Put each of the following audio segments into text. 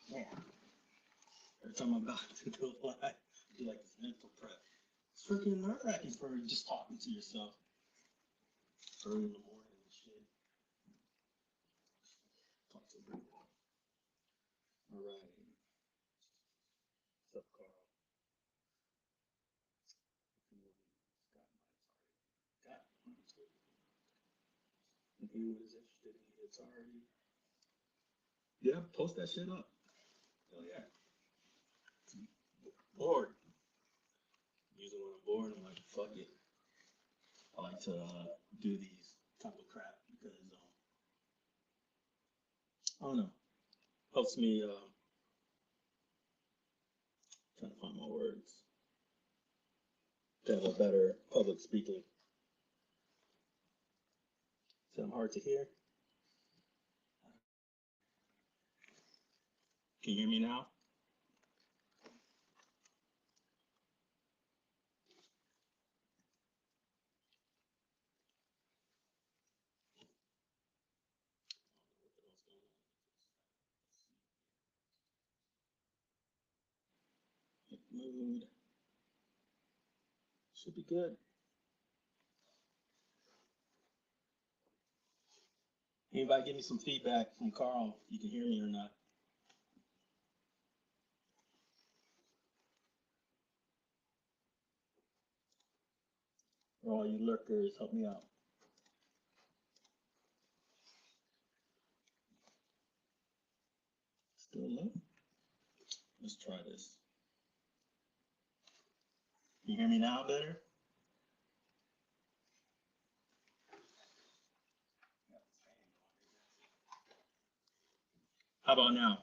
Man, every time I'm about to go live, I do like this mental prep. It's freaking nerve wracking for just talking to yourself early in the morning and shit. Talk to me. All right. What's up, Carl? Got if anyone is interested in the Atari, yeah, post that shit up. Hell yeah. Bored. Usually when I'm bored, I'm like, fuck it. I like to do these type of crap because I don't know, helps me trying to find my words to have a better public speaking. Sound hard to hear? Can you hear me now? Mood should be good. Anybody give me some feedback from Carl? If you can hear me or not? Or all you lurkers, help me out. Still low? Let's try this. Can you hear me now better? How about now?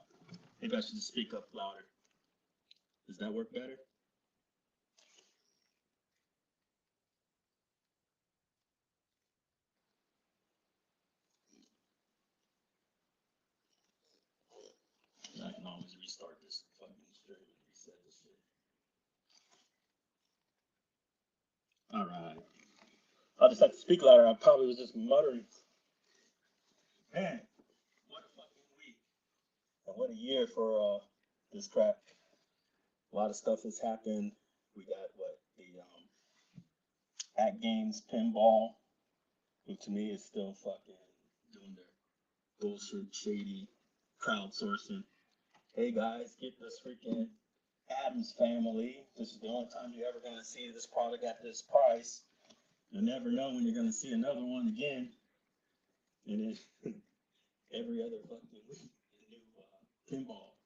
Maybe I should just speak up louder. Does that work better? I can always restart this fucking stream and reset this shit. All right. I just had to speak louder. I probably was just muttering. Man, what a fucking week. And what a year for this crap. A lot of stuff has happened. We got what the At Games pinball, who to me is still fucking doing their bullshit, shady crowdsourcing. Hey guys, get this freaking Adams Family. This is the only time you're ever gonna see this product at this price. You'll never know when you're gonna see another one again. And then every other fucking week, a new pinball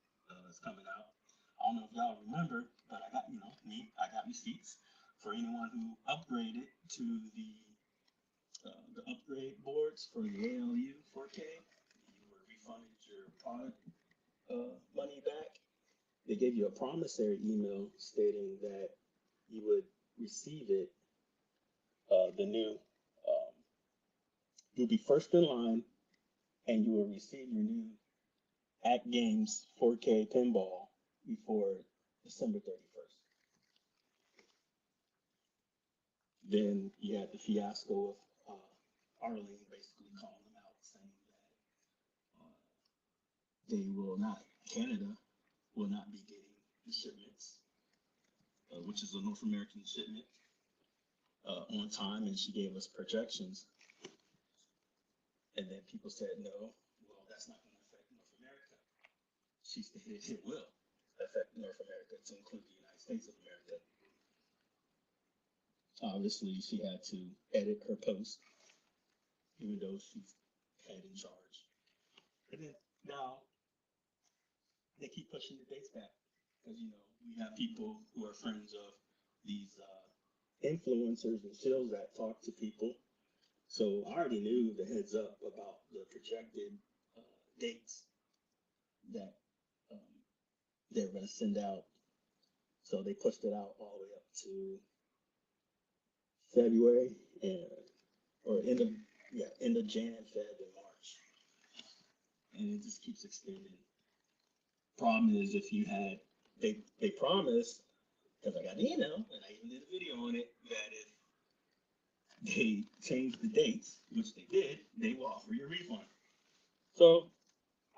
is coming out. I don't know if y'all remember, but I got, I got receipts for anyone who upgraded to the upgrade boards for the ALU 4K. You were refunded your product money back. They gave you a promissory email stating that you would receive it, the new, you'll be first in line and you will receive your new At Games 4K pinball before December 31st. Then you had the fiasco of Arlene basically calling them out, saying that they will not, Canada will not be getting the shipments, which is a North American shipment, on time, and she gave us projections. And then people said, no, well, that's not going to affect North America. She stated it will affect North America to include the United States of America. Obviously, she had to edit her post, even though she's head in charge. And then now they keep pushing the dates back because, we have people who are friends of these influencers and sales that talk to people. So I already knew the heads up about the projected dates that they're going to send out. So they pushed it out all the way up to February or end of Jan, Feb, and March, and it just keeps extending. Problem is, if you had they promised, because I got an email and I even did a video on it, that if they change the dates, which they did, they will offer you a refund. So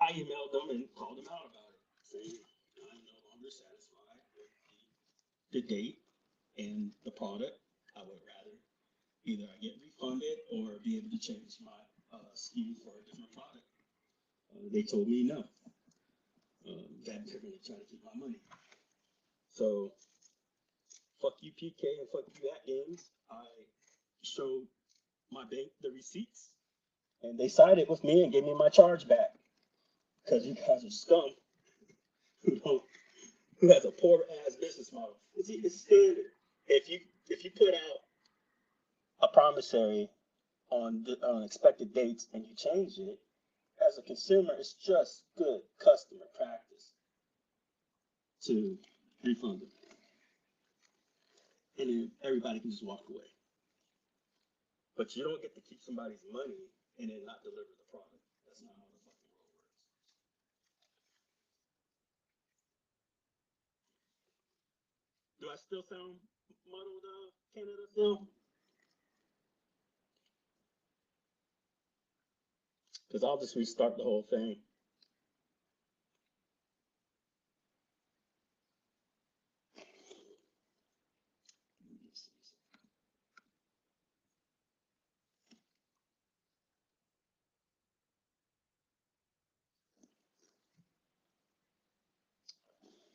I emailed them and called them out about it. saying I'm no longer satisfied with the date and the product. I would rather either I get refunded or be able to change my SKU for a different product. They told me no, that they're going to try to keep my money. So, fuck you, PK, and fuck you, At Games. I showed my bank the receipts, and they sided with me and gave me my charge back. Because you guys are scum who has a poor ass business model. It's standard. If you put out a promissory on expected dates and you change it, as a consumer, it's just good customer practice to refund it. And then everybody can just walk away. But you don't get to keep somebody's money and then not deliver the product. That's not how the fucking world works. Do I still sound muddled, Canada still? Because I'll just restart the whole thing.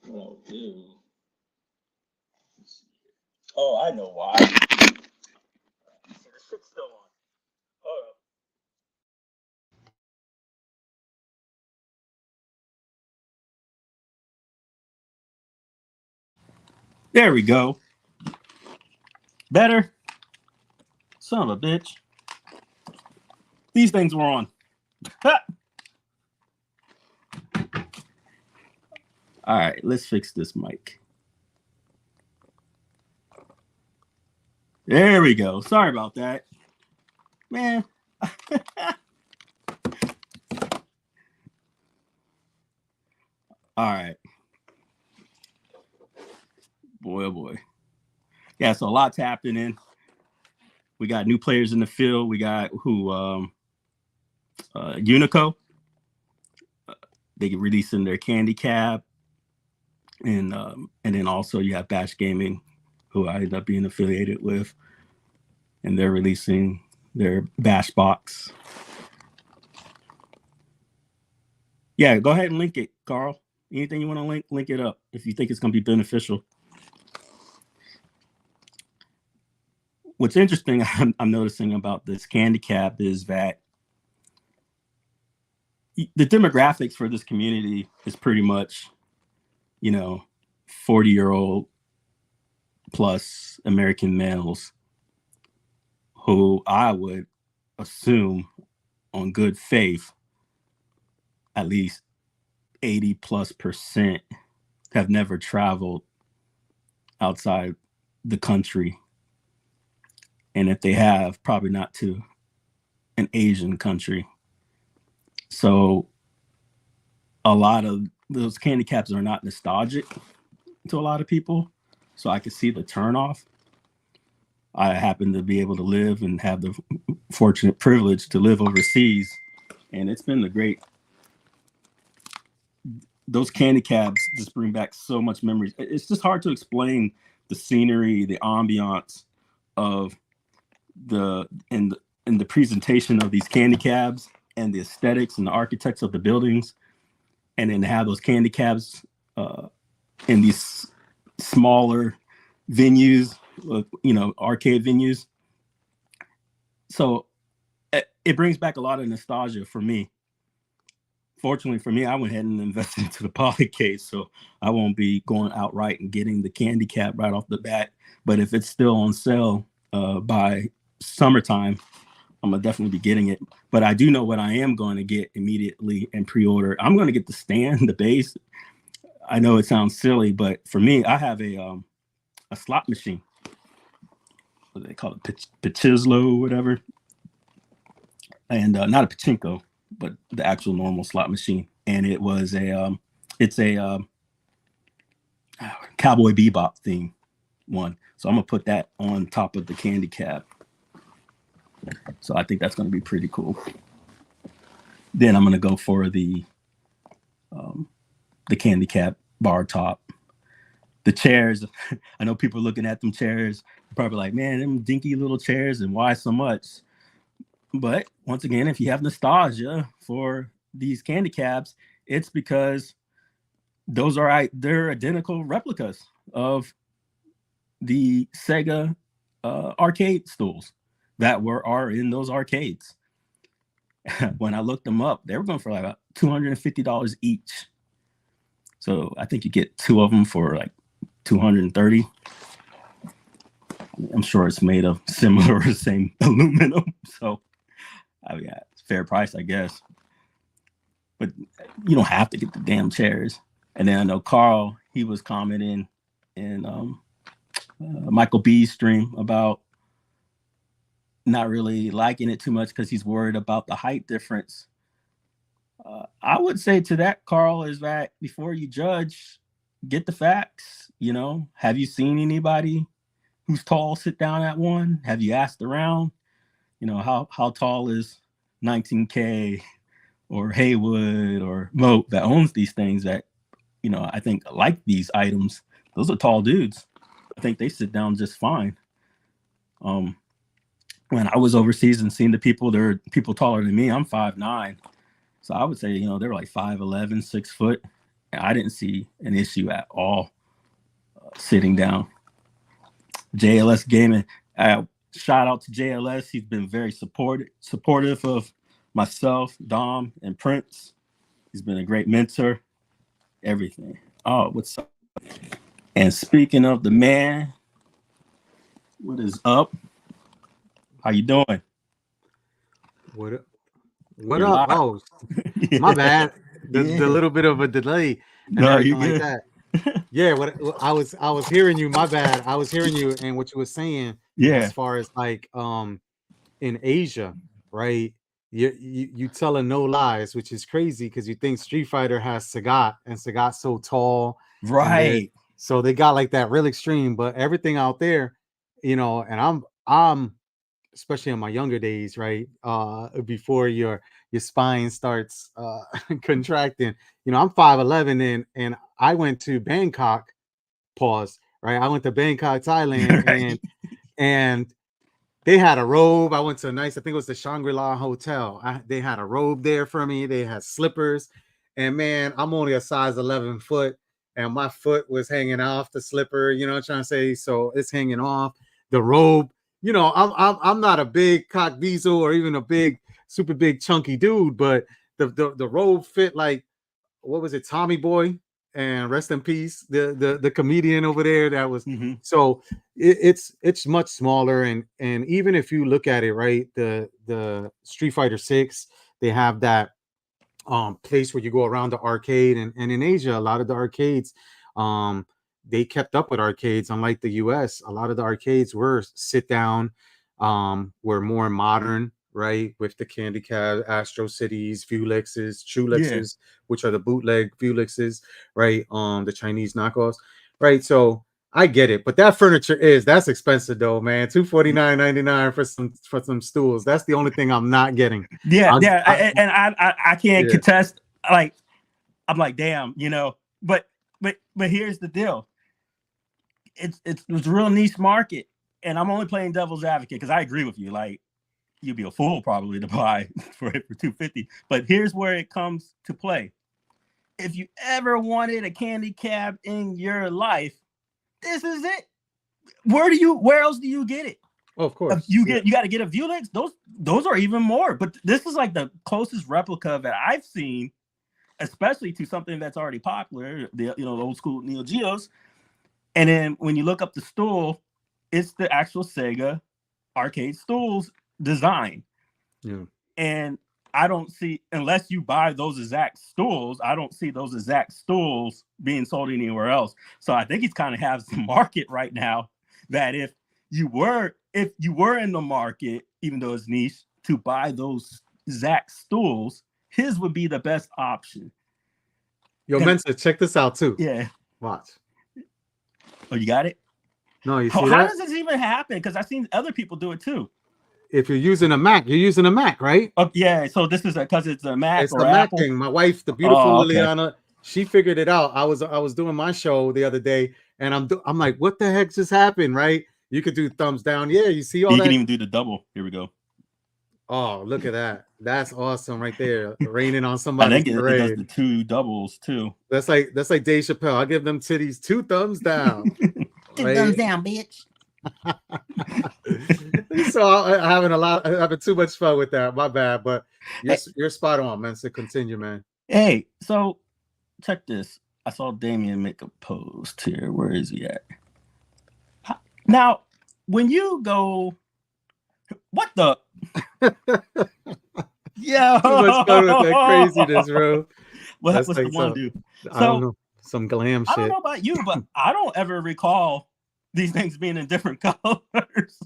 What I'll do. Oh, I know why. See, the shit's still on. Hold up. There we go. Better? Son of a bitch. These things were on. All right, let's fix this mic. There we go. Sorry about that. Man. All right. Boy, oh boy. Yeah, so a lot's happening. We got new players in the field. We got Unico. They get releasing their Candy Cab. And then also you have Bash Gaming, who I ended up being affiliated with. And they're releasing their Bash Box. Yeah, go ahead and link it, Carl. Anything you want to link it up if you think it's going to be beneficial. What's interesting, I'm noticing about this Candy Cab is that the demographics for this community is pretty much, 40-year-old plus American males who I would assume on good faith, at least 80+% have never traveled outside the country. And if they have, probably not to an Asian country. So a lot of those candy caps are not nostalgic to a lot of people. So I could see the turnoff. I happen to be able to live and have the fortunate privilege to live overseas. And it's been those candy cabs just bring back so much memories. It's just hard to explain the scenery, the ambiance of the presentation of these candy cabs and the aesthetics and the architects of the buildings, and then have those candy cabs in these smaller venues, arcade venues. So it brings back a lot of nostalgia for me. Fortunately for me, I went ahead and invested into the Polycade, so I won't be going outright and getting the candy cap right off the bat. But if it's still on sale by summertime, I'm gonna definitely be getting it. But I do know what I am going to get immediately and pre-order. I'm going to get the stand, the base. I know it sounds silly, but for me, I have a slot machine. What do they call it? Pachislo, whatever. And not a pachinko, but the actual normal slot machine. And it was it's a Cowboy Bebop theme one. So I'm gonna put that on top of the candy cab. So I think that's gonna be pretty cool. Then I'm gonna go for the the candy cap bar top. The chairs, I know people looking at them chairs, probably like, man, them dinky little chairs, and why so much? But once again, if you have nostalgia for these candy cabs, it's because they're identical replicas of the Sega arcade stools that are in those arcades. When I looked them up, they were going for like about $250 each. So I think you get two of them for like $230. I'm sure it's made of similar or same aluminum. So yeah, it's fair price, I guess. But you don't have to get the damn chairs. And then I know Carl, he was commenting in Michael B's stream about not really liking it too much because he's worried about the height difference. I would say to that, Carl, is that before you judge, get the facts. You know, have you seen anybody who's tall sit down at one? Have you asked around? You know, how tall is 19K or Haywood or Moat that owns these things that, you know, I think like these items. Those are tall dudes. I think they sit down just fine. When I was overseas and seeing the people, there are people taller than me. I'm 5'9". So I would say, you know, they were like 5'11", 6 foot. And I didn't see an issue at all sitting down. JLS Gaming, shout out to JLS. He's been very supportive of myself, Dom, and Prince. He's been a great mentor. Everything. Oh, what's up? And speaking of the man, what is up? How you doing? What up? What up? Oh, yeah. My bad. The little bit of a delay and no, everything like that. Yeah, what I was hearing you. My bad. I was hearing you and what you were saying. Yeah. As far as like in Asia, right? You telling no lies, which is crazy because you think Street Fighter has Sagat and Sagat's so tall, right? So they got like that real extreme, but everything out there, you know. And I'm especially in my younger days, right? Before your spine starts contracting, you know, I'm 5'11", and I went to Bangkok. Pause. Right, I went to Bangkok, Thailand, and they had a robe. I went to I think it was the Shangri-La Hotel. They had a robe there for me. They had slippers, and man, I'm only a size 11 foot, and my foot was hanging off the slipper. You know what I'm trying to say? So it's hanging off the robe. You know, I'm not a big cock diesel or even a big, super big chunky dude, but the robe fit like, what was it, Tommy Boy, and rest in peace, the comedian over there. That was so it's much smaller, and even if you look at it, right, the Street Fighter 6, they have that place where you go around the arcade, and in Asia, a lot of the arcades, they kept up with arcades. Unlike the US, a lot of the arcades were sit down, were more modern, right? With the candy cab, Astro Cities, Vulexes, Chulexes, which are the bootleg Vulexes, right? The Chinese knockoffs, right? So I get it, but that furniture that's expensive though, man. $249.99 for some stools. That's the only thing I'm not getting. I can't contest. Like, I'm like, damn, you know. But here's the deal. It's a real niche market, and I'm only playing devil's advocate because I agree with you. Like, you'd be a fool probably to buy for $250. But here's where it comes to play. If you ever wanted a candy cab in your life, this is it. Where else do you get it? Oh, of course. You got to get a Vulex. Those are even more. But this is like the closest replica that I've seen, especially to something that's already popular, the old school Neo Geos. And then when you look up the stool, it's the actual Sega arcade stools design. Yeah. And I don't see, unless you buy those exact stools, I don't see those exact stools being sold anywhere else. So I think he's kind of has the market right now that if you were in the market, even though it's niche, to buy those exact stools, his would be the best option. Yo, Mensa, check this out too. Yeah. Watch. Oh, you got it? No, you see how that? Does this even happen? Because I've seen other people do it too. If you're using a Mac, right? Oh, yeah. So this is because it's a Mac. It's or the Apple? Mac thing. My wife, the beautiful Liliana, she figured it out. I was doing my show the other day, and I'm like, what the heck just happened, right? You could do thumbs down. Yeah, you see all You that? can even do the double. Here we go. Oh, look at that. That's awesome right there. Raining on I somebody's think it does parade. the 2 doubles too. That's like Dave Chappelle. I give them titties 2 thumbs down. 2 thumbs down, bitch. So I'm having too much fun with that. My bad, but you're spot on, man. So continue, man. Hey, so check this. I saw Damien make a post here. Where is he at? Now, when you go, what the? Yeah, Too much fun with that craziness, bro. What's like the one do? I don't know, some glam shit. I don't know about you, but I don't ever recall these things being in different colors.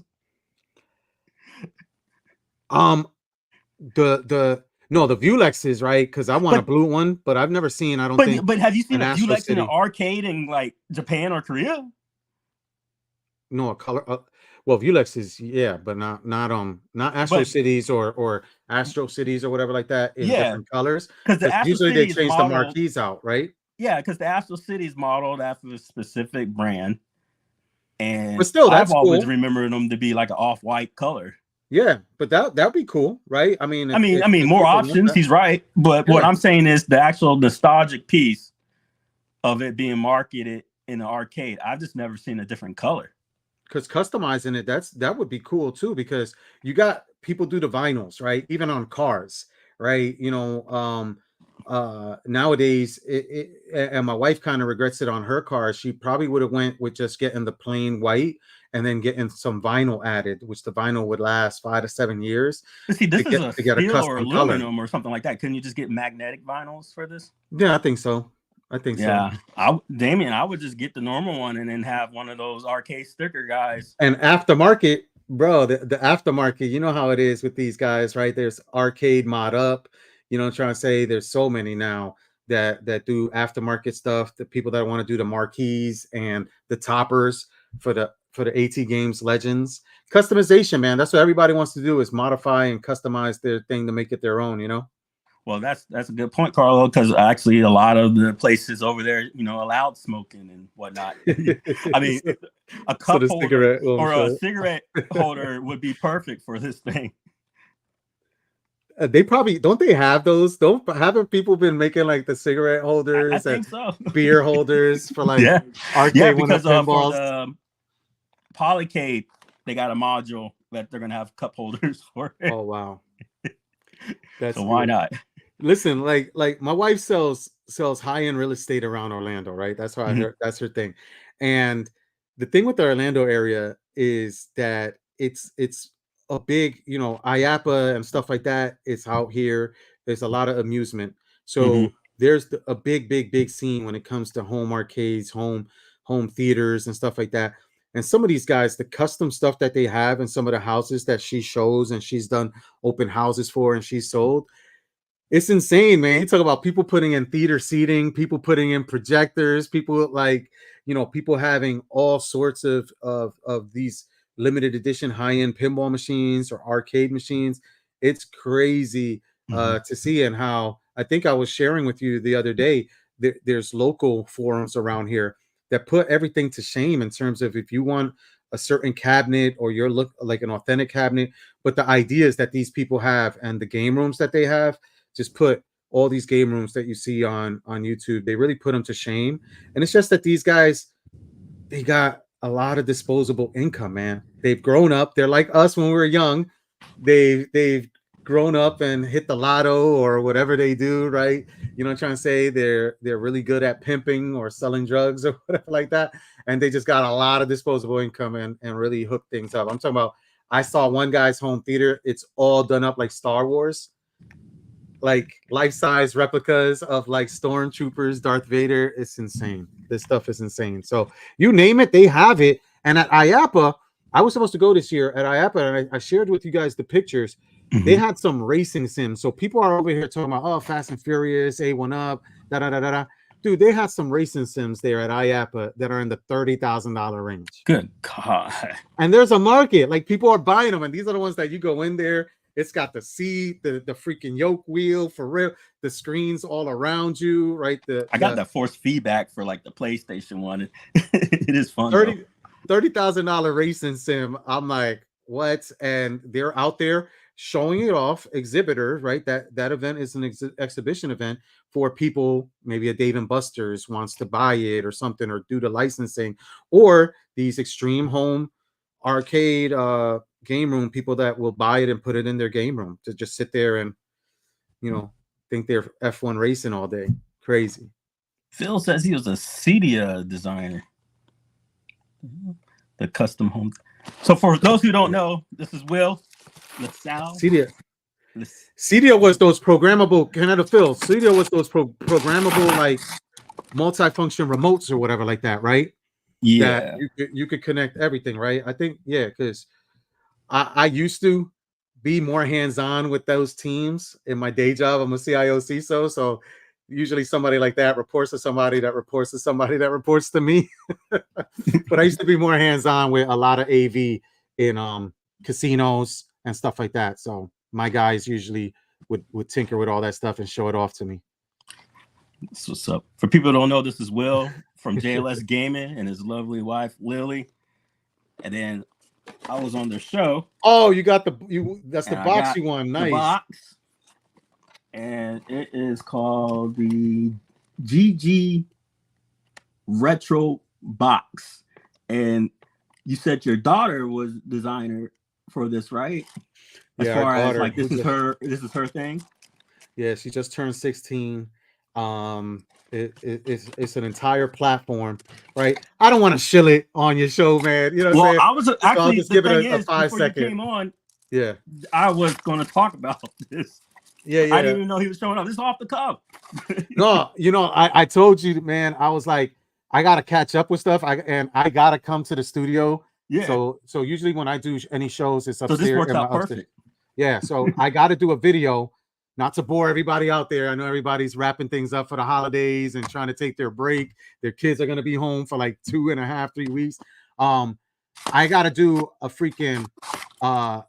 The Vulex is right because I want a blue one, but I've never seen. I don't think. But have you seen a Vulex in an arcade in like Japan or Korea? No, a color. Well, Vulex is but not Astro Cities or Astro Cities or whatever like that in different colors. Because usually they change the marquees out, right? Yeah, because the Astro City is modeled after a specific brand, and but still, that's I've always cool. remembered them to be like an off-white color. Yeah, but that'd be cool, right? I mean, more options. He's right, but what I'm saying is the actual nostalgic piece of it being marketed in the arcade. I've just never seen a different color. Because customizing it, that would be cool too. Because you got people do the vinyls, right? Even on cars, right? You know, nowadays, and my wife kind of regrets it on her car. She probably would have went with just getting the plain white and then getting some vinyl added, which the vinyl would last 5 to 7 years. But see, this is a steel or aluminum or something like that. Couldn't you just get magnetic vinyls for this? Yeah, I think so. So. Damien, I would just get the normal one and then have one of those arcade sticker guys. And aftermarket, bro, the aftermarket, you know how it is with these guys, right? There's Arcade Mod Up. You know what I'm trying to say? There's so many now that do aftermarket stuff. The people that want to do the marquees and the toppers for the AT Games Legends. Customization, man. That's what everybody wants to do is modify and customize their thing to make it their own, you know? Well, that's a good point, Carlo, because actually a lot of the places over there, you know, allowed smoking and whatnot. I mean, a cup holder or a cigarette holder would be perfect for this thing. They probably don't. They have those. Haven't people been making like the cigarette holders? I think so. Beer holders for like arcade because for the Polycade, they got a module that they're gonna have cup holders for it. Oh wow. That's so why not? Listen, like my wife sells high-end real estate around Orlando, right? That's why that's her thing. And the thing with the Orlando area is that it's a big, you know, IAAPA and stuff like that. It's out here. There's a lot of amusement. So there's a big scene when it comes to home arcades, home theaters and stuff like that. And some of these guys, the custom stuff that they have in some of the houses that she shows and she's done open houses for and she's sold, it's insane, man. You talk about people putting in theater seating, people putting in projectors, people like, you know, people having all sorts of these limited edition high-end pinball machines or arcade machines. It's crazy to see. And how I think I was sharing with you the other day, there's local forums around here that put everything to shame in terms of if you want a certain cabinet or you're look like an authentic cabinet, but the ideas that these people have and the game rooms that they have, just put all these game rooms that you see on YouTube, they really put them to shame. And it's just that these guys, they got a lot of disposable income, man. They've grown up. They're like us when we were young. They've grown up and hit the lotto or whatever they do, right? You know what I'm trying to say? They're really good at pimping or selling drugs or whatever like that. And they just got a lot of disposable income and really hook things up. I'm talking about, I saw one guy's home theater. It's all done up like Star Wars, like life-size replicas of like stormtroopers, Darth Vader. It's insane. This stuff is insane. So you name it, they have it. And at IAAPA, I was supposed to go this year at IAAPA, and I shared with you guys the pictures. They had some racing sims. So people are over here talking about, oh, Fast and Furious, A1 Up, da-da-da-da-da. Dude, they had some racing sims there at IAAPA that are in the $30,000 range. Good God. And there's a market. Like, people are buying them, and these are the ones that you go in there, It's got the seat, the freaking yoke wheel for real, the screens all around you, right? I got that force feedback for like the PlayStation one. It is fun. $30,000 racing sim. I'm like, what? And they're out there showing it off, exhibitors, right? That event is an exhibition event for people. Maybe a Dave and Buster's wants to buy it or something, or do the licensing, or these extreme home arcade game room people that will buy it and put it in their game room to just sit there and, think they're F1 racing all day. Crazy. Phil says he was a Cydia designer. The custom home. So for those who don't know, this is Will LaSalle. Cydia was those programmable, Canada Phil. Cydia was those programmable, like multifunction remotes or whatever like that, right? Yeah. That you could connect everything, right? I think, yeah, because I used to be more hands-on with those teams in my day job. I'm a CIO CISO, so usually somebody like that reports to somebody that reports to somebody that reports to me. But I used to be more hands-on with a lot of AV in casinos and stuff like that. So my guys usually would tinker with all that stuff and show it off to me. That's what's up. For people who don't know, this is Will from JLS Gaming and his lovely wife Lily. And then I was on their show. Oh, you got that's the boxy one. Nice. The box. And it is called the GG Retro Box. And you said your daughter was designer for this, right? As far as like this is her thing. Yeah, she just turned 16. It's an entire platform, right? I don't want to shill it on your show, man. You know what I'm saying? I was actually, so I'll just give it a 5 second. You came on, yeah, I was going to talk about this. Yeah. I didn't even know he was showing up. This is off the cuff. No, I told you, man. I was like, I gotta catch up with stuff. I gotta come to the studio. Yeah. So usually when I do any shows, it's upstairs. So this works out perfect. Yeah. So I got to do a video. Not to bore everybody out there. I know everybody's wrapping things up for the holidays and trying to take their break. Their kids are going to be home for like 2.5, 3 weeks. I got to do a freaking, what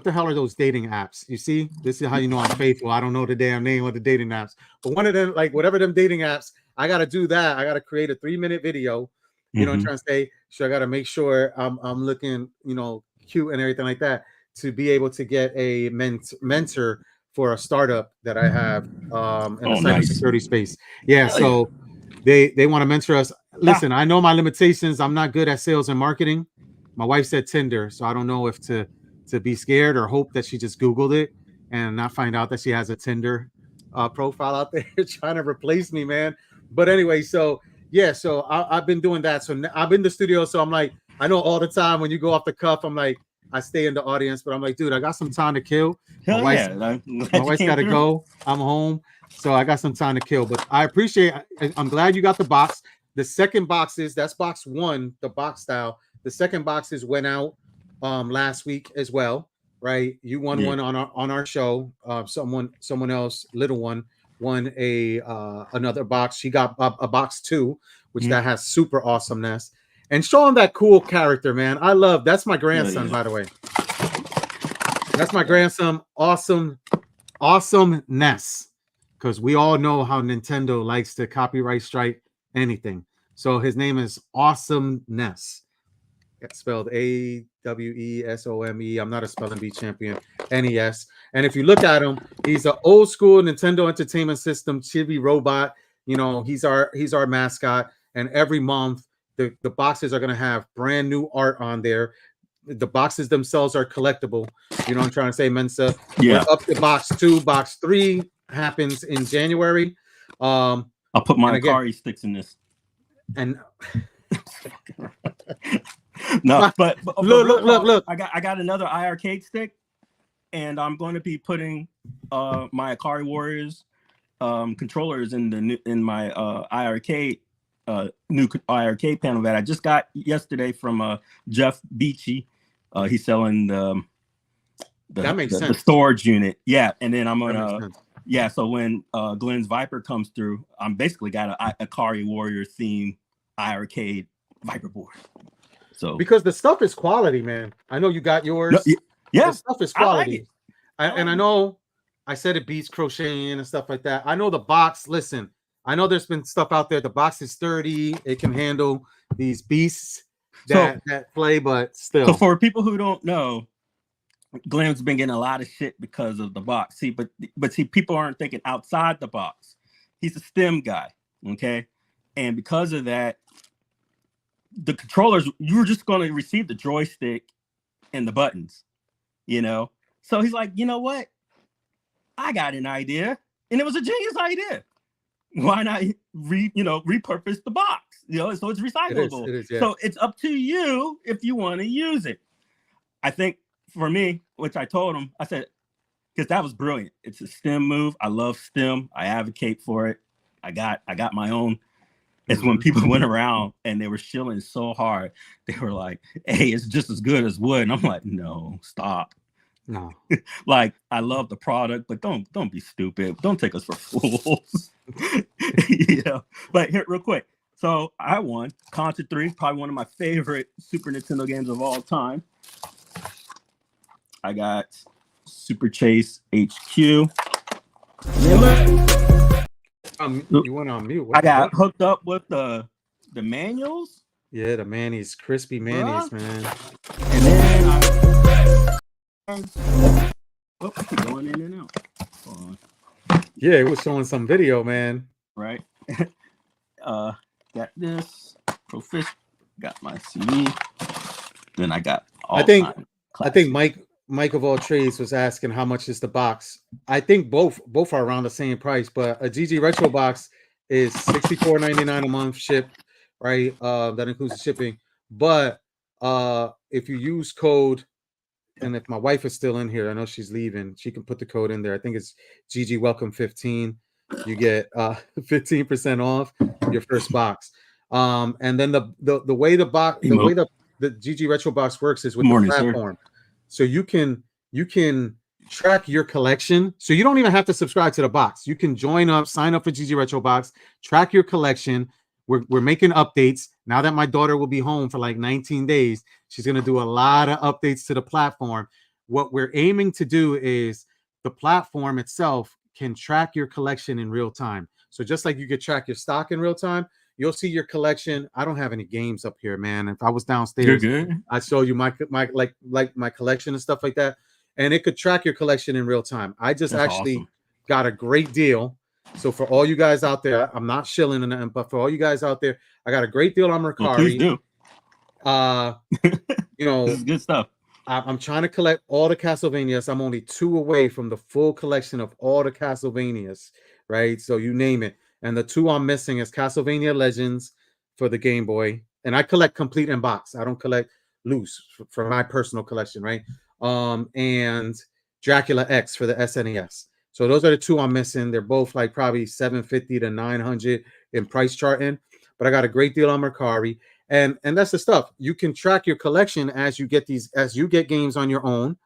the hell are those dating apps? You see, this is how you know I'm faithful. I don't know the damn name of the dating apps, but one of them, like whatever them dating apps, I got to do that. I got to create a 3-minute video. You know what I'm trying to say? So I got to make sure I'm looking, cute and everything like that, to be able to get a mentor for a startup that I have in the cybersecurity space. Yeah, so they want to mentor us. Listen, I know my limitations. I'm not good at sales and marketing. My wife said Tinder, so I don't know if to be scared or hope that she just Googled it and not find out that she has a Tinder profile out there trying to replace me, man. But anyway, so yeah, so I've been doing that. So I've been in the studio, so I'm like, I know all the time when you go off the cuff, I'm like, I stay in the audience, but I'm like, dude, I got some time to kill. My wife's got to go. I'm home. So I got some time to kill, but I appreciate I'm glad you got the box. The second boxes, that's box 1, the box style. The second boxes went out last week as well, right? You won one on our show. Someone else, little one, won another box. She got a box 2, which that has super awesomeness. And show him that cool character, man. That's my grandson, by the way. That's my grandson. Awesomeness. Because we all know how Nintendo likes to copyright strike anything. So his name is Awesomeness. It's spelled AWESOME. I'm not a spelling bee champion. NES. And if you look at him, he's an old school Nintendo Entertainment System chibi robot. He's our mascot. And every month, the boxes are going to have brand new art on there. The boxes themselves are collectible. You know what I'm trying to say, Mensa? Yeah. We're up to box 2. Box 3 happens in January. I'll put my Akari sticks in this. And no, but look. I got another IRcade stick, and I'm going to be putting my Akari Warriors controllers in my IRcade. New IRK panel that I just got yesterday from Jeff Beachy. He's selling the storage unit. Yeah, and then I'm gonna so when Glenn's Viper comes through, I'm basically got a Akari Warrior theme IRK Viper board. So because the stuff is quality, man. I know you got yours. Yeah, the stuff is I like quality. it. And I know I said it beats crocheting and stuff like that. I know the box. Listen, I know there's been stuff out there. The box is sturdy. It can handle these beasts that play, but still. So for people who don't know, Glenn's been getting a lot of shit because of the box. See, but see, people aren't thinking outside the box. He's a STEM guy, okay? And because of that, the controllers, you're just going to receive the joystick and the buttons, you know? So he's like, you know what? I got an idea, and it was a genius idea. Why not repurpose the box? You know, so it's recyclable. It is, yeah. So it's up to you if you want to use it. I think for me, which I told him, I said, because that was brilliant. It's a STEM move. I love STEM. I advocate for it. I got my own. It's when people went around and they were shilling so hard. They were like, hey, it's just as good as wood. And I'm like, no, stop. No. Like, I love the product, but don't be stupid. Don't take us for fools. You know, but here, real quick. So I won Contra 3, probably one of my favorite Super Nintendo games of all time. I got Super Chase HQ. You went on mute. I got hooked up with the manuals. Yeah, the Manny's crispy mayonnaise, man. And then going in and out. Hold on. Yeah, it was showing some video, man. Right. Got this Profish. Got my CD. Then I got all. I think Mike of all trades was asking how much is the box. I think both are around the same price, but a GG Retro box is $64.99 a month shipped, right? That includes the shipping. But if you use code, and if my wife is still in here, I know she's leaving, she can put the code in there. I think it's GG Welcome 15. You get 15% off your first box. And then the way the GG Retro box works is with the platform. Sir. So you can track your collection. So you don't even have to subscribe to the box. You can join up, sign up for GG Retro box, track your collection. We're making updates. Now that my daughter will be home for like 19 days, she's going to do a lot of updates to the platform. What we're aiming to do is the platform itself can track your collection in real time. So just like you could track your stock in real time, you'll see your collection. I don't have any games up here, man. If I was downstairs, I'd show you my collection and stuff like that. And it could track your collection in real time. I just actually got a great deal. So for all you guys out there, I'm not shilling in them, but for all you guys out there, I got a great deal on Mercari. Well, please do. You know, this is good stuff. I'm trying to collect all the Castlevanias. I'm only 2 away from the full collection of all the Castlevanias, right? So you name it. And the 2 I'm missing is Castlevania Legends for the Game Boy. And I collect complete in box. I don't collect loose for my personal collection, right? And Dracula X for the SNES. So those are the 2 I'm missing. They're both like probably $750 to $900 in price charting. But I got a great deal on Mercari. And that's the stuff. You can track your collection as you get games on your own,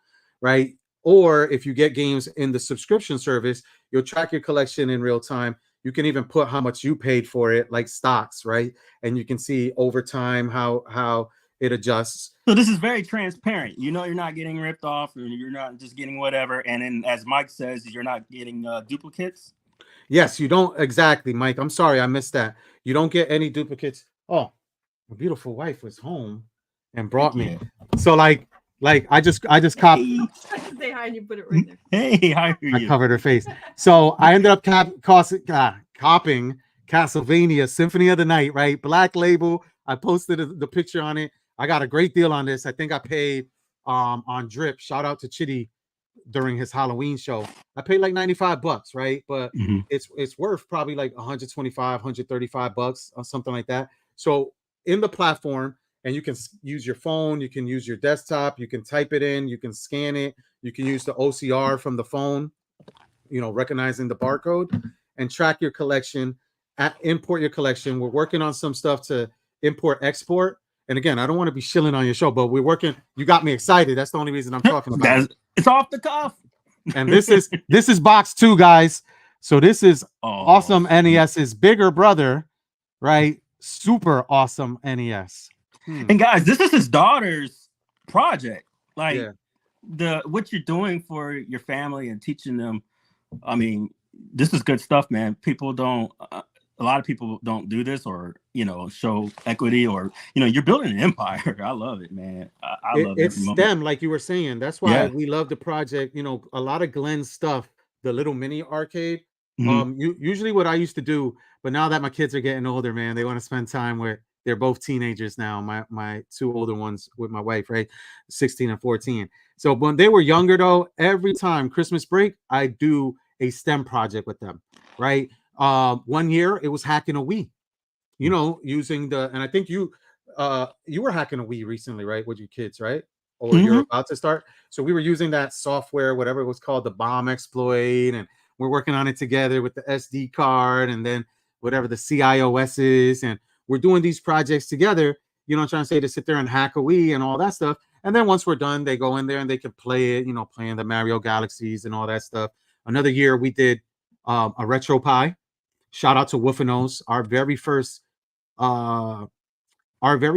right? Or if you get games in the subscription service, you'll track your collection in real time. You can even put how much you paid for it, like stocks, right? And you can see over time how it adjusts. So this is very transparent. You know, you're not getting ripped off, and you're not just getting whatever. And then, as Mike says, you're not getting duplicates. Yes, you don't exactly, Mike. I'm sorry, I missed that. You don't get any duplicates. Oh, my beautiful wife was home and brought me. So like I just copied. Say hi and you put it right there. Hey, how are you? I covered her face. So I ended up copying Castlevania Symphony of the Night, right? Black label. I posted the picture on it. I got a great deal on this. I think I paid on Drip. Shout out to Chitty during his Halloween show. I paid like $95, right? But it's worth probably like $125, $135 or something like that. So in the platform, and you can use your phone, you can use your desktop, you can type it in, you can scan it, you can use the OCR from the phone, you know, recognizing the barcode, and track your collection, import your collection. We're working on some stuff to import, export. And again, I don't want to be shilling on your show, but we're working. You got me excited. That's the only reason I'm talking about it. It's off the cuff. And this is box 2, guys. So this is Awesome NES's bigger brother, right? Super Awesome NES. And guys, this is his daughter's project. Like, what you're doing for your family and teaching them, I mean, this is good stuff, man. People don't, a lot of people don't do this or, show equity or, you're building an empire. I love it, man. I love It's every moment. STEM, like you were saying. That's why Yeah. we love the project. A lot of Glenn's stuff, the little mini arcade. Mhm. Usually what I used to do, but now that my kids are getting older, man, they want to spend time with. They're both teenagers now. My two older ones with my wife, right, 16 and 14. So when they were younger, though, every time Christmas break, I do a STEM project with them, right? 1 year it was hacking a Wii, using and I think you were hacking a Wii recently, right, with your kids, right? Or you're about to start. So we were using that software, whatever it was called, the bomb exploit, and we're working on it together with the SD card and then whatever the CIOS is, and we're doing these projects together. I'm trying to say, to sit there and hack a Wii and all that stuff. And then once we're done, they go in there and they can play it, playing the Mario Galaxies and all that stuff. Another year we did a RetroPie. Shout out to Woofanos, our very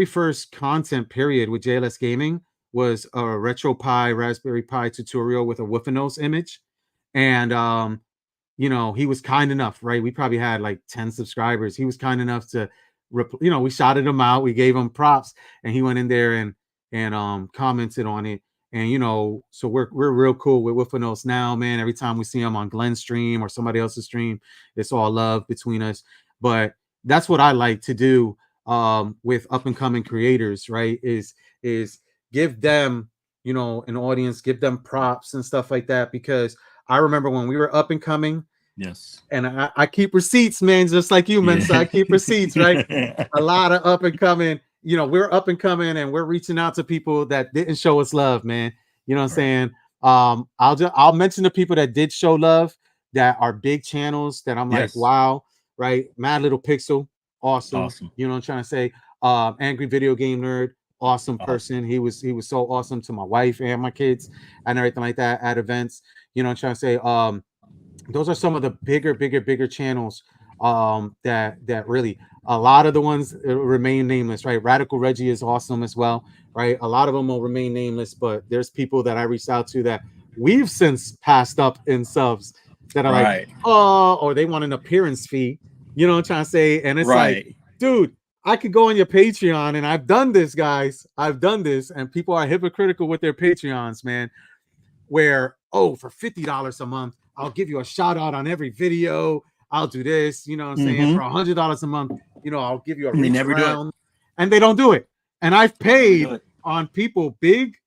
first content period with JLS Gaming was a RetroPie Raspberry Pi tutorial with a Woofanos image. And he was kind enough, right? We probably had like 10 subscribers. He was kind enough to we shouted him out, we gave him props, and he went in there and commented on it. And so we're real cool with Woofanos now, man. Every time we see him on Glenn's stream or somebody else's stream, it's all love between us. But that's what I like to do with up and coming creators, right? Is give them, an audience, give them props and stuff like that. Because I remember when we were up and coming. Yes. And I keep receipts, man, just like you, man. Yeah. So I keep receipts, right? A lot of up and coming, we're up and coming and we're reaching out to people that didn't show us love, man. You know what I'm saying? I'll mention the people that did show love, that are big channels that I'm like, wow, right? Mad Little Pixel, awesome. You know what I'm trying to say? Angry Video Game Nerd, awesome person. He was so awesome to my wife and my kids and everything like that at events. You know what I'm trying to say? Those are some of the bigger channels that really, a lot of the ones remain nameless, right? Radical Reggie is awesome as well, right? A lot of them will remain nameless, but there's people that I reached out to that we've since passed up in subs that are like, oh, or they want an appearance fee, you know what I'm trying to say? And it's like, dude, I could go on your Patreon, and I've done this, guys. I've done this, and people are hypocritical with their Patreons, man, where, oh, for $50 a month, I'll give you a shout out on every video. I'll do this, you know what I'm saying? For $100 a month, I'll give you a reach around. And they don't do it. And I've paid on people, big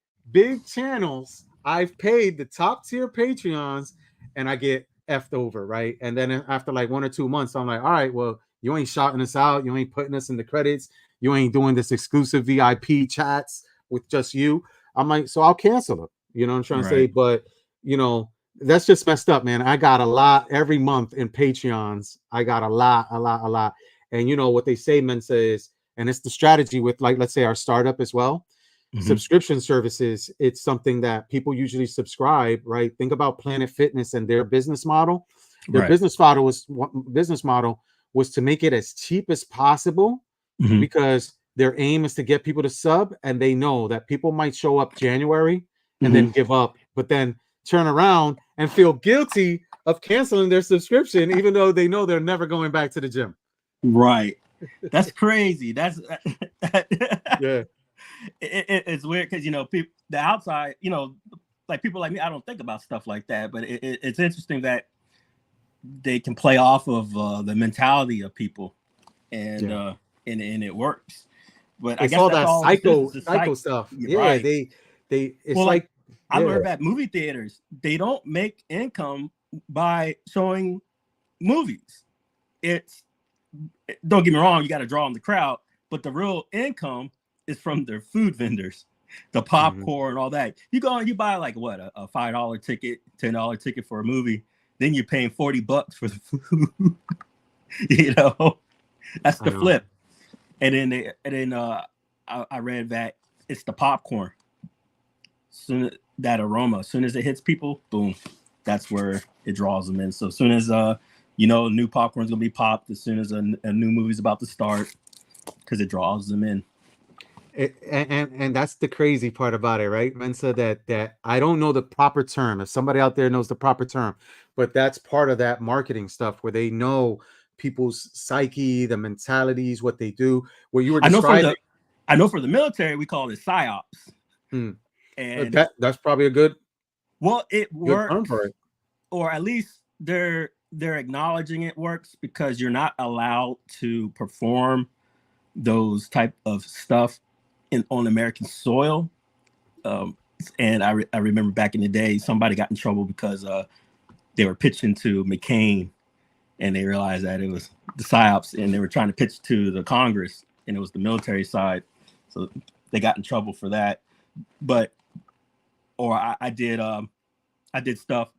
channels. I've paid the top tier Patreons, and I get effed over, right? And then after like 1 or 2 months, I'm like, all right, well, you ain't shouting us out. You ain't putting us in the credits. You ain't doing this exclusive VIP chats with just you. I'm like, so I'll cancel it. You know what I'm trying to say? But, that's just messed up, man. I got a lot every month in Patreons. I got a lot. And what they say, Mensa, is, and it's the strategy with, like, let's say our startup as well, subscription services. It's something that people usually subscribe, right? Think about Planet Fitness and their business model. Their business model was to make it as cheap as possible, because their aim is to get people to sub, and they know that people might show up January and then give up, but then turn around and feel guilty of canceling their subscription, even though they know they're never going back to the gym. Right. That's crazy. That's yeah. It's weird because people, the outside, like people like me, I don't think about stuff like that. But it's interesting that they can play off of the mentality of people, and it works. But I guess all that's that psycho stuff. Yeah, right. They it's well, like I learned that movie theaters, they don't make income by showing movies. Don't get me wrong, you got to draw in the crowd, but the real income is from their food vendors, the popcorn, all that. You go and you buy like what, a $5 ticket, $10 ticket for a movie, then you're paying $40 for the food. That's the flip. And then I read that it's the popcorn. Soon that aroma, as soon as it hits people, boom, that's where it draws them in. So as soon as new popcorn's gonna be popped, as soon as a new movie's about to start, because it draws them in. And that's the crazy part about it, right, Mensa? That I don't know the proper term. If somebody out there knows the proper term, but that's part of that marketing stuff where they know people's psyche, the mentalities, what they do. Where you were I know for describing, the military we call it psyops, hmm, and that's probably a well, it good term works, for it. or at least they're acknowledging it works because you're not allowed to perform those type of stuff on American soil. And I remember back in the day, somebody got in trouble because they were pitching to McCain, and they realized that it was the psyops, and they were trying to pitch to the Congress, and it was the military side, so they got in trouble for that. But or I did stuff.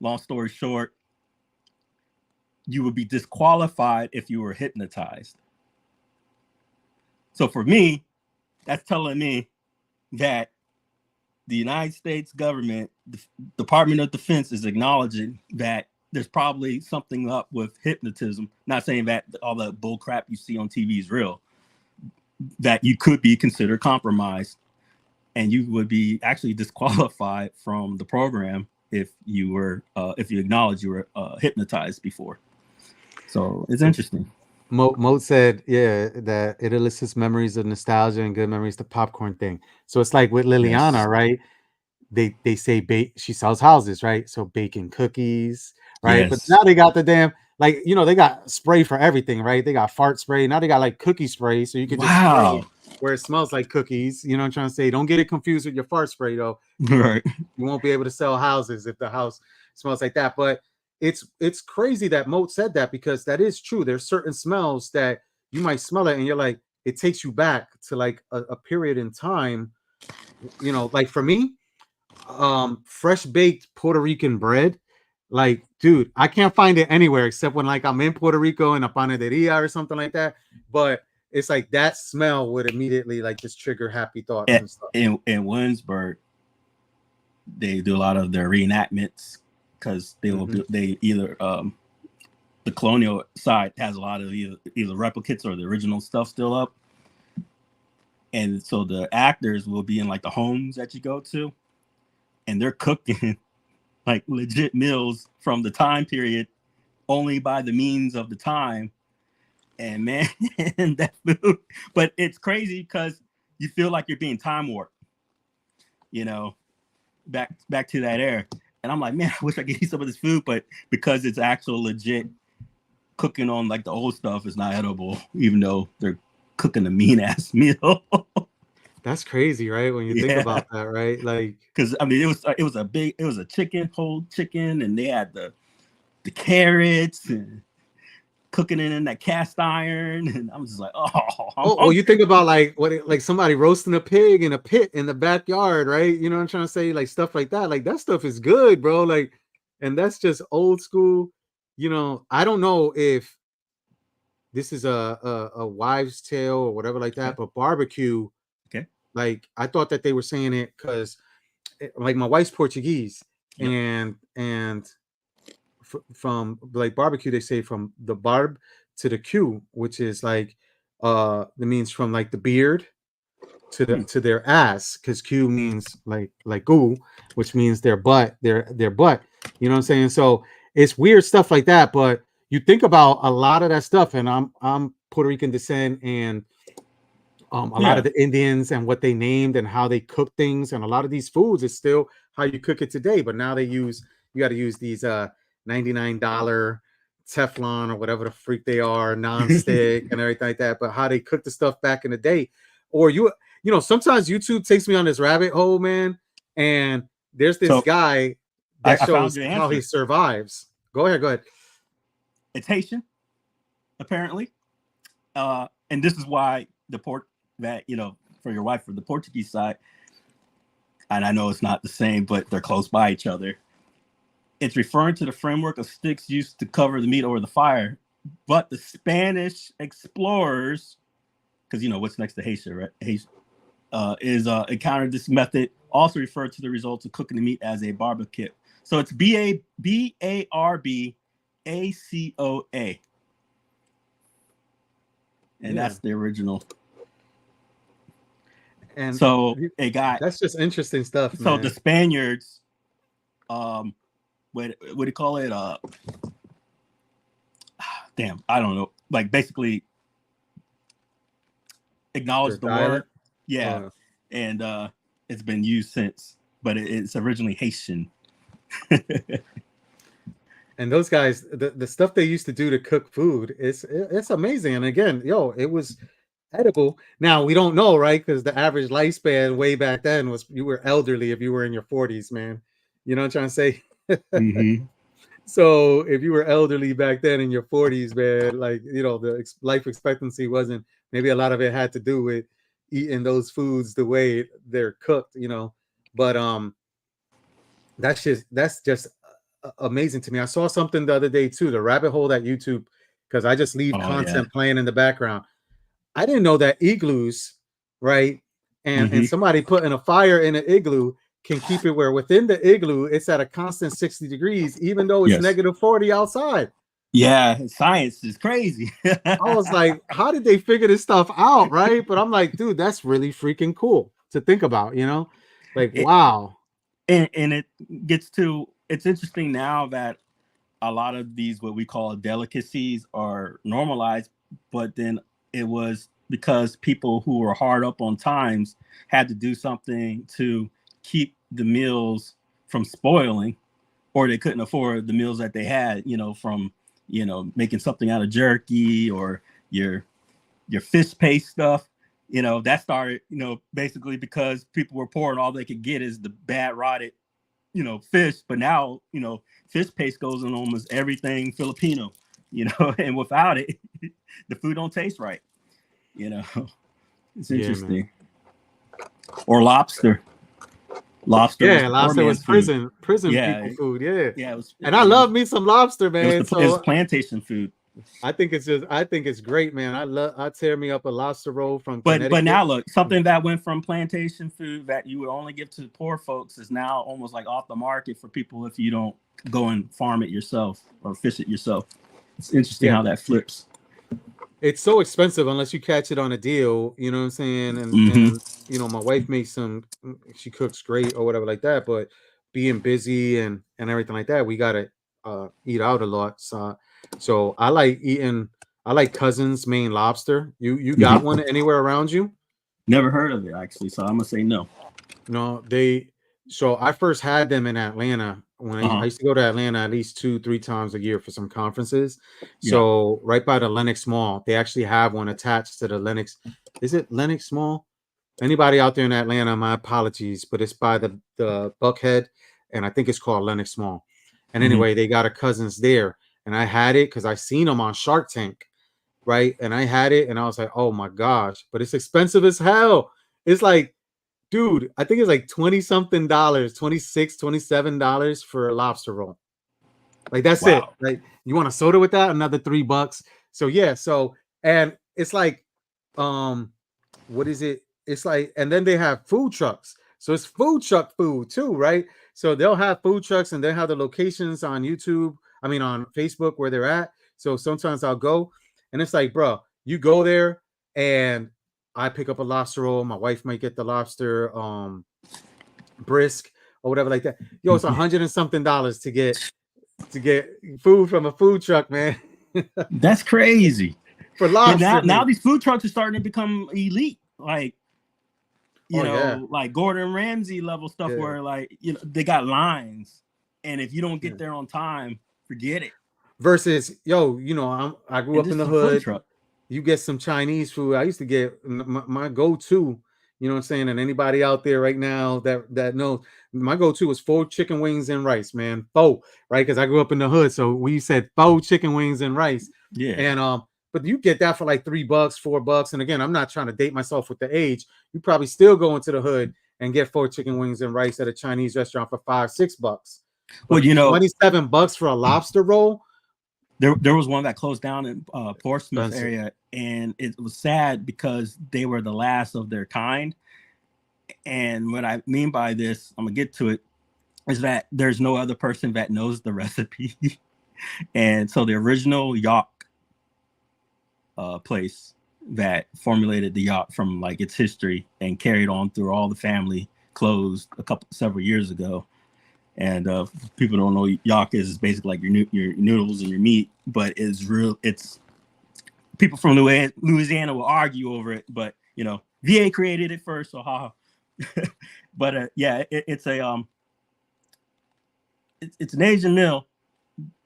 Long story short, you would be disqualified if you were hypnotized. So for me, that's telling me that the United States government, the Department of Defense, is acknowledging that there's probably something up with hypnotism. Not saying that all the bull crap you see on TV is real, that you could be considered compromised and you would be actually disqualified from the program if you acknowledge you were hypnotized before. So it's interesting. Mo said, yeah, that it elicits memories of nostalgia and good memories, the popcorn thing. So it's like with Liliana, Yes. right? They say she sells houses, right? So baking cookies, right? But Yes. now they got the damn, like, they got spray for everything, right? They got fart spray. Now they got like cookie spray, so you can just spray Wow. it where it smells like cookies. You know what I'm trying to say? Don't get it confused with your fart spray, though. Right. You won't be able to sell houses if the house smells like that. But it's crazy that Moat said that, because that is true. There's certain smells that you might smell it and you're like, it takes you back to like a period in time. Like for me, fresh baked Puerto Rican bread, like, dude, I can't find it anywhere except when like I'm in Puerto Rico in a panaderia or something like that. But it's like that smell would immediately like just trigger happy thoughts and stuff. In Williamsburg, they do a lot of their reenactments because they will they either the colonial side has a lot of either replicates or the original stuff still up, and so the actors will be in like the homes that you go to, and they're cooking like legit meals from the time period only by the means of the time. And man, that food, but it's crazy because you feel like you're being time warped, back to that era. And I'm like, man, I wish I could eat some of this food, but because it's actual legit cooking on like the old stuff, is not edible, even though they're cooking a mean ass meal. That's crazy, right? When you think about that, right? Like, because I mean, it was a whole chicken, and they had the carrots and cooking it in that cast iron, and I'm just like, oh, you think about like like somebody roasting a pig in a pit in the backyard, right? You know what I'm trying to say? Like stuff like that. Like that stuff is good, bro. Like, and that's just old school. I don't know if this is a wives' tale or whatever like that, but barbecue. Okay. Like I thought that they were saying it because, like, my wife's Portuguese, and from like barbecue, they say from the barb to the Q, which is like that means from like the beard to their ass, because Q means like goo, which means their butt, their butt. You know what I'm saying? So it's weird stuff like that. But you think about a lot of that stuff, and I'm Puerto Rican descent, and a lot of the Indians and what they named and how they cook things, and a lot of these foods is still how you cook it today. But now you got to use these $99 Teflon or whatever the freak they are, non-stick and everything like that. But how they cook the stuff back in the day, or sometimes YouTube takes me on this rabbit hole, man. And there's this guy that shows how he survives. Go ahead. It's Haitian, apparently, and this is why the pork that for your wife, for the Portuguese side, and I know it's not the same, but they're close by each other. It's referring to the framework of sticks used to cover the meat over the fire. But the Spanish explorers, because what's next to Haitian, right? Haitian encountered this method, also referred to the results of cooking the meat as a barbecue. So it's BARBACOA. And that's the original. And So it got that's just interesting stuff, so man. the Spaniards, what do you call it? Damn, I don't know. Like basically acknowledge the dialect? word. Yeah. And it's been used since, but it's originally Haitian. And those guys, the stuff they used to do to cook food, it's amazing. And again, it was edible. Now we don't know, right? Because the average lifespan way back then was you were elderly if you were in your 40s, man. You know what I'm trying to say? Mm-hmm. So if you were elderly back then in your 40s, man, like the life expectancy wasn't. Maybe a lot of it had to do with eating those foods the way they're cooked, But that's just amazing to me. I saw something the other day too, the rabbit hole that YouTube, because I just leave content playing in the background. I didn't know that igloos, right? And somebody putting a fire in an igloo can keep it where within the igloo it's at a constant 60 degrees, even though it's negative 40 outside. Yeah, science is crazy. I was like, how did they figure this stuff out, right? But I'm like, dude, that's really freaking cool to think about, Like, wow. And it gets to, it's interesting now that a lot of these what we call delicacies are normalized, but then it was because people who were hard up on times had to do something to keep the meals from spoiling, or they couldn't afford the meals that they had, from making something out of jerky or your fish paste stuff. That started, basically because people were poor and all they could get is the bad rotted, fish. But now, fish paste goes in almost everything Filipino, and without it, the food don't taste right. It's interesting. Or lobster. Lobster was prison people food. Yeah. I love me some lobster, man. It was plantation food. I think it's great, man. I tear me up a lobster roll from but now look, something that went from plantation food that you would only give to poor folks is now almost like off the market for people if you don't go and farm it yourself or fish it yourself. It's interesting how that flips. It's so expensive unless you catch it on a deal, you know what I'm saying? And my wife makes she cooks great or whatever like that, but being busy and everything like that, we gotta eat out a lot. So I like Cousins Maine Lobster. You got one anywhere around you? Never heard of it actually, so I'm gonna say no. No, so I first had them in Atlanta when I used to go to Atlanta at least 2-3 times a year for some conferences. So right by the Lenox Mall, they actually have one attached to the Lenox. Is it Lenox Mall? Anybody out there in Atlanta, my apologies, but it's by the Buckhead, and I think it's called Lenox Mall. And anyway, they got a Cousins there, and I had it because I seen them on Shark Tank, right? And I had it, and I was like, oh my gosh, but it's expensive as hell. It's like, dude, I think it's like $20-something, $26, $27 for a lobster roll. Like that's it. Like you want a soda with that, another $3. So and it's like, what is it? It's like, and then they have food trucks. So it's food truck food too, right? So they'll have food trucks and they have the locations on YouTube. I mean, on Facebook where they're at. So sometimes I'll go and it's like, bro, you go there and I pick up a lobster roll. My wife might get the lobster brisk or whatever like that. Yo, it's $100 and something to get food from a food truck, man. That's crazy. For lobster. Now these food trucks are starting to become elite. Like, like Gordon Ramsay level stuff where like, they got lines. And if you don't get there on time, forget it. Versus, I grew up in the hood. You get some Chinese food. I used to get my go-to, you know what I'm saying? And anybody out there right now that knows, my go-to was 4 chicken wings and rice, man. 4, right? Because I grew up in the hood. So we said 4 chicken wings and rice. Yeah. And but you get that for like $3, $4. And again, I'm not trying to date myself with the age. You probably still go into the hood and get 4 chicken wings and rice at a Chinese restaurant for $5, $6. Well, $27 for a lobster roll. There was one that closed down in Portsmouth area, and it was sad because they were the last of their kind. And what I mean by this, I'm gonna get to it, is that there's no other person that knows the recipe. And so the original York place that formulated the yacht from like its history and carried on through all the family, closed several years ago. And people don't know, yak is basically like your noodles and your meat, but it's people from Louisiana will argue over it, but you know, VA created it first, so haha. But yeah, it's an Asian meal.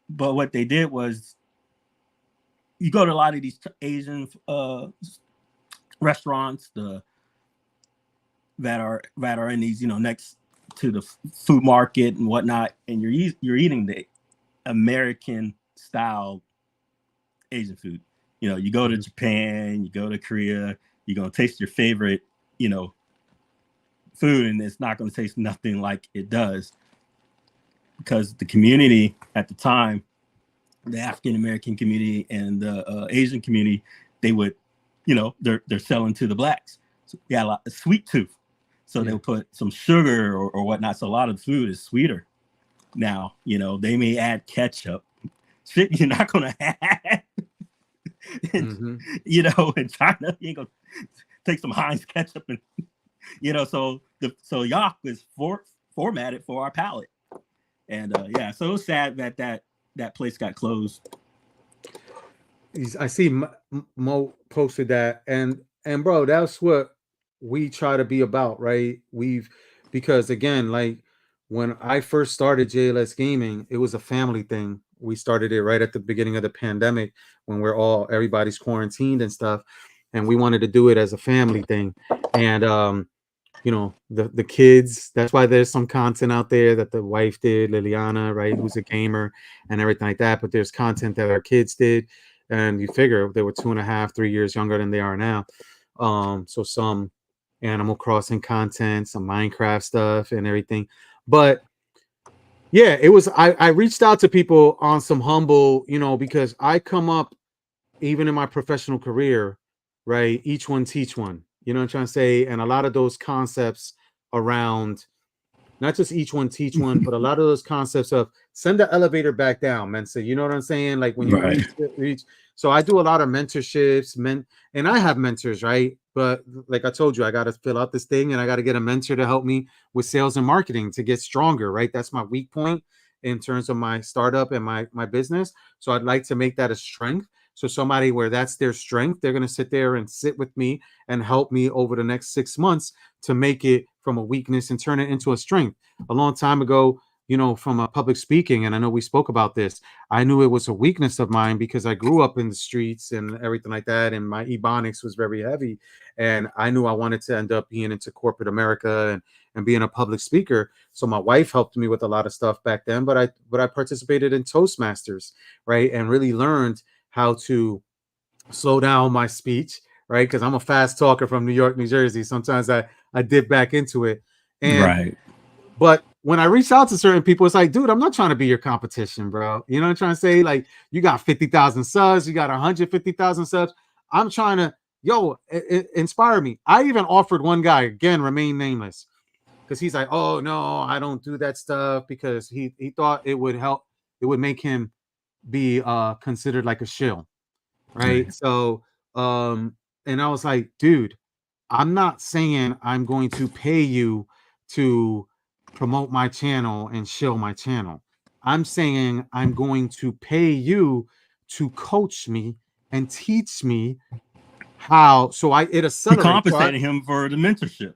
But what they did was, you go to a lot of these Asian restaurants, that are in these, you know, next to the food market and whatnot, and you're eating the American style Asian food. You know, you go to Japan, you go to Korea, you're gonna taste your favorite, you know, food, and it's not gonna taste nothing like it does, because the community at the time, the African American community and the Asian community, they would, you know, they're selling to the blacks. So yeah, a lot of sweet tooth. So they'll put some sugar or whatnot. So a lot of the food is sweeter. Now, you know, they may add ketchup. Shit, you're not gonna have. You know, in China, you ain't gonna take some Heinz ketchup and, you know, so yak is formatted for our palate. And yeah, so it was sad that place got closed. I see Mo posted that, and bro, that's what we try to be about, right? Because again, like when I first started JLS Gaming, it was a family thing. We started it right at the beginning of the pandemic when everybody's quarantined and stuff, and we wanted to do it as a family thing. And you know, the kids, that's why there's some content out there that the wife did, Liliana, right, who's a gamer and everything like that, but there's content that our kids did, and you figure they were 2.5, 3 years younger than they are now. So some Animal Crossing content, some Minecraft stuff and everything. But yeah, it was, I reached out to people on some humble, you know, because I come up, even in my professional career, right, each one teach one, you know what I'm trying to say? And a lot of those concepts around not just each one teach one, but a lot of those concepts of send the elevator back down, Mensa. You know what I'm saying? Like when you reach. So I do a lot of mentorships, and I have mentors, right? But like I told you, I got to fill out this thing, and I got to get a mentor to help me with sales and marketing to get stronger, right? That's my weak point in terms of my startup and my business. So I'd like to make that a strength. So somebody where that's their strength, they're going to sit there and sit with me and help me over the next 6 months to make it from a weakness and turn it into a strength. A long time ago, you know, from a public speaking, and I know we spoke about this, I knew it was a weakness of mine because I grew up in the streets and everything like that, and my ebonics was very heavy, and I knew I wanted to end up being into corporate America and being a public speaker. So my wife helped me with a lot of stuff back then, but I participated in Toastmasters, right, and really learned how to slow down my speech, right, because I'm a fast talker from New York, New Jersey. Sometimes I dip back into it, and but when I reach out to certain people, it's like, dude, I'm not trying to be your competition, bro. You know what I'm trying to say? Like, you got 50,000 subs, you got 150,000 subs. I'm trying to, inspire me. I even offered one guy, again, remain nameless, because he's like, oh no, I don't do that stuff, because he thought it would help, it would make him be considered like a shill, right? So and I was like, dude, I'm not saying I'm going to pay you to promote my channel and shill my channel. I'm saying I'm going to pay you to coach me and teach me how. So it accelerates. You compensated him for the mentorship.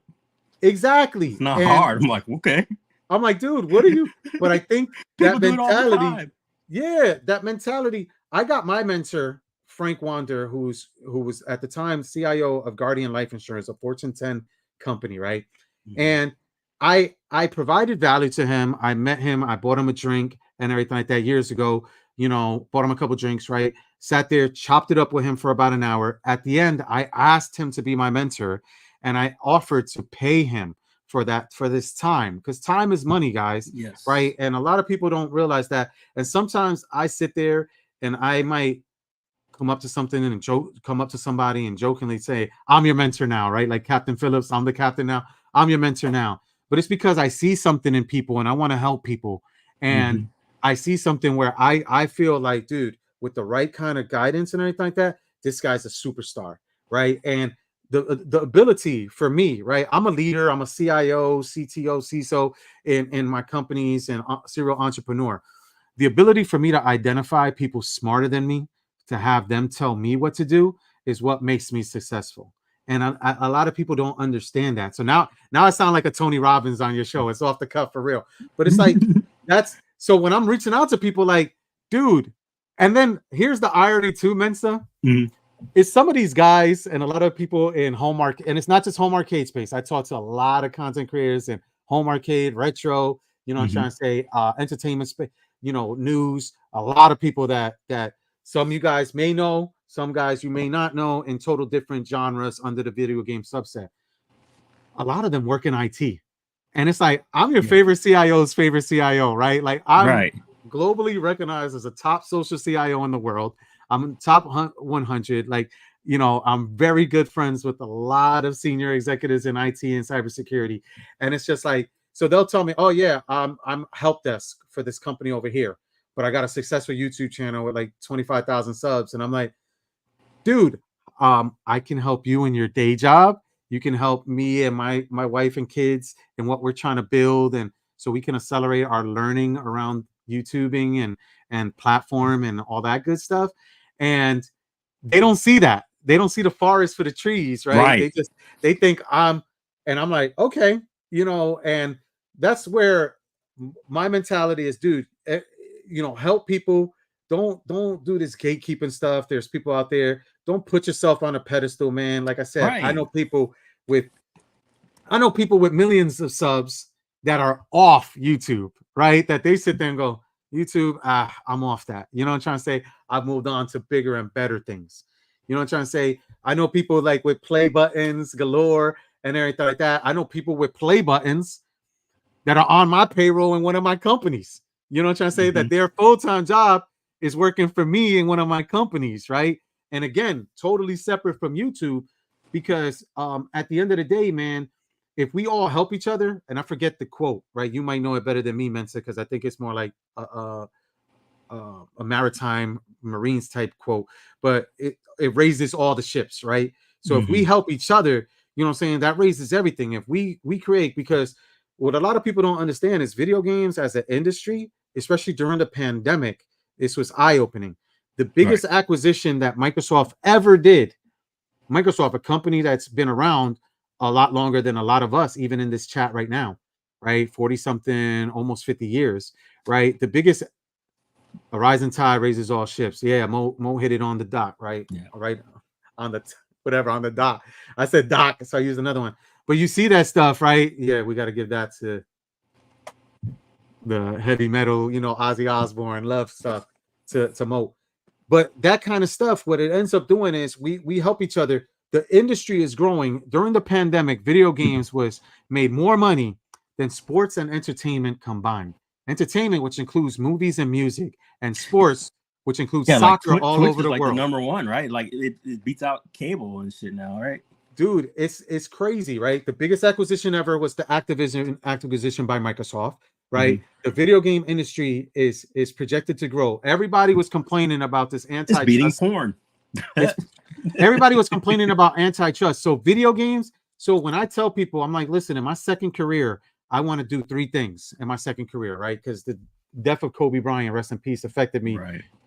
Exactly. It's not hard. I'm like, okay. I'm like, dude, what are you? But I think People that do it all the mentality. time. Yeah, that mentality. I got my mentor, Frank Wander, who was at the time CIO of Guardian Life Insurance, a Fortune 10 company, right? Mm-hmm. And I provided value to him. I met him. I bought him a drink and everything like that years ago. You know, bought him a couple drinks, right? Sat there, chopped it up with him for about an hour. At the end, I asked him to be my mentor, and I offered to pay him for this time, because time is money, guys. Yes. Right. And a lot of people don't realize that. And sometimes I sit there and I might come up to somebody and jokingly say, I'm your mentor now, right? Like Captain Phillips, I'm the captain now. I'm your mentor now. But it's because I see something in people and I want to help people. And I see something where I feel like, dude, with the right kind of guidance and everything like that, this guy's a superstar, right? And the ability for me, right? I'm a leader. I'm a CIO, CTO, CISO in my companies and serial entrepreneur. The ability for me to identify people smarter than me, to have them tell me what to do, is what makes me successful. And a lot of people don't understand that. So now I sound like a Tony Robbins on your show. It's off the cuff for real. But it's like that's so when I'm reaching out to people, like, dude. And then here's the irony too, Mensa. Is some of these guys and a lot of people in home arcade, and it's not just home arcade space. I talk to a lot of content creators in home arcade, retro, you know, I'm trying to say entertainment space, you know, news, a lot of people that some you guys may know, some guys you may not know, in total different genres under the video game subset. A lot of them work in IT. And it's like, I'm your favorite CIO's favorite CIO, right? Like I'm globally recognized as a top social CIO in the world. I'm top 100. Like, you know, I'm very good friends with a lot of senior executives in IT and cybersecurity. And it's just like, so they'll tell me, oh yeah, I'm help desk for this company over here, but I got a successful YouTube channel with like 25,000 subs. And I'm like, dude, I can help you in your day job. You can help me and my wife and kids and what we're trying to build. And so we can accelerate our learning around YouTubing and platform and all that good stuff. And they don't see that. They don't see the forest for the trees, right? They think and I'm like, okay, you know, and that's where my mentality is, dude, you know, help people. Don't do this gatekeeping stuff. There's people out there. Don't put yourself on a pedestal, man. Like I said, I know people with millions of subs that are off YouTube, right? That they sit there and go, YouTube, I'm off that. You know what I'm trying to say? I've moved on to bigger and better things. You know what I'm trying to say? I know people like with play buttons galore and everything like that. I know people with play buttons that are on my payroll in one of my companies. You know what I'm trying to say? That their full-time job is working for me in one of my companies, right? And again, totally separate from YouTube, because at the end of the day, man, if we all help each other, and I forget the quote, right? You might know it better than me, Mensa, because I think it's more like a maritime Marines type quote, but it raises all the ships, right? So if we help each other, you know what I'm saying, that raises everything. If we create, because what a lot of people don't understand is video games as an industry, especially during the pandemic, this was eye-opening. The biggest acquisition that Microsoft ever did, Microsoft, a company that's been around a lot longer than a lot of us, even in this chat right now, right? 40 something, almost 50 years, right? The biggest, a rising tide raises all ships. Yeah, Mo hit it on the dot, right? Yeah. All right, on the whatever, on the dot. I said dot, so I used another one. But you see that stuff, right? Yeah, we got to give that to the heavy metal, you know, Ozzy Osbourne love stuff to Mo. But that kind of stuff, what it ends up doing is we help each other. The industry is growing. During the pandemic, video games was made more money than sports and entertainment combined. Entertainment, which includes movies and music, and sports, which includes soccer like all Twitch over is the like world. The number one, right? Like it beats out cable and shit now, right? Dude, it's crazy, right? The biggest acquisition ever was the acquisition by Microsoft, right? The video game industry is projected to grow. Everybody was complaining about this antitrust. It's beating porn. Everybody was complaining about antitrust. So video games. So when I tell people, I'm like, listen, in my second career, I want to do 3 things in my second career, right? Because the death of Kobe Bryant, rest in peace, affected me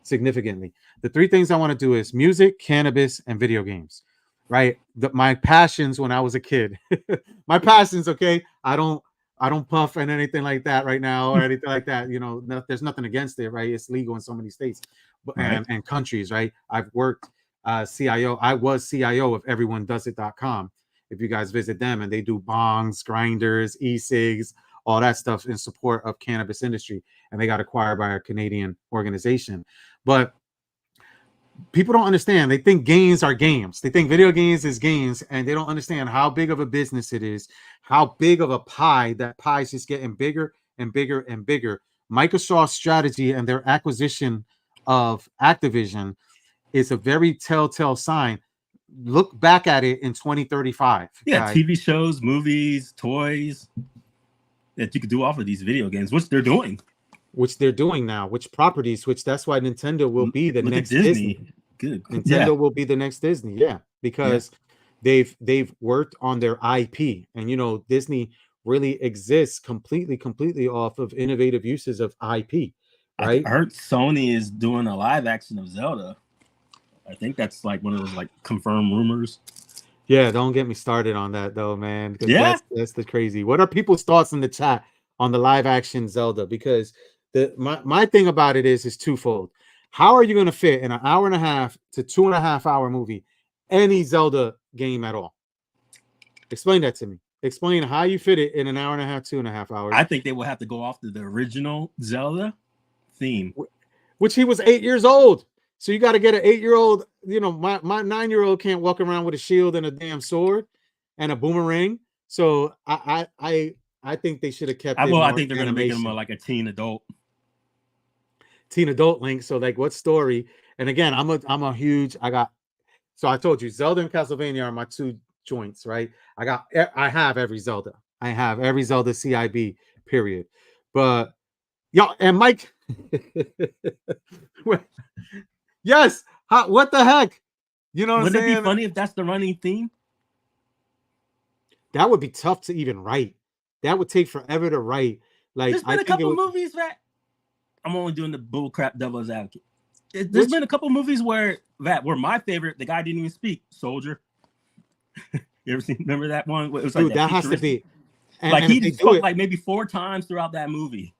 significantly. The 3 things I want to do is music, cannabis, and video games, right? My passions when I was a kid. My passions, okay? I don't puff and anything like that right now or anything like that. You know, there's nothing against it, right? It's legal in so many states and countries, right? I've worked CIO. I was CIO of everyonedoesit.com. If you guys visit them, and they do bongs, grinders, e-cigs, all that stuff in support of cannabis industry. And they got acquired by a Canadian organization. But people don't understand. They think games are games. They think video games is games, and they don't understand how big of a business it is, how big of a pie. That pie is just getting bigger and bigger and bigger. Microsoft's strategy and their acquisition of Activision is a very telltale sign. Look back at it in 2035. Yeah, guys. TV shows, movies, toys that you could do off of these video games, which they're doing. Which they're doing now, which properties, which that's why Nintendo will be the next Disney. Good. Nintendo will be the next Disney. Yeah. because they've worked on their IP, and you know Disney really exists completely off of innovative uses of IP, right? I heard Sony is doing a live action of Zelda. I think that's like one of those like confirmed rumors. Yeah, don't get me started on that though, man. Because Yeah. that's the crazy. What are people's thoughts in the chat on the live action Zelda? Because my thing about it is twofold. How are you going to fit in an hour and a half to 2.5 hour movie any Zelda game at all? Explain that to me. Explain how you fit it in an hour and a half, 2.5 hours. I think they will have to go off to the original Zelda theme, which he was 8 years old. So you got to get an 8-year-old. You know, my 9-year-old can't walk around with a shield and a damn sword and a boomerang. So I think they should have kept. I think they're going to make him like a teen adult Link. So like, what story? And again, I'm a huge. So I told you, Zelda and Castlevania are my two joints, right? I have every Zelda. I have every Zelda CIB. Period. But y'all and Mike. Yes. What the heck? You know what I'm saying? Wouldn't it be funny if that's the running theme? That would be tough to even write. That would take forever to write. Like, there's been a couple movies that I'm only doing the bullcrap devil's advocate. There's been a couple movies where my favorite, the guy didn't even speak. Soldier. You ever remember that one? It was like that has to be. And he spoke like maybe 4 times throughout that movie.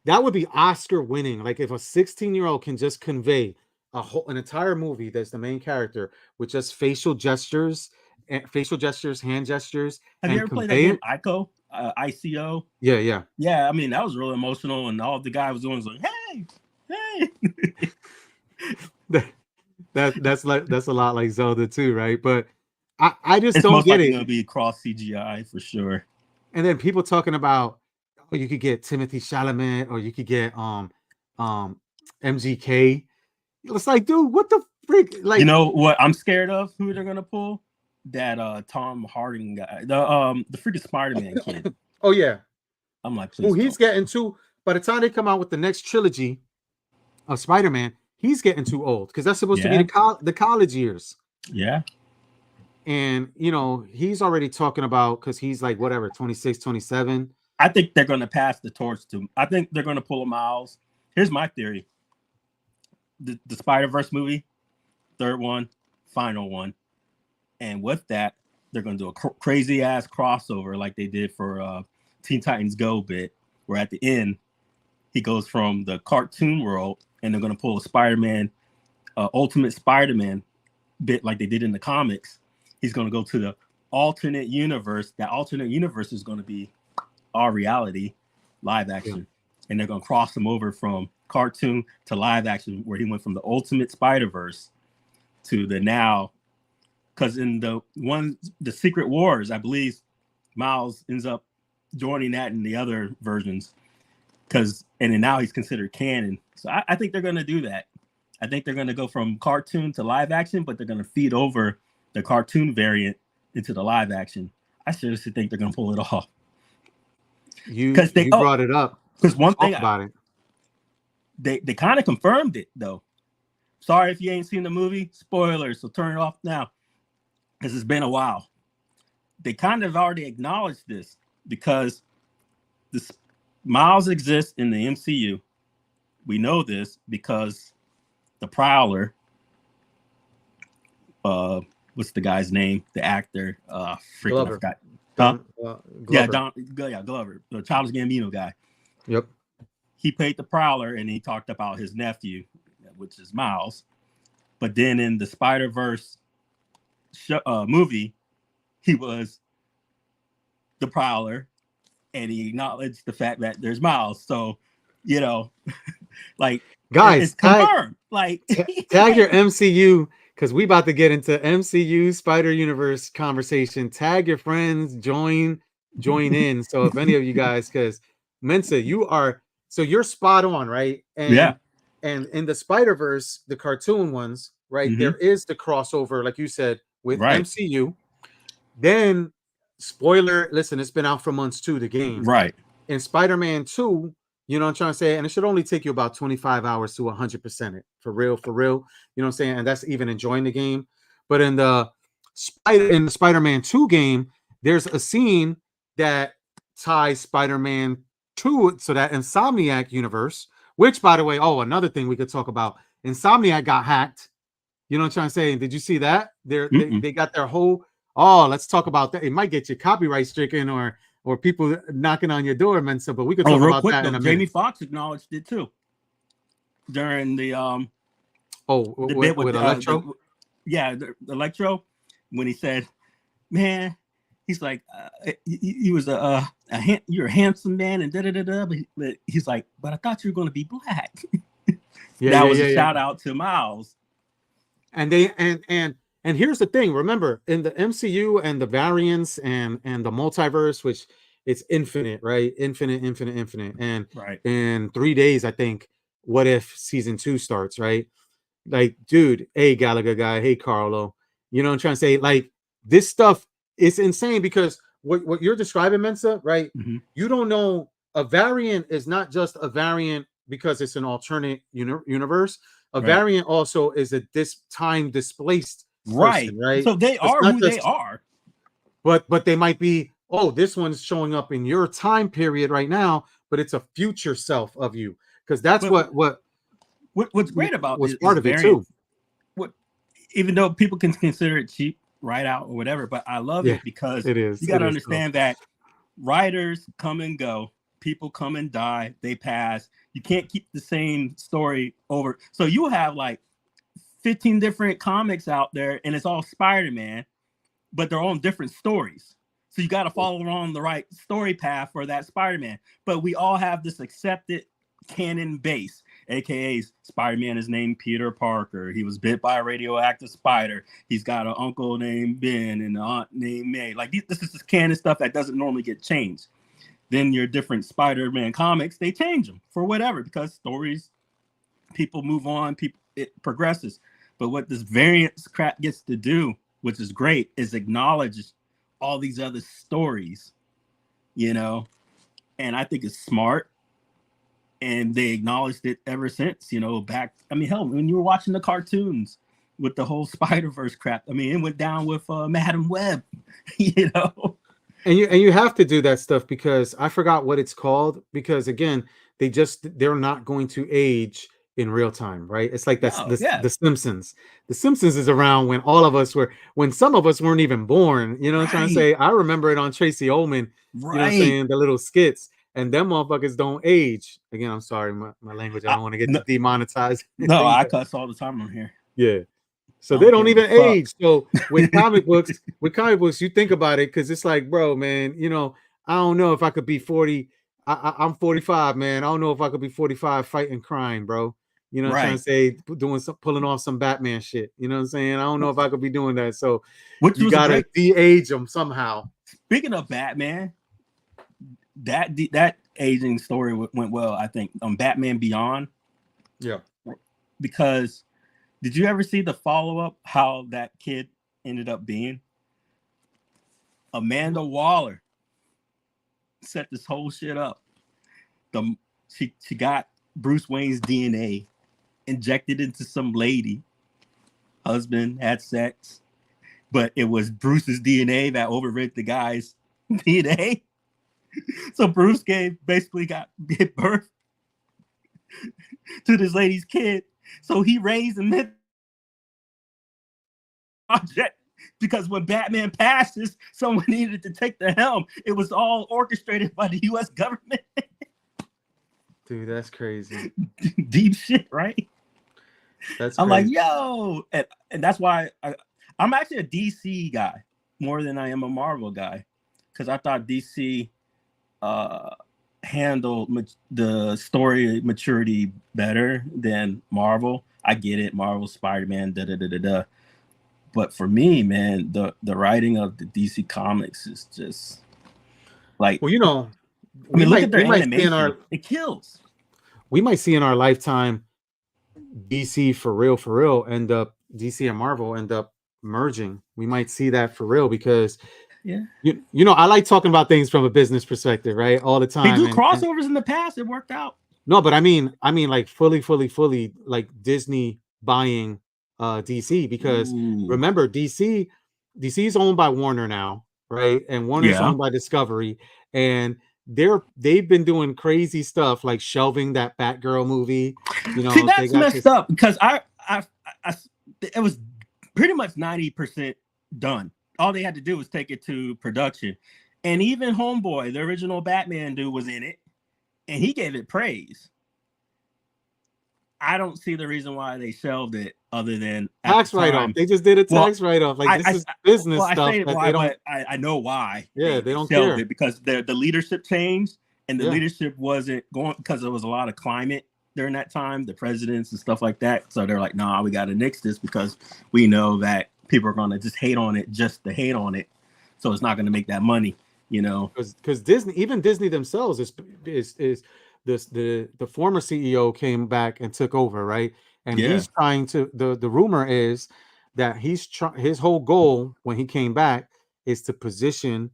That would be Oscar winning. Like if a 16-year-old can just convey an entire movie that's the main character with just facial gestures, hand gestures. Have you ever played that game ICO? ICO? Yeah. Yeah, I mean, that was real emotional, and all the guy was doing was like, hey. That's a lot like Zelda too, right? But I just don't get it. It's gonna be cross CGI for sure. And then people talking about, oh, you could get Timothy Chalamet, or you could get MGK. It's like, dude, what the freak? Like, you know what I'm scared of? Who they're gonna pull? That Tom Hardy guy, the freaking Spider-Man kid. Oh yeah, I'm like, please. Oh, he's getting too. By the time they come out with the next trilogy of Spider-Man, he's getting too old because that's supposed to be the college years. Yeah. And you know, he's already talking about, because he's like whatever, 26, 27. I think they're going to pass the torch to. I think they're going to pull a Miles. Here's my theory: the Spider-Verse movie, third one, final one, and with that, they're going to do a crazy ass crossover like they did for Teen Titans Go bit, where at the end he goes from the cartoon world, and they're going to pull a Spider-Man, Ultimate Spider-Man bit like they did in the comics. He's going to go to the alternate universe. That alternate universe is going to be our reality, live action. And they're going to cross him over from cartoon to live action, where he went from the Ultimate Spider-Verse to the now. Because in the Secret Wars, I believe Miles ends up joining that in the other versions. And then now he's considered canon. So I think they're going to do that. I think they're going to go from cartoon to live action, but they're going to feed over the cartoon variant into the live action. I seriously think they're going to pull it off. You brought it up. Because one thing about it, they kind of confirmed it though. Sorry if you ain't seen the movie. Spoilers, so turn it off now, because it's been a while. They kind of already acknowledged this, because this Miles exists in the MCU. We know this because the Prowler, what's the guy's name? The actor, freaking I forgot. Glover, the Childish Gambino guy. Yep. He played the Prowler, and he talked about his nephew, which is Miles. But then in the Spider-Verse movie, he was the Prowler, and he acknowledged the fact that there's Miles. So, you know, like, guys, it's confirmed. Tag your MCU, because we about to get into MCU Spider Universe conversation. Tag your friends, join in. So if any of you guys, because Mensa, you're spot on, right? And and in the Spider-Verse, the cartoon ones, right, there is the crossover, like you said, with MCU. Then, spoiler, listen, it's been out for months too, the game. Right. In Spider-Man 2, you know what I'm trying to say? And it should only take you about 25 hours to 100% it. For real. You know what I'm saying? And that's even enjoying the game. But in the in the Spider-Man 2 game, there's a scene that ties Spider-Man 2 so that Insomniac universe, which, by the way, another thing we could talk about, Insomniac got hacked. You know what I'm trying to say? Did you see that? They got their whole. Let's talk about that. It might get you copyright stricken or people knocking on your door, Mensa. But we could talk about that in a minute. Jamie Foxx acknowledged it too during the with Electro. The Electro, when he said, "Man," he's like, "He was you're a handsome man," and da da da da. But he's like, "But I thought you were going to be black." That was a shout out to Miles. And here's the thing. Remember, in the MCU and the variants and the multiverse, which it's infinite, right? Infinite. And in 3 days, I think, What If season 2 starts, right? Like, dude, hey Gallagher guy, hey Carlo. You know what I'm trying to say? Like, this stuff is insane because what you're describing, Mensa, right? Mm-hmm. You don't know, a variant is not just a variant because it's an alternate universe. A variant also is a time displaced person, right? So they are who they are. But they might be, this one's showing up in your time period right now, but it's a future self of you. Because that's what's great about was part of it too. Even though people can consider it cheap, write out or whatever, but I love it because you got to understand that writers come and go. People come and die, they pass. You can't keep the same story over. So you have like 15 different comics out there, and it's all Spider-Man, but they're on different stories. So you got to follow along the right story path for that Spider-Man. But we all have this accepted canon base, aka Spider-Man is named Peter Parker. He was bit by a radioactive spider. He's got an uncle named Ben and an aunt named May. Like this is just canon stuff that doesn't normally get changed. Then your different Spider-Man comics, they change them for whatever, because stories, people move on, it progresses. But what this variants crap gets to do, which is great, is acknowledge all these other stories, and I think it's smart. And they acknowledged it ever since, back. I mean, hell, when you were watching the cartoons with the whole Spider-Verse crap, I mean, it went down with Madam Web, And you have to do that stuff because I forgot what it's called, because again, they're not going to age in real time, right? It's like the Simpsons. The Simpsons is around when some of us weren't even born. You know what I'm trying to say? I remember it on Tracy Ullman, you know what I'm saying, the little skits, and them motherfuckers don't age. Again, I'm sorry, my language, I don't want to get demonetized. No, I cuss all the time on here. Yeah. So they don't even age. So with comic books, you think about it, because it's like, bro, man, I don't know if I could be 40. I'm 45, man. I don't know if I could be 45 fighting crime, bro. You know what I'm trying to say? Pulling off some Batman shit. You know what I'm saying? I don't know if I could be doing that. So you gotta de-age them somehow. Speaking of Batman, that aging story went well, I think, on Batman Beyond. Yeah. Because did you ever see the follow-up, how that kid ended up being? Amanda Waller set this whole shit up. She got Bruce Wayne's DNA injected into some lady. Husband had sex, but it was Bruce's DNA that overrid the guy's DNA. So Bruce basically got birth to this lady's kid. So he raised a project, because when Batman passes, someone needed to take the helm. It was all orchestrated by the U.S. government. Dude, that's crazy. Deep shit, right? I'm like, yo, and that's why I'm actually a DC guy more than I am a Marvel guy, because I thought DC handled the story maturity better than Marvel. I get it, Marvel, Spider-Man, but for me, man, the writing of the DC comics is just like, well, I mean, look at their animation. It kills. We might see in our lifetime DC for real end up, DC and Marvel end up merging. We might see that for real, because I like talking about things from a business perspective, right? All the time. They do crossovers in the past. It worked out. No, but I mean like fully like Disney buying DC, because remember, DC DC is owned by Warner now, right? And Warner's Yeah. owned by Discovery, and they've been doing crazy stuff like shelving that Batgirl movie. You know, See, they that's got messed this, up because I it was pretty much 90% done. All they had to do was take it to production, and even Homeboy, the original Batman dude, was in it, and he gave it praise. I don't see the reason why they shelved it other than at tax the write-off. time. They just did a Well, tax write-off. Like this is I business well, I stuff say that why, they don't. but I know why. Yeah, they don't shelved care. it because the leadership changed, and the Yeah. leadership wasn't going because there was a lot of climate during that time, the presidents and stuff like that. So they're like, nah, we got to nix this because we know that people are going to just hate on it just to hate on it. So it's not going to make that money, you know. Because Disney, even Disney themselves is the former CEO came back and took over, right? And Yeah. he's trying to the rumor is that his whole goal when he came back is to position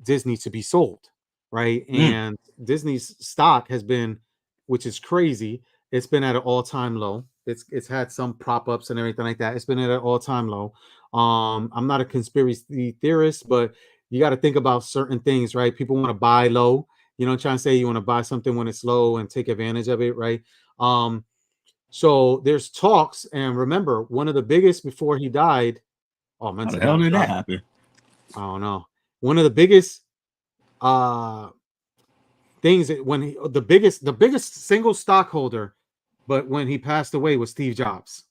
Disney to be sold, right? And Disney's stock has been, which is crazy, it's been at an all-time low. It's had some prop-ups and everything like that. It's been at an all-time low. I'm not a conspiracy theorist, but you got to think about certain things, right? People want to buy low. You know, I'm trying to say you want to buy something when it's low and take advantage of it, right? So there's talks, and remember, one of the biggest before he died. Oh, How the hell did that happen? I don't know. One of the biggest things that when the biggest single stockholder, but when he passed away was Steve Jobs,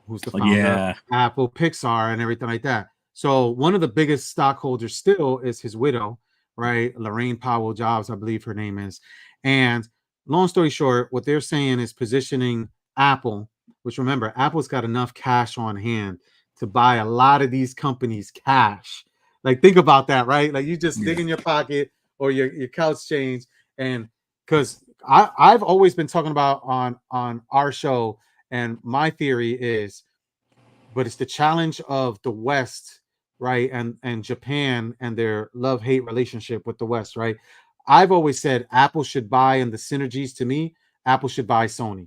who's the founder of Apple, Pixar, and everything like that. So one of the biggest stockholders still is his widow, right? Lorraine Powell Jobs, I believe her name is. And long story short, what they're saying is positioning Apple, which remember, Apple's got enough cash on hand to buy a lot of these companies cash. Like, think about that, right? Like you just dig in your pocket or your couch change. And because I've always been talking about on our show, and my theory is, but it's the challenge of the West, right? And Japan and their love-hate relationship with the West, right? I've always said Apple should buy, and the synergies to me, Apple should buy Sony.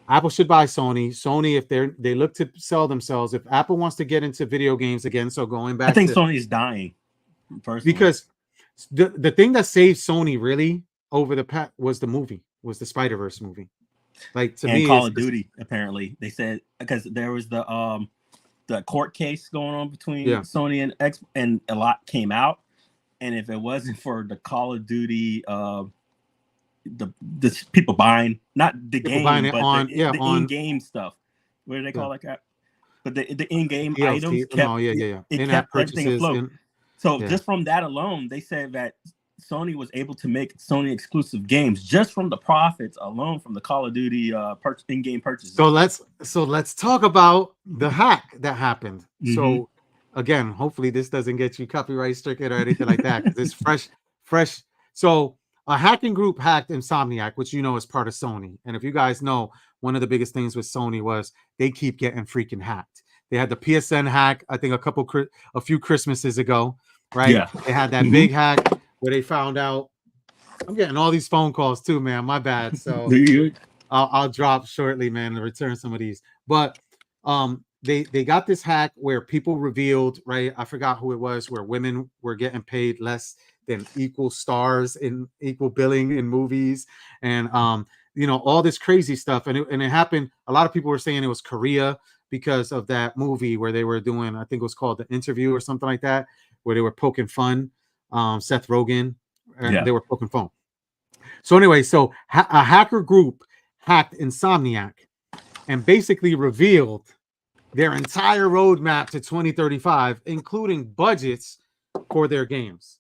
Apple should buy Sony. Sony, if they look to sell themselves, if Apple wants to get into video games again, so going back, I think Sony's dying. Personally. Because the thing that saved Sony really over the past was the Spider-Verse movie. Like to me, Call of Duty. Apparently, they said because there was the court case going on between Sony and X, and a lot came out. And if it wasn't for the Call of Duty, the people buying not the people game, buying it but on the in-game stuff. What do they call that? But the in-game items kept it kept everything afloat. So just from that alone, they said that Sony was able to make Sony exclusive games just from the profits alone from the Call of Duty in-game purchases. So let's talk about the hack that happened. So again, hopefully this doesn't get you copyright stricken or anything like that, because it's fresh. So a hacking group hacked Insomniac, which you know is part of Sony. And if you guys know, one of the biggest things with Sony was they keep getting freaking hacked. They had the PSN hack, I think a few Christmases ago, right? Yeah. They had that big hack where they found out. I'm getting all these phone calls too, man. My bad. So I'll drop shortly, man, and return some of these. But they got this hack where people revealed, right? I forgot who it was, where women were getting paid less than equal stars in equal billing in movies, and all this crazy stuff. And it happened. A lot of people were saying it was Korea because of that movie where they were doing, I think it was called The Interview or something like that, where they were poking fun. Seth Rogen, and they were poking fun. So anyway, a hacker group hacked Insomniac and basically revealed their entire roadmap to 2035, including budgets for their games.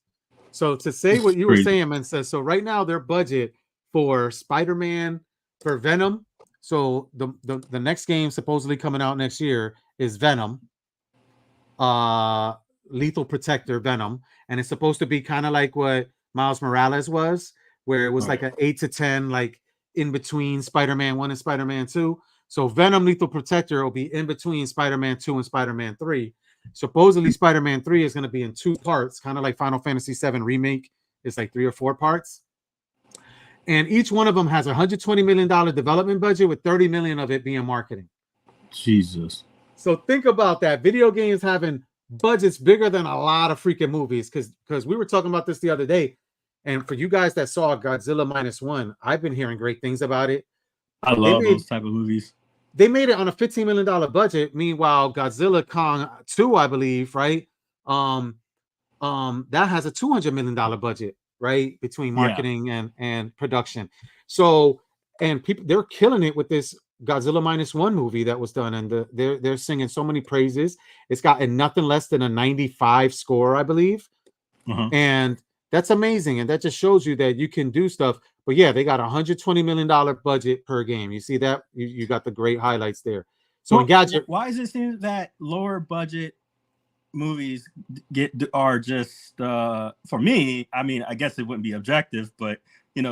So to say what you were saying, man, says so right now their budget for Spider-Man, for Venom. So the next game supposedly coming out next year is Venom. Lethal Protector Venom, and it's supposed to be kind of like what Miles Morales was, where it was like an 8 to 10, like in between Spider-Man 1 and Spider-Man 2. So Venom Lethal Protector will be in between Spider-Man 2 and Spider-Man 3. Supposedly Spider-Man 3 is going to be in 2 parts, kind of like Final Fantasy VII Remake. It's like 3 or 4 parts. And each one of them has a $120 million development budget, with $30 million of it being marketing. Jesus. So think about that. Video games having budgets bigger than a lot of freaking movies. Because we were talking about this the other day, and for you guys that saw Godzilla -1, I've been hearing great things about it. I love those type of movies. They made it on a $15 million budget. Meanwhile, Godzilla Kong 2, I believe, right? That has a $200 million budget, right? Between marketing and production. So, and people, they're killing it with this Godzilla -1 movie that was done, and they're singing so many praises. It's gotten nothing less than a 95 score, I believe. And that's amazing. And that just shows you that you can do stuff. But yeah, they got a $120 million budget per game. You see that? You got the great highlights there. So why is it seem that lower budget movies are just for me? I mean, I guess it wouldn't be objective, but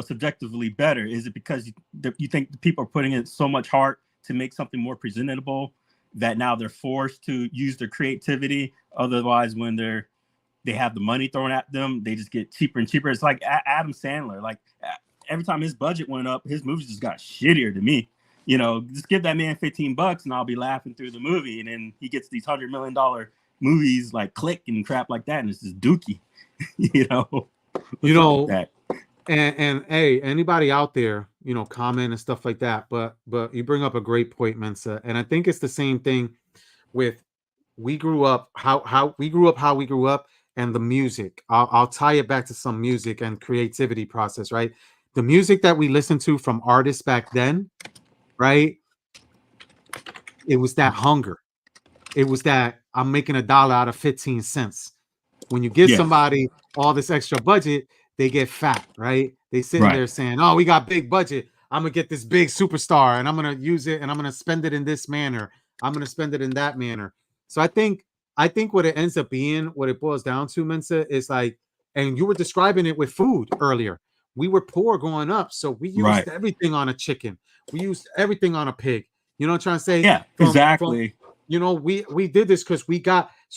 subjectively better. Is it because you think the people are putting in so much heart to make something more presentable that now they're forced to use their creativity? Otherwise, when they have the money thrown at them, they just get cheaper and cheaper. It's like Adam Sandler. Like every time his budget went up, his movies just got shittier to me. Just give that man $15 and I'll be laughing through the movie. And then he gets these $100 million movies like Click and crap like that, and it's just dookie. That. And hey, anybody out there, comment and stuff like that. But you bring up a great point, Mensa, and I think it's the same thing with we grew up, how we grew up, and the music. I'll tie it back to some music and creativity process, right? The music that we listened to from artists back then, right? It was that hunger. It was that I'm making $1 out of 15 cents. When you give somebody all this extra budget, they get fat, right? They sitting there saying, "Oh, we got big budget. I'm gonna get this big superstar, and I'm gonna use it, and I'm gonna spend it in this manner. I'm gonna spend it in that manner." So I think what it ends up being, what it boils down to, Mensa, is like, and you were describing it with food earlier. We were poor growing up, so we used everything on a chicken. We used everything on a pig. You know what I'm trying to say? Yeah, exactly. We did this because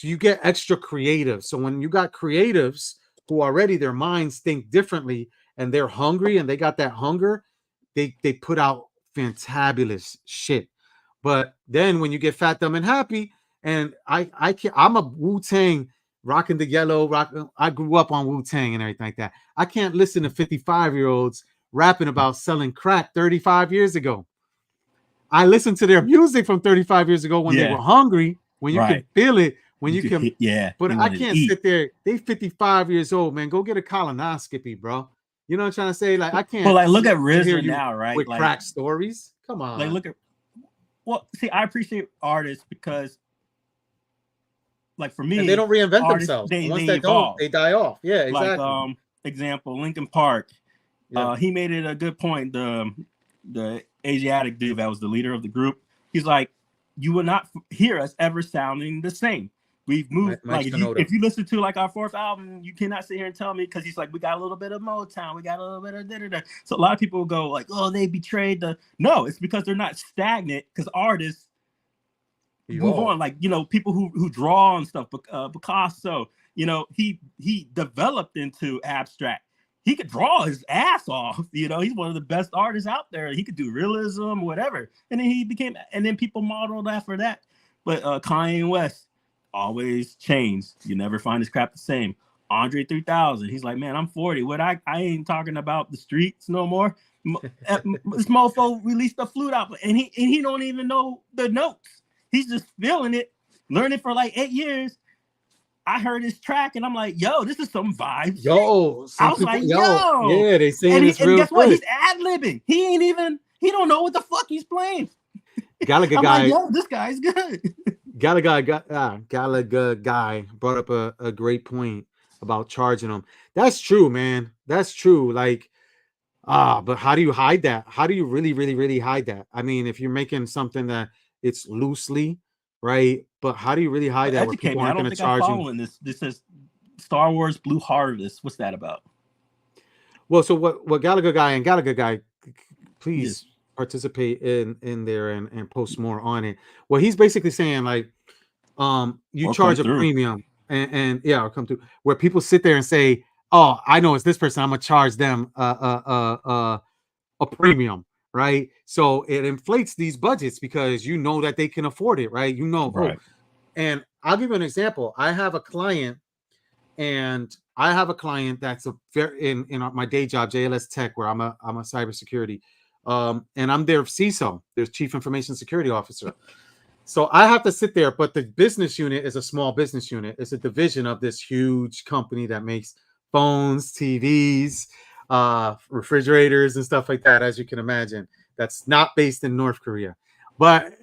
you get extra creative. So when you got creatives who already their minds think differently and they're hungry and they got that hunger, they put out fantabulous shit. But then when you get fat, dumb, and happy, and I'm a Wu-Tang, rocking the yellow, I grew up on Wu-Tang and everything like that. I can't listen to 55-year-olds rapping about selling crack 35 years ago. I listened to their music from 35 years ago when they were hungry, when you can feel it, when you can. But I can't sit there. They 55 years old, man. Go get a colonoscopy, bro. You know what I'm trying to say? Like, I can't. Well, like, look at RZA now, right? With crack stories. Come on. Like, see, I appreciate artists because, like, for me, and they don't reinvent themselves. Once they don't, they die off. Yeah, exactly. Like, example, Linkin Park. Yeah. He made it a good point. The Asiatic dude that was the leader of the group, he's like, you will not hear us ever sounding the same. We've moved. Like if you listen to like our fourth album, you cannot sit here and tell me, because he's like, we got a little bit of Motown, we got a little bit of da-da-da. So a lot of people will go like, oh, they betrayed no, it's because they're not stagnant, because artists move on. Like, people who draw and stuff, Picasso, he developed into abstract. He could draw his ass off, he's one of the best artists out there. He could do realism, whatever. And then people modeled after that. But Kanye West always changed. You never find his crap the same. Andre 3000, he's like, man, I'm 40. What I ain't talking about the streets no more. This mofo released the flute album, and he don't even know the notes. He's just feeling it, learning for like 8 years. I heard his track and I'm like, yo, this is some vibes. I was like, yo. Yeah, they saying it's real. And guess what? He's ad-libbing. He don't know what the fuck he's playing. Gallagher I'm guy. Like, yo, this guy's good. Gallagher guy brought up a great point about charging them. That's true, man. That's true. Like, but how do you hide that? How do you really, really, really hide that? I mean, if you're making something that it's loosely, right? But how do you really hide that where people aren't going to charge you? This says Star Wars Blue Harvest. What's that about? Well, so what Gallagher guy, please participate in there and post more on it. Well, he's basically saying like, you charge a premium and I'll come through, where people sit there and say, oh, I know it's this person, I'm gonna charge them a premium. Right, so it inflates these budgets because that they can afford it, right? Right. And I'll give you an example. I have a client that's a very in my day job, JLS Tech, where I'm a cybersecurity, and I'm their CISO, their Chief Information Security Officer. So I have to sit there, but the business unit is a small business unit. It's a division of this huge company that makes phones, TVs, refrigerators, and stuff like that, as you can imagine. That's not based in North Korea. But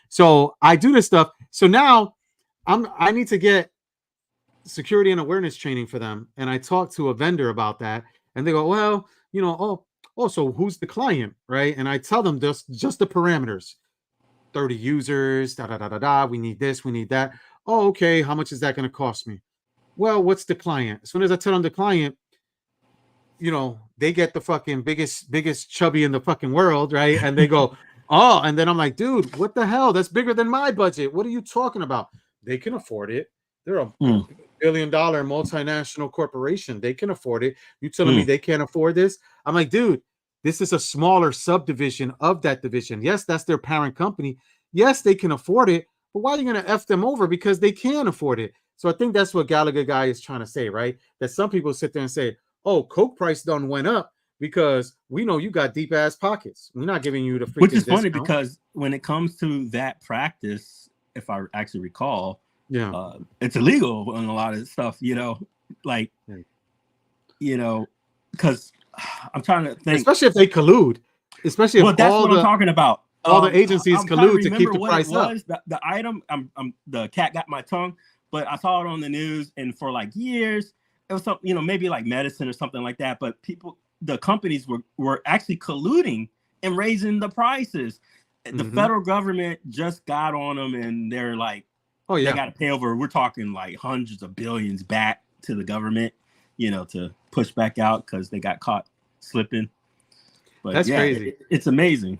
so I do this stuff. So now I need to get security and awareness training for them. And I talked to a vendor about that, and they go, well, so who's the client, right? And I tell them just the parameters. 30 users, da da da da da. We need this, we need that. Oh, okay. How much is that going to cost me? Well, what's the client? As soon as I tell them the client, they get the fucking biggest chubby in the fucking world, right? And they go, oh, and then I'm like, dude, what the hell? That's bigger than my budget. What are you talking about? They can afford it. They're a $1 billion multinational corporation. They can afford it. You telling me they can't afford this? I'm like, dude, this is a smaller subdivision of that division. Yes, that's their parent company. Yes, they can afford it, but why are you going to F them over? Because they can afford it. So I think that's what Gallagher guy is trying to say, right? That some people sit there and say, oh, Coke price done went up because we know you got deep ass pockets. We're not giving you the freaking Which is funny discount. because when it comes to that practice, if I actually recall, it's illegal on a lot of stuff, because I'm trying to think. Especially if they collude. Especially if that's what I'm talking about. All the agencies collude to keep the price up. The item, the cat got my tongue, but I saw it on the news, and for like years, it was something, maybe like medicine or something like that. But the companies were actually colluding and raising the prices. The federal government just got on them, and they're like, oh yeah, they got to pay over. We're talking like hundreds of billions back to the government, to push back out because they got caught slipping. But that's crazy. It's amazing.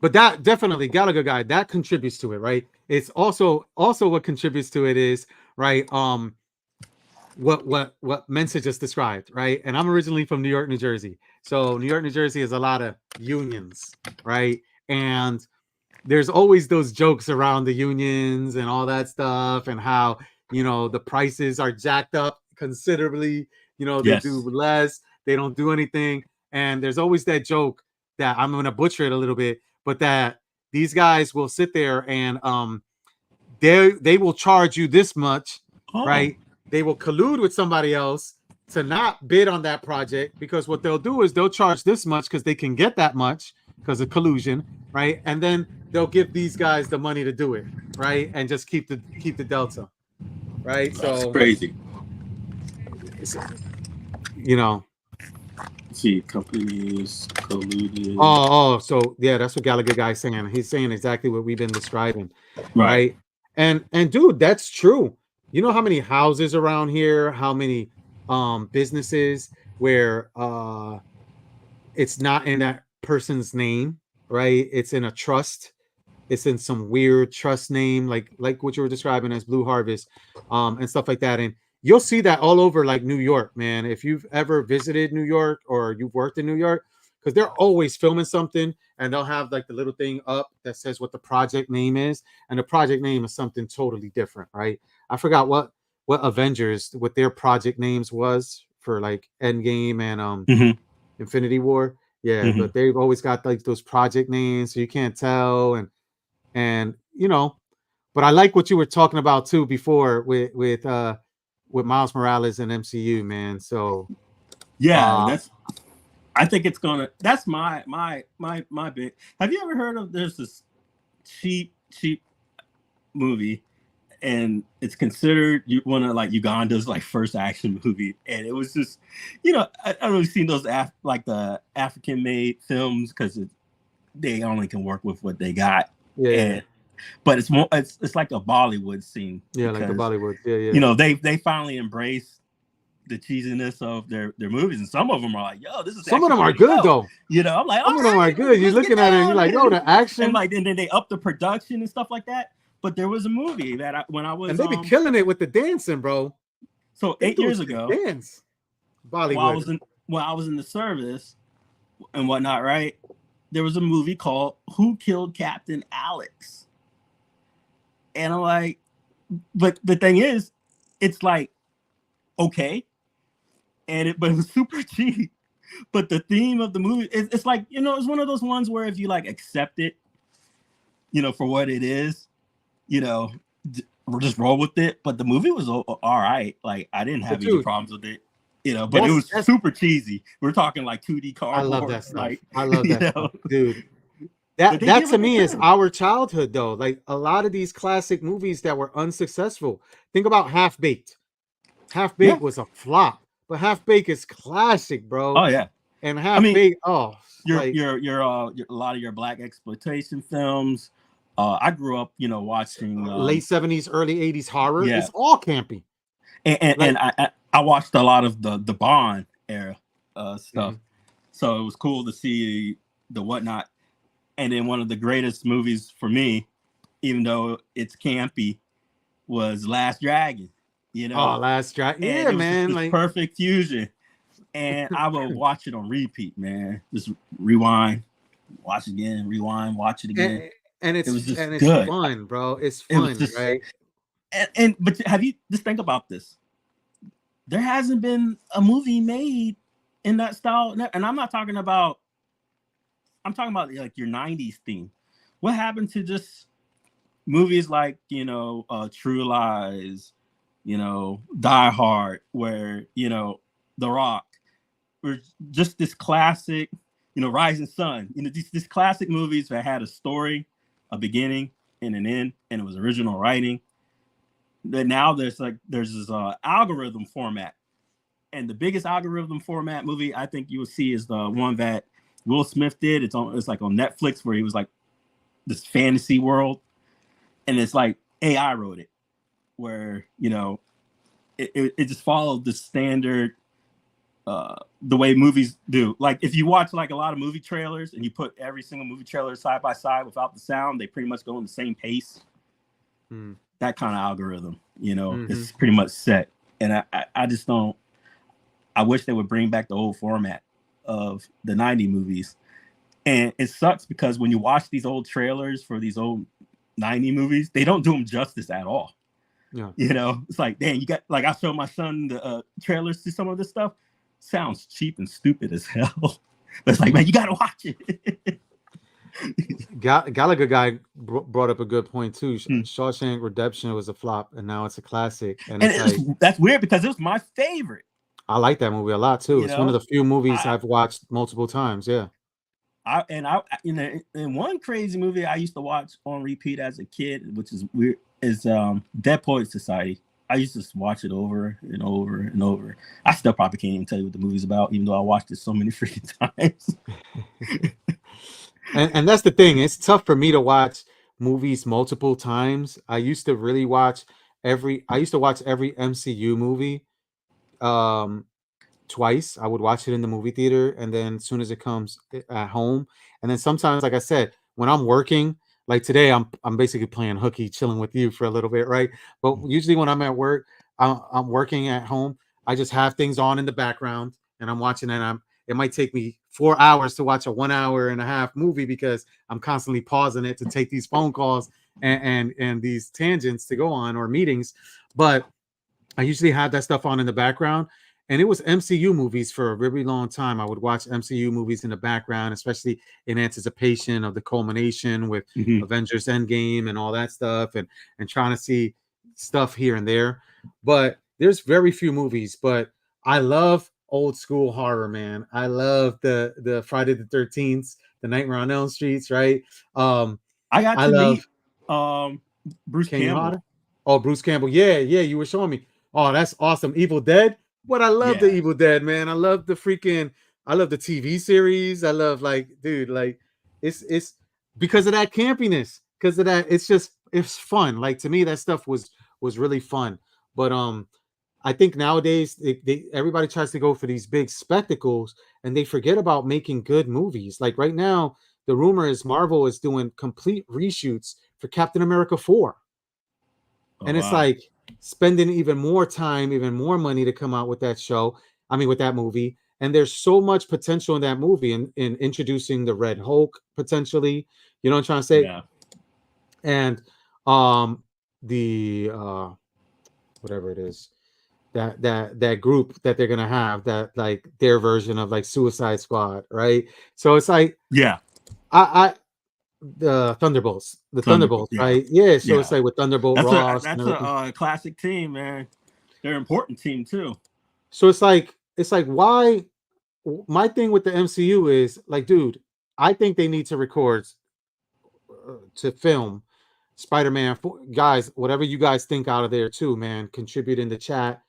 But that definitely Gallagher guy, that contributes to it, right? It's also what contributes to it is, right, what Mensa just described, right? And I'm originally from New York, New Jersey. So New York, New Jersey is a lot of unions, right? And there's always those jokes around the unions and all that stuff, and how the prices are jacked up considerably. They do less, they don't do anything, and there's always that joke that I'm gonna butcher it a little bit, but that these guys will sit there and they will charge you this much, right? They will collude with somebody else to not bid on that project, because what they'll do is they'll charge this much because they can get that much because of collusion, right? And then they'll give these guys the money to do it, right? And just keep the delta, right? That's so crazy. See, companies colluded. So yeah, that's what Gallagher guy's saying. He's saying exactly what we've been describing, right? And dude, that's true. You know how many houses around here, how many businesses where it's not in that person's name, right? It's in a trust. It's in some weird trust name, like what you were describing as Blue Harvest, and stuff like that. And you'll see that all over, like New York, man. If you've ever visited New York or you've worked in New York, because they're always filming something, and they'll have like the little thing up that says what the project name is, and the project name is something totally different, right? I forgot what Avengers, what their project names was for like Endgame and Infinity War. Yeah, but they've always got like those project names, so you can't tell, and but I like what you were talking about too before with Miles Morales and MCU, man. So yeah, I think it's gonna. That's my big. Have you ever heard of? There's this cheap movie, and it's considered one of like Uganda's like first action movie, and it was just, I don't really seen those like the African made films because they only can work with what they got. Yeah. But it's more. It's like a Bollywood scene. Yeah, because, like the Bollywood. Yeah. They finally embrace the cheesiness of their movies, and some of them are like, "Yo, this is." Some of them are good though. I'm like, some of them are good. You're looking at it, and you're like, "Oh, the action!" And then they up the production and stuff like that. But there was a movie that when I was, and they be killing it with the dancing, bro. So 8 years ago, dance Bollywood. While I was in the service and whatnot, right? There was a movie called "Who Killed Captain Alex," and I'm like, but the thing is, it's like okay, but it was super cheap. But the theme of the movie, it's like, you know, it's one of those ones where if you like accept it, you know, for what it is, you know, we'll just roll with it. But the movie was all right. Like I didn't have any problems with it, you know. But it was super cheesy. We're talking like 2D cardboard. I love that stuff. Like, I love that stuff, dude. That to me is our childhood, though. Like a lot of these classic movies that were unsuccessful. Think about Half Baked. Half Baked was a flop, but Half Baked is classic, bro. Oh yeah, and Half Baked. Oh, you're a lot of your black exploitation films. I grew up, you know, watching late 70s, early 80s horror. Yeah. It's all campy. And I watched a lot of the Bond era stuff, so it was cool to see the Whatnot. And then one of the greatest movies for me, even though it's campy, was Last Dragon. You know, Last Dragon. Yeah, man, like perfect fusion. And I will watch it on repeat, man. Just rewind, watch again, rewind, watch it again. And it's good. Fun, bro. It's fun, right? But have you just think about this? There hasn't been a movie made in that style, and I'm talking about like your 90s theme. What happened to just movies like, you know, True Lies, you know, Die Hard, where, you know, The Rock, or just this classic, you know, Rising Sun, you know, these classic movies that had a story, a beginning and an end, and it was original writing. But now there's this algorithm format, and the biggest algorithm format movie I think you will see is the one that Will Smith did. It's like on Netflix, where he was like this fantasy world, and it's like AI wrote it, where, you know, it just followed the standard the way movies do. Like if you watch like a lot of movie trailers and you put every single movie trailer side by side without the sound, they pretty much go in the same pace. That kind of algorithm, you know, it's pretty much set. And I just don't, I wish they would bring back the old format of the 90 movies. And it sucks because when you watch these old trailers for these old 90 movies, they don't do them justice at all. Yeah. You know, it's like, dang, you got, like, I showed my son the trailers to some of this stuff. Sounds cheap and stupid as hell. But it's like, man, you got to watch it. Gallagher guy brought up a good point too. Shawshank Redemption was a flop, and now it's a classic. And it's like, that's weird because it was my favorite. I like that movie a lot too. It's one of the few movies I've watched multiple times. Yeah. In one crazy movie I used to watch on repeat as a kid, which is weird, is Dead Poets Society. I used to watch it over and over and over. I still probably can't even tell you what the movie's about, even though I watched it so many freaking times. And that's the thing. It's tough for me to watch movies multiple times. I used to watch every MCU movie twice. I would watch it in the movie theater, and then as soon as it comes at home. And then sometimes, like I said, when I'm working, like today, I'm basically playing hooky, chilling with you for a little bit, right? But usually when I'm at work, I'm working at home, I just have things on in the background and I'm watching, and it might take me 4 hours to watch a 1 hour and a half movie because I'm constantly pausing it to take these phone calls and these tangents to go on, or meetings. But I usually have that stuff on in the background. And it was MCU movies for a really long time. I would watch MCU movies in the background, especially in anticipation of the culmination with Avengers Endgame and all that stuff, and trying to see stuff here and there. But there's very few movies, but I love old school horror, man. I love the Friday the 13th, the Nightmare on Elm Streets, right? I love Bruce Campbell. Oh, Bruce Campbell. Yeah, you were showing me. Oh, that's awesome. Evil Dead. But I love the Evil Dead, man. I love the TV series. I love, like, dude, like it's because of that campiness, because of that. It's fun. Like, to me, that stuff was really fun. But I think nowadays everybody tries to go for these big spectacles and they forget about making good movies. Like right now, the rumor is Marvel is doing complete reshoots for Captain America 4. And it's like spending even more time, even more money to come out with that with that movie. And there's so much potential in that movie in introducing the Red Hulk potentially. You know what I'm trying to say? Yeah. And the whatever it is, that group that they're gonna have, that like their version of like Suicide Squad, right? So it's like Yeah, I the Thunderbolts, Thunderbolt, yeah. right? Yeah, so it's Yeah. like with Thunderbolt Ross and That's everything. a classic team, man. They're an important team too. So it's like why my thing with the MCU is like, dude, I think they need to record to film Spider-Man. Guys, whatever you guys think out of there too, man, contribute in the chat,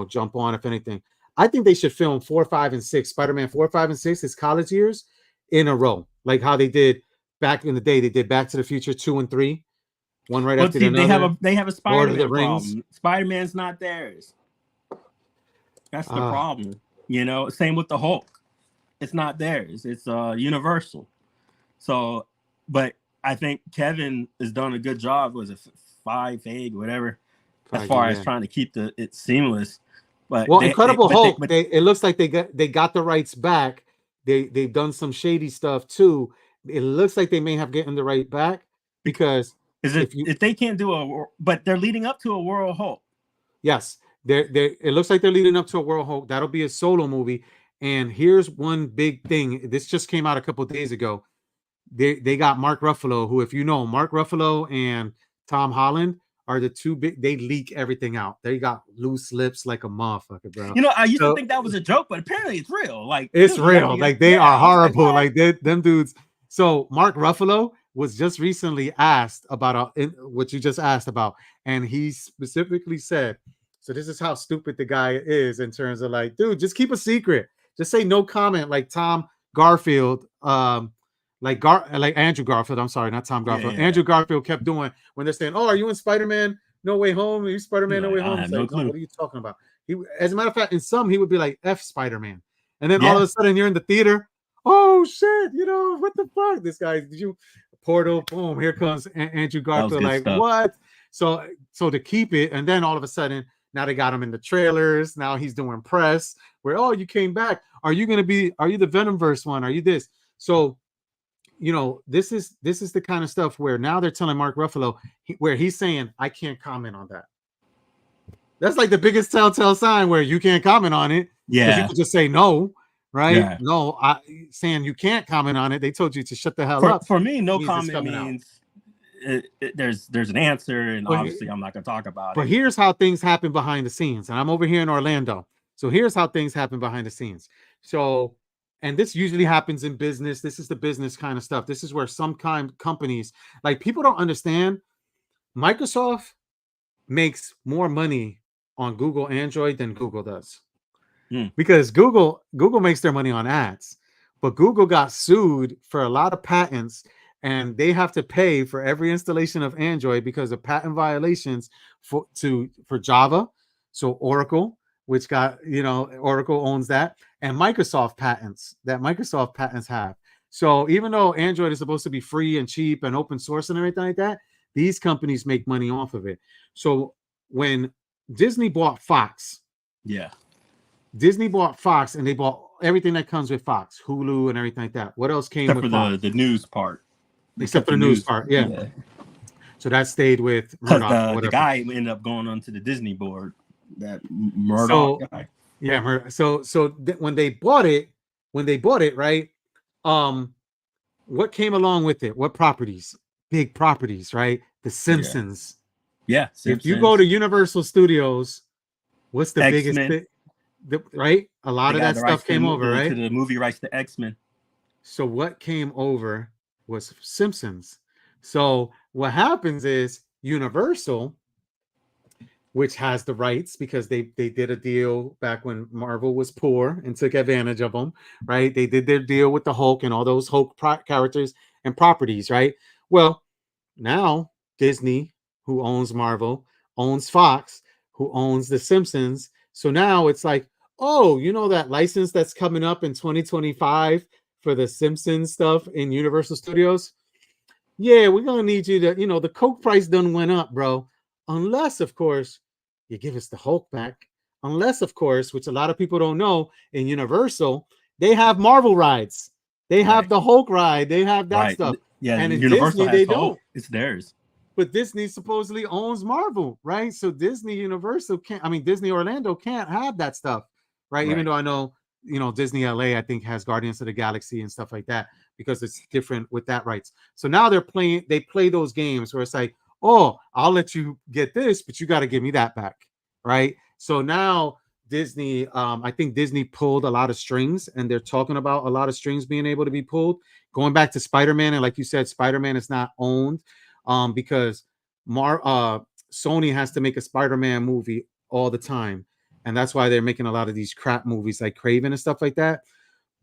jump on if anything. I think they should film 4, 5, and 6, Spider-Man 4, 5, and 6, his college years in a row, like how they did back in the day. They did Back to the Future 2 and 3, one right after another. They have a Lord of the Spider-Man Rings. problem. Spider-Man's not theirs. That's the problem. Same with the Hulk. It's not theirs. It's Universal. So, but I think Kevin has done a good job. Was it 5 whatever, as far as trying to keep it seamless. But Incredible Hulk. It looks like they got the rights back. They've done some shady stuff too. It looks like they may have gotten the right back because if they can't do but they're leading up to a World Hulk. Yes, it looks like they're leading up to a World Hulk. That'll be a solo movie. And here's one big thing. This just came out a couple days ago. They got Mark Ruffalo, who, if you know, Mark Ruffalo and Tom Holland are the two big. They leak everything out. They got loose lips like a motherfucker, bro. I used to think that was a joke, but apparently it's real. Like it's real. Like they are horrible. Like them dudes. So Mark Ruffalo was just recently asked about what you just asked about, and he specifically said, so this is how stupid the guy is in terms of like, dude, just keep a secret. Just say no comment, like Tom Garfield, like Andrew Garfield. I'm sorry, not Tom Garfield. Yeah. Andrew Garfield kept doing when they're saying, "Oh, are you in Spider-Man No Way Home? Are you Spider-Man No Way Home?" No like, clue. what are you talking about? As a matter of fact, in some he would be like F Spider-Man, and then all of a sudden you're in the theater. Oh shit! What the fuck? This guy, did you portal? Boom! Here comes Andrew Garfield. Like stuff. What? So to keep it, and then all of a sudden. Now they got him in the trailers. Now he's doing press where, oh, you came back. Are you the Venomverse one? Are you this? So, this is the kind of stuff where now they're telling Mark Ruffalo where he's saying, I can't comment on that. That's like the biggest telltale sign where you can't comment on it. Yeah. You could just say no, right? Yeah. No, saying you can't comment on it. They told you to shut the hell up. For me, no comment means there's an answer, and obviously I'm not going to talk about it. But here's how things happen behind the scenes, and I'm over here in Orlando. So here's how things happen behind the scenes. So, and this usually happens in business. This is the business kind of stuff. This is where some companies, like, people don't understand. Microsoft makes more money on Google Android than Google does, because Google makes their money on ads, but Google got sued for a lot of patents. And they have to pay for every installation of Android because of patent violations for Java. So Oracle, which got, Oracle owns that, and Microsoft patents that Microsoft patents have. So even though Android is supposed to be free and cheap and open source and everything like that, these companies make money off of it. So when Disney bought Fox, Disney bought Fox, and they bought everything that comes with Fox, Hulu and everything like that. What else came except with for Fox? the news part? Except for the news part, yeah. So that stayed with Murdoch. The guy ended up going onto the Disney board. That Murdoch guy. Yeah, so when they bought it, right? What came along with it? What properties? Big properties, right? The Simpsons. Yeah. If you go to Universal Studios, what's the biggest thing? Right? A lot of that stuff came over, right? To the movie rights to X-Men. So what came over was Simpsons. So what happens is Universal, which has the rights because they did a deal back when Marvel was poor and took advantage of them, right? They did their deal with the Hulk and all those Hulk characters and properties, right? Well, now Disney, who owns Marvel, owns Fox, who owns the Simpsons. So now it's like, oh, that license that's coming up in 2025 for the Simpsons stuff in Universal Studios? Yeah, we're going to need you to, the Coke price done went up, bro. Unless, of course, you give us the Hulk back. Unless, of course, which a lot of people don't know, in Universal, they have Marvel rides. They have the Hulk ride. They have that stuff. Yeah, and in Universal Disney, they Hulk. don't. It's theirs. but Disney supposedly owns Marvel, right? So Disney Universal can't, I mean, Disney Orlando can't have that stuff, right? Even Right. though I know, Disney LA, I think, has Guardians of the Galaxy and stuff like that because it's different with that rights. So now they play those games where it's like, oh, I'll let you get this, but you got to give me that back, right? So now Disney, I think Disney pulled a lot of strings, and they're talking about a lot of strings being able to be pulled. Going back to Spider-Man, and like you said, Spider-Man is not owned because Sony has to make a Spider-Man movie all the time, and that's why they're making a lot of these crap movies like Craven and stuff like that.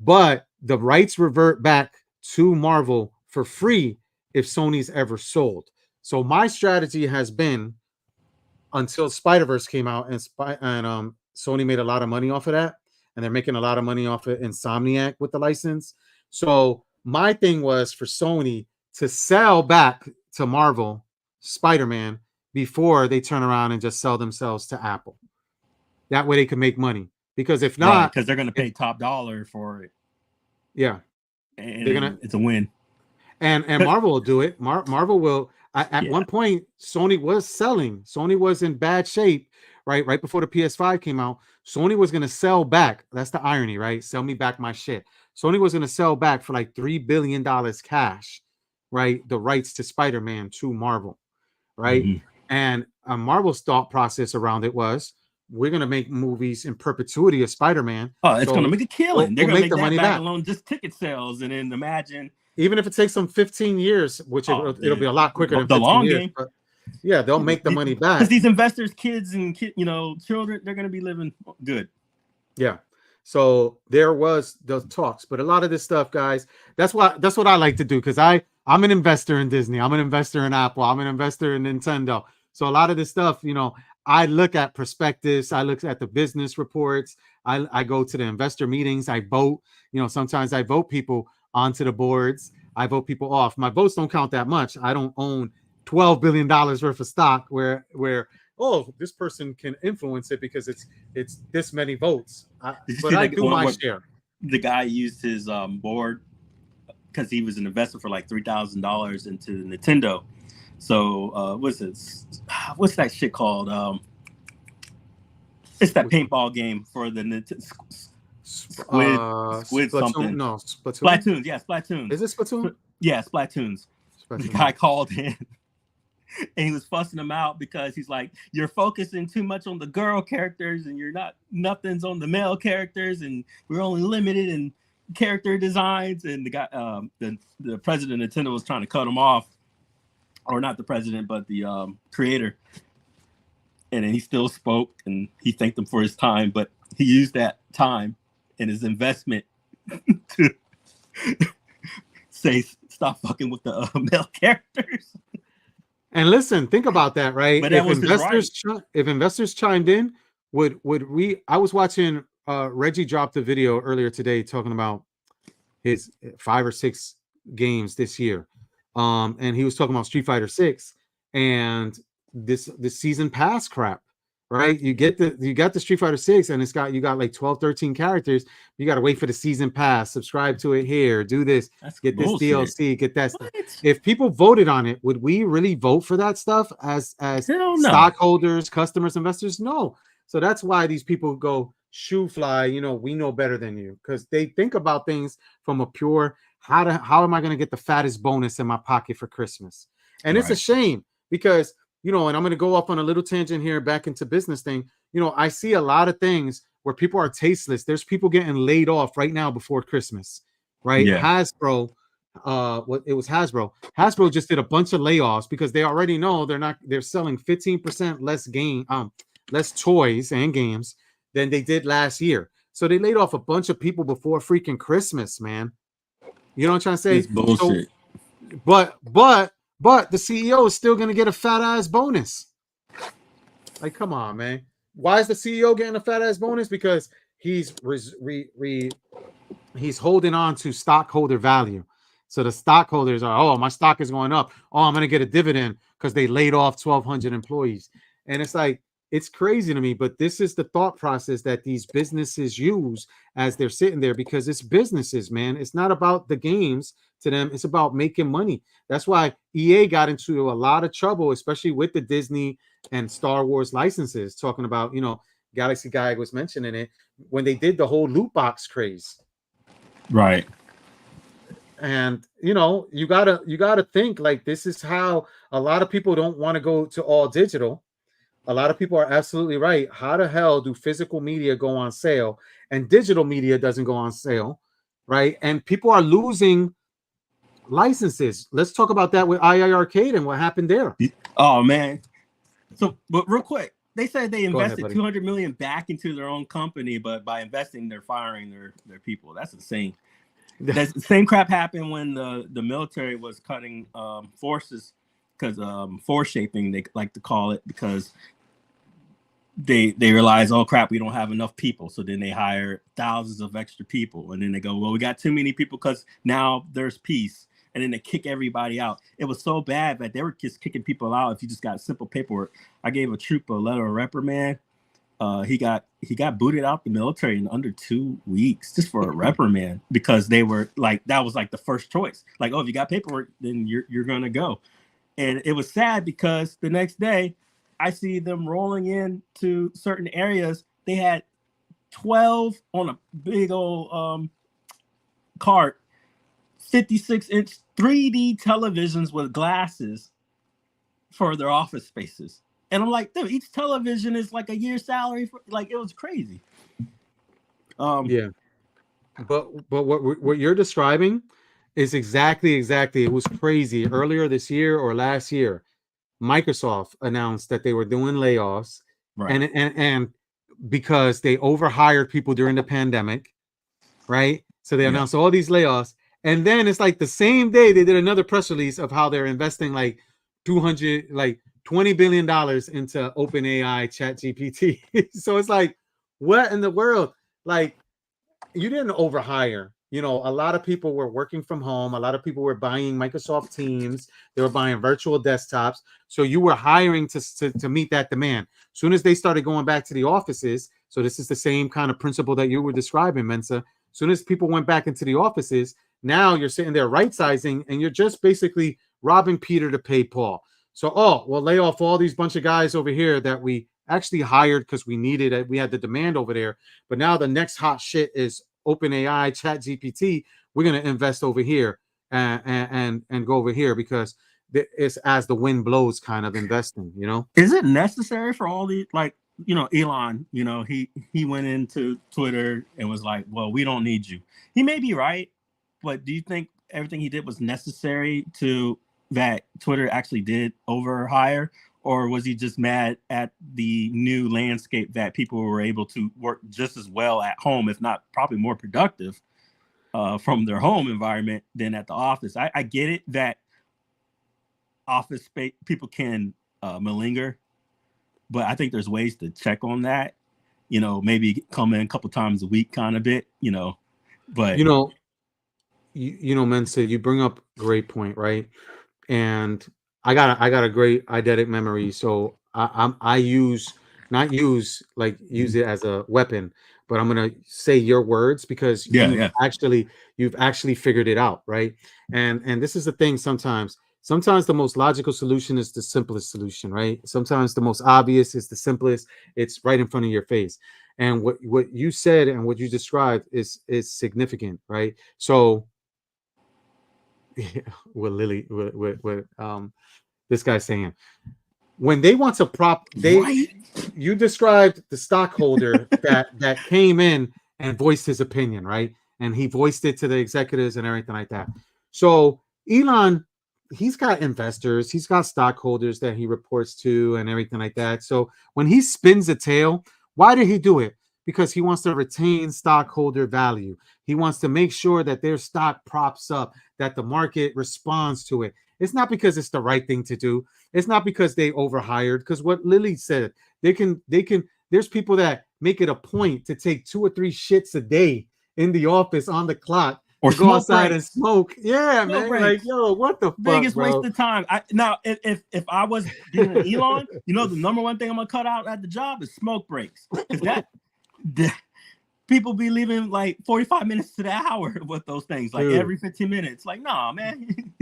But the rights revert back to Marvel for free if Sony's ever sold. So my strategy has been, until Spider-Verse came out and Sony made a lot of money off of that, and they're making a lot of money off of Insomniac with the license. So my thing was for Sony to sell back to Marvel Spider-Man before they turn around and just sell themselves to Apple. That way they can make money. Because if not, because they're going to pay top dollar for it. Yeah, and they're gonna. It's a win. And Marvel will do it. Marvel will. At one point, Sony was selling. Sony was in bad shape, right? Right before the PS5 came out, Sony was going to sell back. That's the irony, right? Sell me back my shit. Sony was going to sell back for like $3 billion cash, right? The rights to Spider-Man to Marvel, right? Mhm. And Marvel's thought process around it was, we're going to make movies in perpetuity of Spider-Man. Oh, it's going to make a killing. They're going to make the that money back alone, just ticket sales, and then imagine. Even if it takes them 15 years, which it'll be a lot quicker than the 15 long years. game. But yeah, they'll make the money back. Because these investors, kids and children, they're going to be living good. Yeah. So there was the talks, but a lot of this stuff, guys, that's what I like to do, because I'm an investor in Disney. I'm an investor in Apple. I'm an investor in Nintendo. So a lot of this stuff, I look at prospectus. I look at the business reports. I go to the investor meetings. I vote. Sometimes I vote people onto the boards. I vote people off. My votes don't count that much. I don't own $12 billion worth of stock where this person can influence it because it's this many votes. But I do my share. The guy used his board because he was an investor for like $3,000 into Nintendo. So what's that shit called? It's that paintball game for the Nintendo. Squid something. No, Splatoon. Splatoons, yeah, Splatoons. Is it Splatoon? Yeah, Splatoons. The guy called in and he was fussing him out because he's like, you're focusing too much on the girl characters and nothing's on the male characters, and we're only limited in character designs. And the guy, the president of Nintendo was trying to cut him off, or not the president, but the creator. And then he still spoke and he thanked him for his time, but he used that time and his investment to say, stop fucking with the male characters. And listen, think about that, right? But if investors chimed in, would we? I was watching Reggie dropped a video earlier today talking about his 5 or 6 games this year, and he was talking about Street Fighter 6 and this season pass crap. Right, you got the Street Fighter 6, and you got like 12, 13 characters. You got to wait for the season pass, subscribe to it here, do this, get bullshit. This DLC, get that stuff. If people voted on it, would we really vote for that stuff as stockholders, customers, investors? No. So that's why these people go shoe fly. We know better than you, because they think about things from a pure how am I going to get the fattest bonus in my pocket for Christmas? And it's a shame because. And I'm going to go off on a little tangent here back into business thing. I see a lot of things where people are tasteless. There's people getting laid off right now before Christmas, right? Yeah. Hasbro, it was Hasbro. Hasbro just did a bunch of layoffs because they already know they're selling 15% less toys and games than they did last year. So they laid off a bunch of people before freaking Christmas, man. You know what I'm trying to say? It's bullshit. So, but the CEO is still going to get a fat ass bonus. Like, come on, man. Why is the CEO getting a fat ass bonus? Because he's holding on to stockholder value. So the stockholders are, my stock is going up. Oh, I'm going to get a dividend because they laid off 1,200 employees. And it's like, it's crazy to me, but this is the thought process that these businesses use as they're sitting there, because it's businesses, man. It's not about the games. to them. It's about making money. That's why EA got into a lot of trouble, especially with the Disney and Star Wars licenses, talking about, Galaxy Guy was mentioning it when they did the whole loot box craze. Right. And you gotta think like this is how a lot of people don't want to go to all digital. A lot of people are absolutely right. How the hell do physical media go on sale and digital media doesn't go on sale, right? And people are losing licenses. Let's talk about that with II Arcade and what happened there. Oh man. So, but real quick, they said they Go ahead, invested buddy. 200 million back into their own company, but by investing, they're firing their people. That's insane. That's the same crap happened when the military was cutting forces, because force shaping, they like to call it, because they realize, oh crap, we don't have enough people. So then they hire thousands of extra people, and then they go, well, we got too many people because now there's peace, and then they kick everybody out. It was so bad that they were just kicking people out if you just got simple paperwork. I gave a troop a letter of reprimand. He got booted out the military in under 2 weeks just for a reprimand, because they were like, that was like the first choice. Like, oh, if you got paperwork, then you're gonna go. And it was sad because the next day I see them rolling into certain areas. They had 12 on a big old cart, 56-inch 3D televisions with glasses for their office spaces. And I'm like, dude, each television is like a year's salary. Like, it was crazy. Yeah, but what you're describing is exactly. It was crazy. Earlier this year or last year, Microsoft announced that they were doing layoffs, Right. and because they overhired people during the pandemic, right? So they announced all these layoffs, and then it's like the same day they did another press release of how they're investing like $20 billion into OpenAI ChatGPT. So it's like, what in the world? Like, you didn't overhire. A lot of people were working from home. A lot of people were buying Microsoft Teams. They were buying virtual desktops. So you were hiring to meet that demand. As soon as they started going back to the offices, so this is the same kind of principle that you were describing, Mensa. As soon as people went back into the offices, now you're sitting there right sizing, and you're just basically robbing Peter to pay Paul. So, we'll lay off all these bunch of guys over here that we actually hired because we needed it. We had the demand over there. But now the next hot shit is OpenAI, ChatGPT. We're going to invest over here and go over here because it's as the wind blows kind of investing, Is it necessary for all the, like, Elon, he went into Twitter and was like, well, we don't need you. He may be right, but do you think everything he did was necessary to that Twitter actually did overhire, or was he just mad at the new landscape that people were able to work just as well at home, if not probably more productive from their home environment than at the office? I get it that office space people can malinger, but I think there's ways to check on that. Maybe come in a couple times a week, kind of bit. But Mensa, you bring up a great point, right? And I got a great eidetic memory, so I use it as a weapon, but I'm gonna say your words because you've actually figured it out, right? And this is the thing. Sometimes the most logical solution is the simplest solution, right? Sometimes the most obvious is the simplest. It's right in front of your face. And what you said and what you described is significant, right? So with Lily, with this guy's saying, when they want to you described the stockholder that came in and voiced his opinion, right? And he voiced it to the executives and everything like that. So Elon, he's got investors, he's got stockholders that he reports to and everything like that. So when he spins a tail, why did he do it? Because he wants to retain stockholder value. He wants to make sure that their stock props up, that the market responds to it. It's not because it's the right thing to do. It's not because they overhired. Because what Lily said, there's people that make it a point to take 2 or 3 shits a day in the office on the clock or go outside and smoke. Yeah, man. Breaks. Like, yo, what the biggest fuck, waste of time. Now, if I was being Elon, the number one thing I'm gonna cut out at the job is smoke breaks. Because people be leaving like 45 minutes to the hour with those things, like Dude. every 15 minutes. Like, nah, man.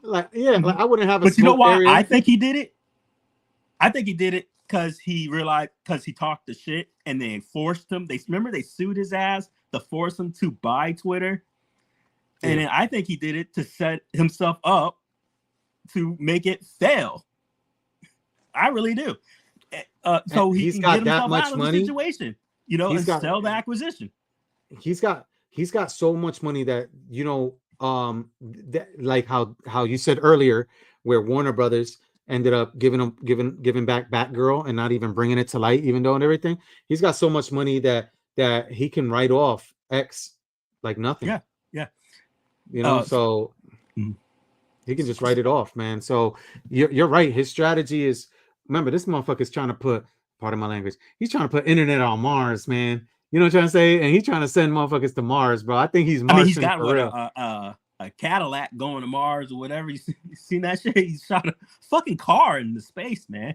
Like, yeah, like I wouldn't have a But you know smoke why area. I think he did it? I think he did it because he realized, because he talked the shit and they forced him. They sued his ass to force him to buy Twitter. And then I think he did it to set himself up to make it fail. I really do. So He's he got can get that himself much out of money. the situation, you know, He's and got- sell the acquisition. He's got so much money that, you know, like how you said earlier, where Warner Brothers ended up giving back Batgirl and not even bringing it to light, even though and everything. He's got so much money that he can write off X like nothing. Yeah. You know, so he can just write it off, man. So you're right. His strategy is, remember, this motherfucker's trying to put, pardon my language, he's trying to put internet on Mars, man. You know what I'm trying to say? And he's trying to send motherfuckers to Mars, bro. I think he's Martian. I mean, he's got for real. a Cadillac going to Mars or whatever. You seen that shit? He shot a fucking car into space, man.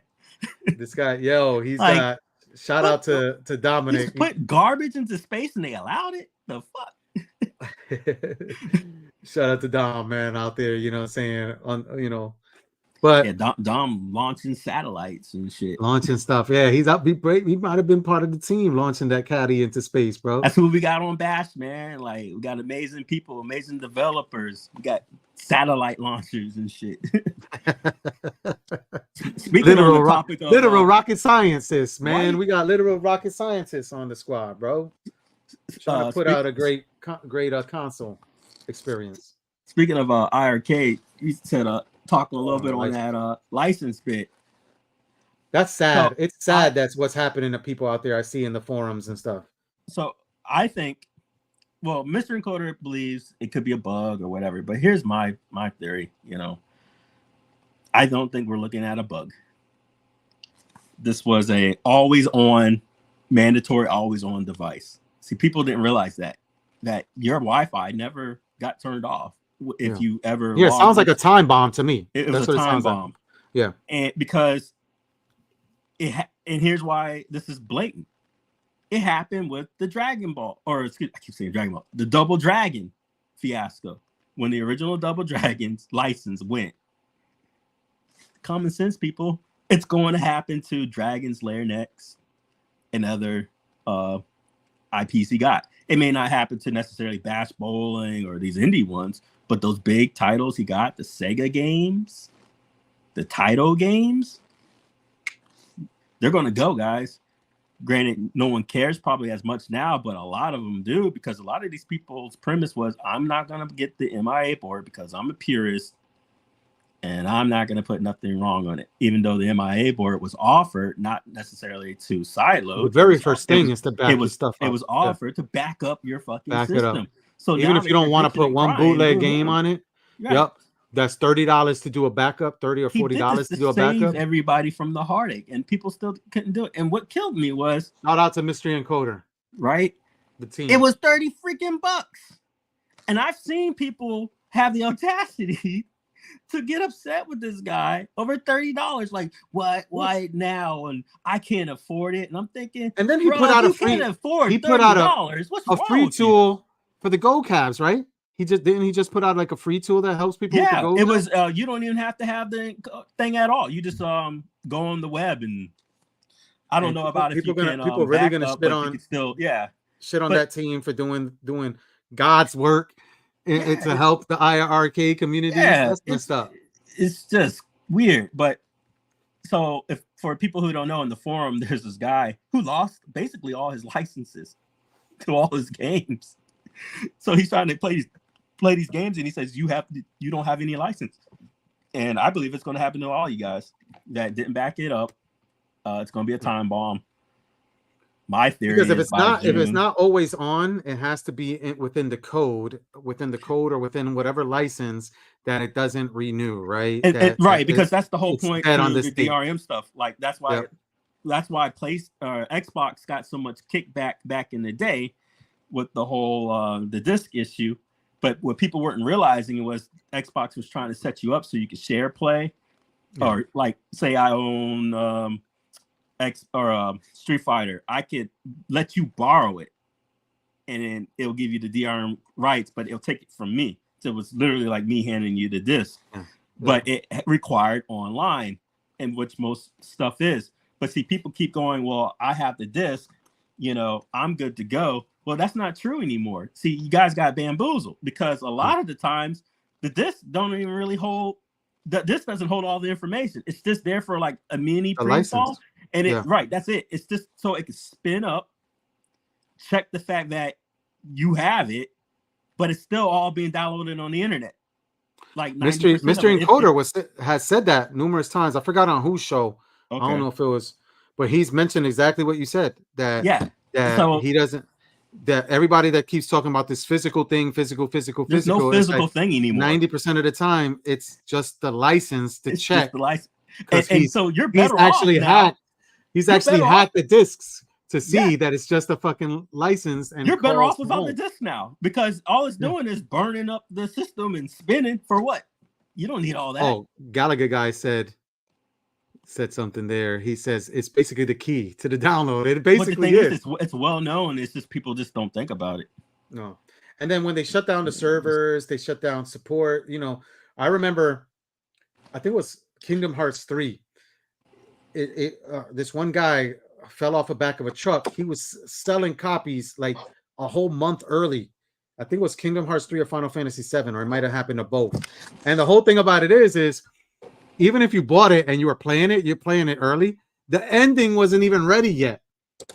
This guy, yo, he's Like, got, shout out to He Dominic. just put garbage into space and they allowed it? The fuck? Shout out to Dom, man, out there, you know what I'm saying? On, you know, but Yeah, Dom launching satellites and shit. launching stuff. Yeah, he's up. He might have been part of the team launching that caddy into space, bro. That's who we got on Bash, man. Like, we got amazing people, amazing developers. We got satellite launchers and shit. Speaking on the topic of literal rocket scientists, man. Right. We got literal rocket scientists on the squad, bro. Trying to put out a great console experience. Speaking of IRK, you said talking a little bit on that license bit. That's sad. So, it's sad. That's what's happening to people out there. I see in the forums and stuff. So I think, well, Mr. Encoder believes it could be a bug or whatever, but here's my theory. You know, I don't think we're looking at a bug. This was a mandatory always on device. See, people didn't realize that your Wi-Fi never got turned off if you ever. Yeah, it sounds like a time bomb to me. It was a time bomb. Like. Yeah, and because and here's why this is blatant. It happened with the Dragon Ball, or excuse, I keep saying Dragon Ball, the Double Dragon fiasco, when the original Double Dragon's license went. Common sense, people. It's going to happen to Dragon's Lair next and other IPs he got. It may not happen to necessarily Bash Bowling or these indie ones, but those big titles he got, the Sega games, the Taito games, they're going to go, guys. Granted, no one cares probably as much now, but a lot of them do, because a lot of these people's premise was, I'm not going to get the MIA board because I'm a purist and I'm not going to put nothing wrong on it, even though the MIA board was offered not necessarily to sideload. The very first thing is to back your stuff up. It was offered to back up your fucking back system. it up. So even if you don't want to put one bootleg game on it, yep, that's $30 to do a backup, $30 or $40 to do a backup. Everybody from the heartache, and people still couldn't do it. And what killed me was, shout out to Mystery Encoder, right? The team. It was 30 freaking bucks, and I've seen people have the audacity to get upset with this guy over $30. Like, what? Why now? And I can't afford it. And I'm thinking, and then he put out a free. He put out a free tool for the Go Cabs, right? He just put out like a free tool that helps people. Yeah, with the it was. You don't even have to have the thing at all. You just go on the web, and I don't know about if you can. People really gonna spit on shit on that team for doing God's work to help the IRK community. Yeah, that's messed up. It's just weird. But so, if for people who don't know, in the forum, there's this guy who lost basically all his licenses to all his games. So he's trying to play these games, and he says you don't have any license. And I believe it's going to happen to all you guys that didn't back it up. It's going to be a time bomb. My theory because if is it's not always on, it has to be within the code or within whatever license that it doesn't renew, right? Because that's the whole point on the this DRM stuff. Like that's why Xbox got so much kickback back in the day with the whole the disc issue. But what people weren't realizing was Xbox was trying to set you up so you could share play, or like say I own Street Fighter, I could let you borrow it and then it'll give you the DRM rights, but it'll take it from me. So it was literally like me handing you the disc, but it required online, and which most stuff is. But see, people keep going, well, I have the disc, you know, I'm good to go. Well, that's not true anymore. See, you guys got bamboozled because a lot of the times the disc don't even really hold. The disc doesn't hold all the information. It's just there for like a mini pre-install, and right, that's it. It's just so it can spin up, check the fact that you have it, but it's still all being downloaded on the internet. Like Mystery Encoder has said that numerous times. I forgot on whose show. Okay. I don't know if it was, but he's mentioned exactly what you said. That he doesn't. That everybody that keeps talking about this physical thing, physical. There's no physical thing anymore. 90% of the time, it's just the license to check. The license. And so you're better he's actually off now. hacked. He's actually hacked the discs to see that it's just a fucking license. And you're better off without the disc now because all it's doing is burning up the system and spinning for what? You don't need all that. Oh, Gallagher guy said something there. He says it's basically the key to the download. It basically is. It's well known. It's just people just don't think about it. No. And then when they shut down the servers, they shut down support. You know, I remember, I think it was Kingdom Hearts 3. This one guy fell off the back of a truck. He was selling copies like a whole month early. I think it was Kingdom Hearts 3 or Final Fantasy 7, or it might have happened to both. And the whole thing about it is even if you bought it and you were playing it, you're playing it early. The ending wasn't even ready yet.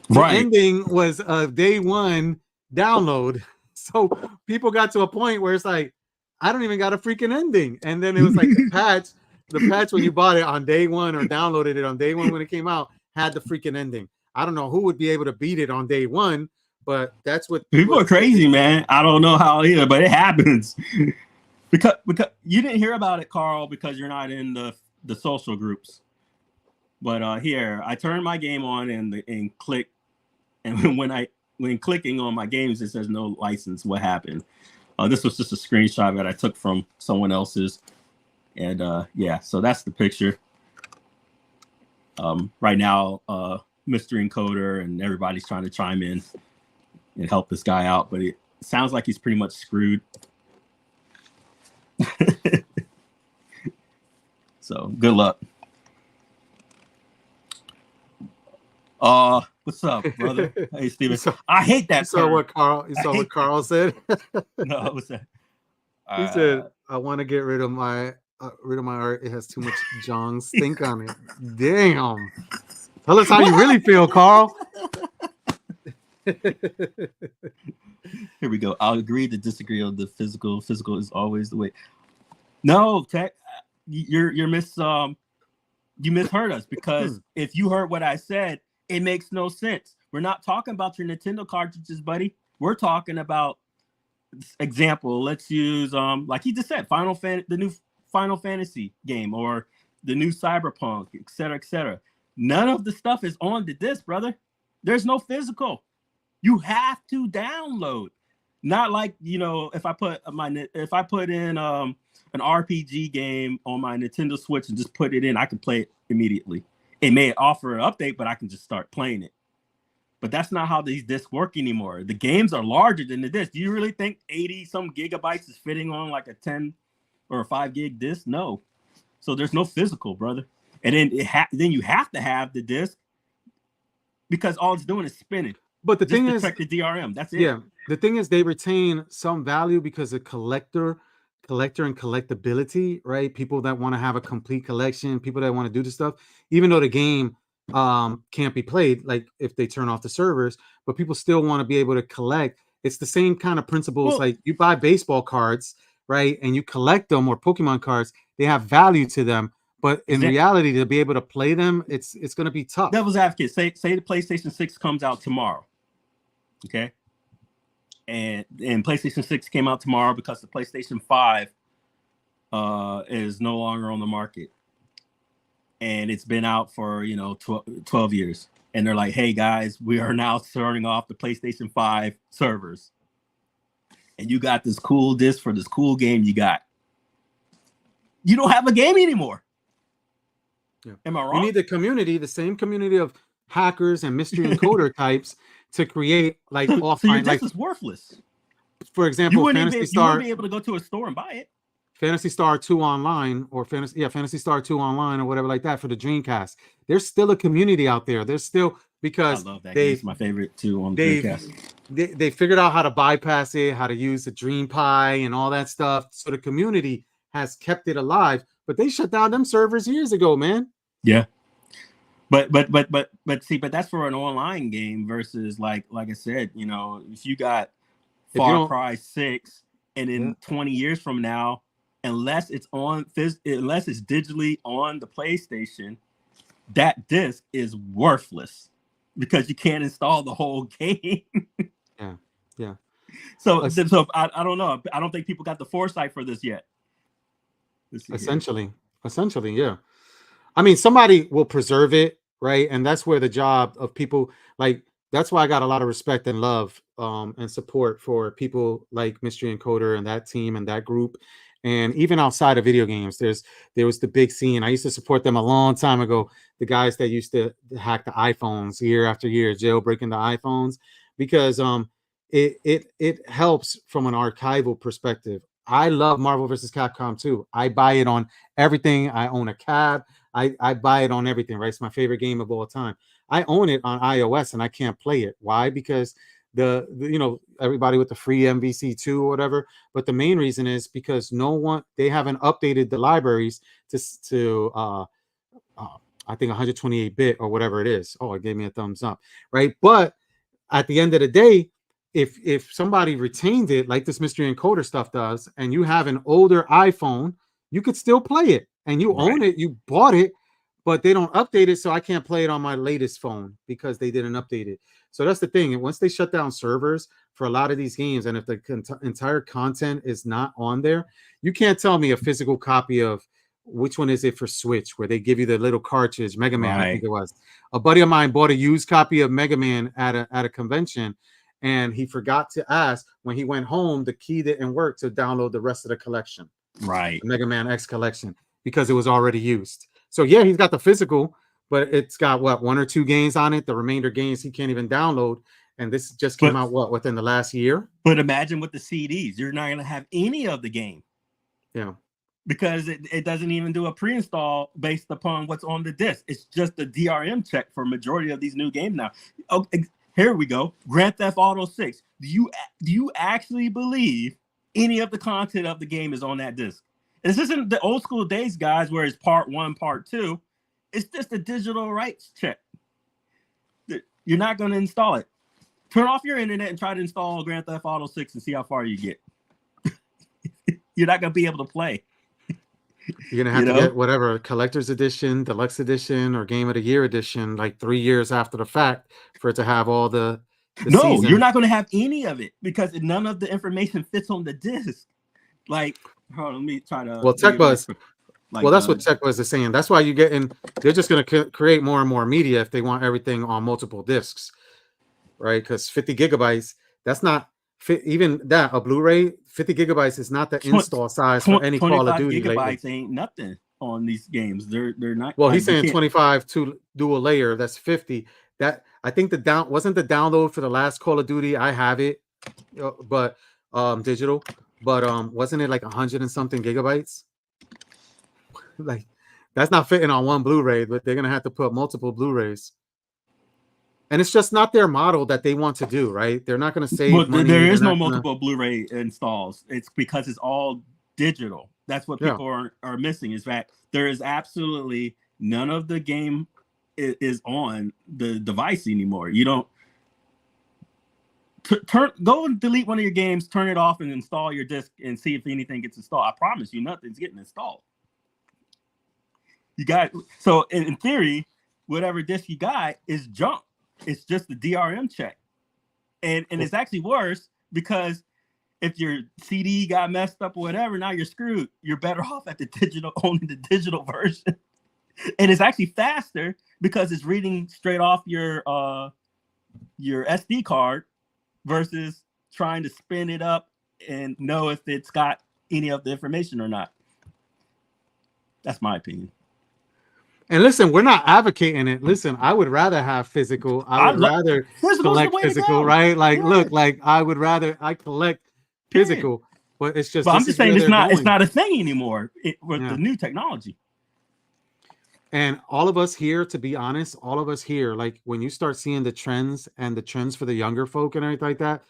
The ending was a day one download. So people got to a point where it's like, I don't even got a freaking ending. And then it was like the patch when you bought it on day one or downloaded it on day one when it came out had the freaking ending. I don't know who would be able to beat it on day one, but that's what people are crazy, man. I don't know how either, but it happens. Because you didn't hear about it, Carl, because you're not in the social groups. But here, I turned my game on and click, and when clicking on my games, it says no license. What happened? This was just a screenshot that I took from someone else's, and yeah, so that's the picture. Right now, Mystery Encoder and everybody's trying to chime in and help this guy out, but it sounds like he's pretty much screwed. So good luck. What's up, brother? Hey, Steven. I hate that. You saw what Carl said? No, what's that? He said, "I want to get rid of my art. It has too much John stink on it." Damn. Tell us how you really feel, Carl. Here we go. I'll agree to disagree on the physical. Physical is always the way. No, Tech, you misheard us, because if you heard what I said, it makes no sense. We're not talking about your Nintendo cartridges, buddy. We're talking about, example, let's use like he just said, the new Final Fantasy game or the new Cyberpunk, etc., etc. None of the stuff is on the disc, brother. There's no physical. You have to download. Not like, you know, if I put in an RPG game on my Nintendo Switch and just put it in, I can play it immediately. It may offer an update, but I can just start playing it. But that's not how these discs work anymore. The games are larger than the disc. Do you really think 80 some gigabytes is fitting on like a 10 or a 5 gig disc? No. So there's no physical, brother. And then then you have to have the disc because all it's doing is spinning. But the thing is, check the DRM. That's it. Yeah. The thing is, they retain some value because of collector and collectability, right? People that want to have a complete collection, people that want to do the stuff, even though the game can't be played, like if they turn off the servers, but people still want to be able to collect. It's the same kind of principles. Like you buy baseball cards, right? And you collect them, or Pokemon cards, they have value to them. But in reality, to be able to play them, it's going to be tough. Devil's advocate, say the PlayStation 6 comes out tomorrow. Okay. And PlayStation 6 came out tomorrow because the PlayStation 5 is no longer on the market. And it's been out for, 12 years. And they're like, hey, guys, we are now turning off the PlayStation 5 servers. And you got this cool disc for this cool game you got. You don't have a game anymore. Yeah. Am I wrong? You need the community, the same community of hackers and Mystery Encoder types to create like So your offline, disc like is worthless. for You example, wouldn't Fantasy even, you wouldn't Star, be able to go to a store and buy it. Fantasy Star 2 Online, or Fantasy Star 2 Online, or whatever like that for the Dreamcast. There's still a community out there. There's still, I because love that game. they It's my favorite too on the they've Dreamcast. they figured out how to bypass it, how to use the Dream Pie and all that stuff. So the community has kept it alive, but they shut down them servers years ago, man. Yeah. But see, but that's for an online game versus like I said, you know, if you got If you Far don't- Cry 6 and in Yeah. 20 years from now, unless it's digitally on the PlayStation, that disc is worthless because you can't install the whole game. Yeah. So Es- I don't know. I don't think people got the foresight for this yet. Let's see here. Essentially, yeah. I mean, somebody will preserve it, right? And that's where the job of people like, that's why I got a lot of respect and love and support for people like Mystery Encoder and that team and that group. And even outside of video games, there was the big scene. I used to support them a long time ago. The guys that used to hack the iPhones year after year, jailbreaking the iPhones, because it helps from an archival perspective. I love Marvel vs. Capcom 2. I buy it on everything. I own a cab. I buy it on everything, right? It's my favorite game of all time. I own it on iOS and I can't play it. Why? Because the you know, everybody with the free MVC2 or whatever. But the main reason is because they haven't updated the libraries to I think 128-bit or whatever it is. Oh, it gave me a thumbs up, right? But at the end of the day, if somebody retained it like this Mystery Encoder stuff does, and you have an older iPhone, you could still play it, and you own it, you bought it, but they don't update it, so I can't play it on my latest phone because they didn't update it. So that's the thing. And once they shut down servers for a lot of these games, and if the entire content is not on there, you can't tell me a physical copy of which one is it for Switch, where they give you the little cartridge, Mega Man, I think it was. A buddy of mine bought a used copy of Mega Man at a convention, and he forgot to ask when he went home, the key didn't work to download the rest of the collection, Right. the Mega Man X collection, because it was already used. So yeah, he's got the physical, but it's got what, 1 or 2 games on it. The remainder games he can't even download. And this just came out within the last year. But imagine with the CDs, you're not going to have any of the game. Yeah. Because it doesn't even do a pre-install based upon what's on the disc. It's just a DRM check for majority of these new games now. Oh, here we go. Grand Theft Auto 6. Do you actually believe any of the content of the game is on that disc? This isn't the old school days, guys, where it's part 1, part 2. It's just a digital rights check. You're not going to install it. Turn off your internet and try to install Grand Theft Auto 6 and see how far you get. You're not going to be able to play. You're going to have to get whatever collector's edition, deluxe edition, or game of the year edition, like 3 years after the fact for it to have all the No, season. You're not going to have any of it because none of the information fits on the disc. Like, hold on, let me try to. Well, TechBuzz. Like, well, that's what TechBuzz is saying. That's why you get in. They're just going to create more and more media if they want everything on multiple discs, right? Because 50 gigabytes, that's not even that. A Blu-ray, 50 gigabytes is not the install size for any Call of Duty. 25 gigabytes lately ain't nothing on these games. They're not. Well, he's saying 25 to dual layer. That's 50. That I think the download for the last Call of Duty. I have it, but digital. But wasn't it like 100 and something gigabytes? Like, that's not fitting on one Blu-ray, but they're gonna have to put multiple Blu-rays. And it's just not their model that they want to do, right? They're not going to save money. There is no multiple Blu-ray installs. It's because it's all digital. That's what people are missing. Is that there is absolutely none of the game is on the device anymore. You don't go and delete one of your games, turn it off, and install your disc and see if anything gets installed. I promise you, nothing's getting installed. So in theory, whatever disc you got is junk. It's just the DRM check. And it's actually worse because if your CD got messed up or whatever, now you're screwed. You're better off at owning the digital version. And it's actually faster because it's reading straight off your SD card versus trying to spin it up and know if it's got any of the information or not. That's my opinion. And listen, we're not advocating it. Listen, I would rather have physical. I would rather Physical's the collect way to physical, go. right? Like, Yeah. look, like I would rather I collect Period. physical, but it's just. But I'm this just is saying where it's they're not going. a thing anymore with Yeah. the new technology. And all of us here, to be honest, all of us here, like when you start seeing the trends and the trends for the younger folk and everything like that,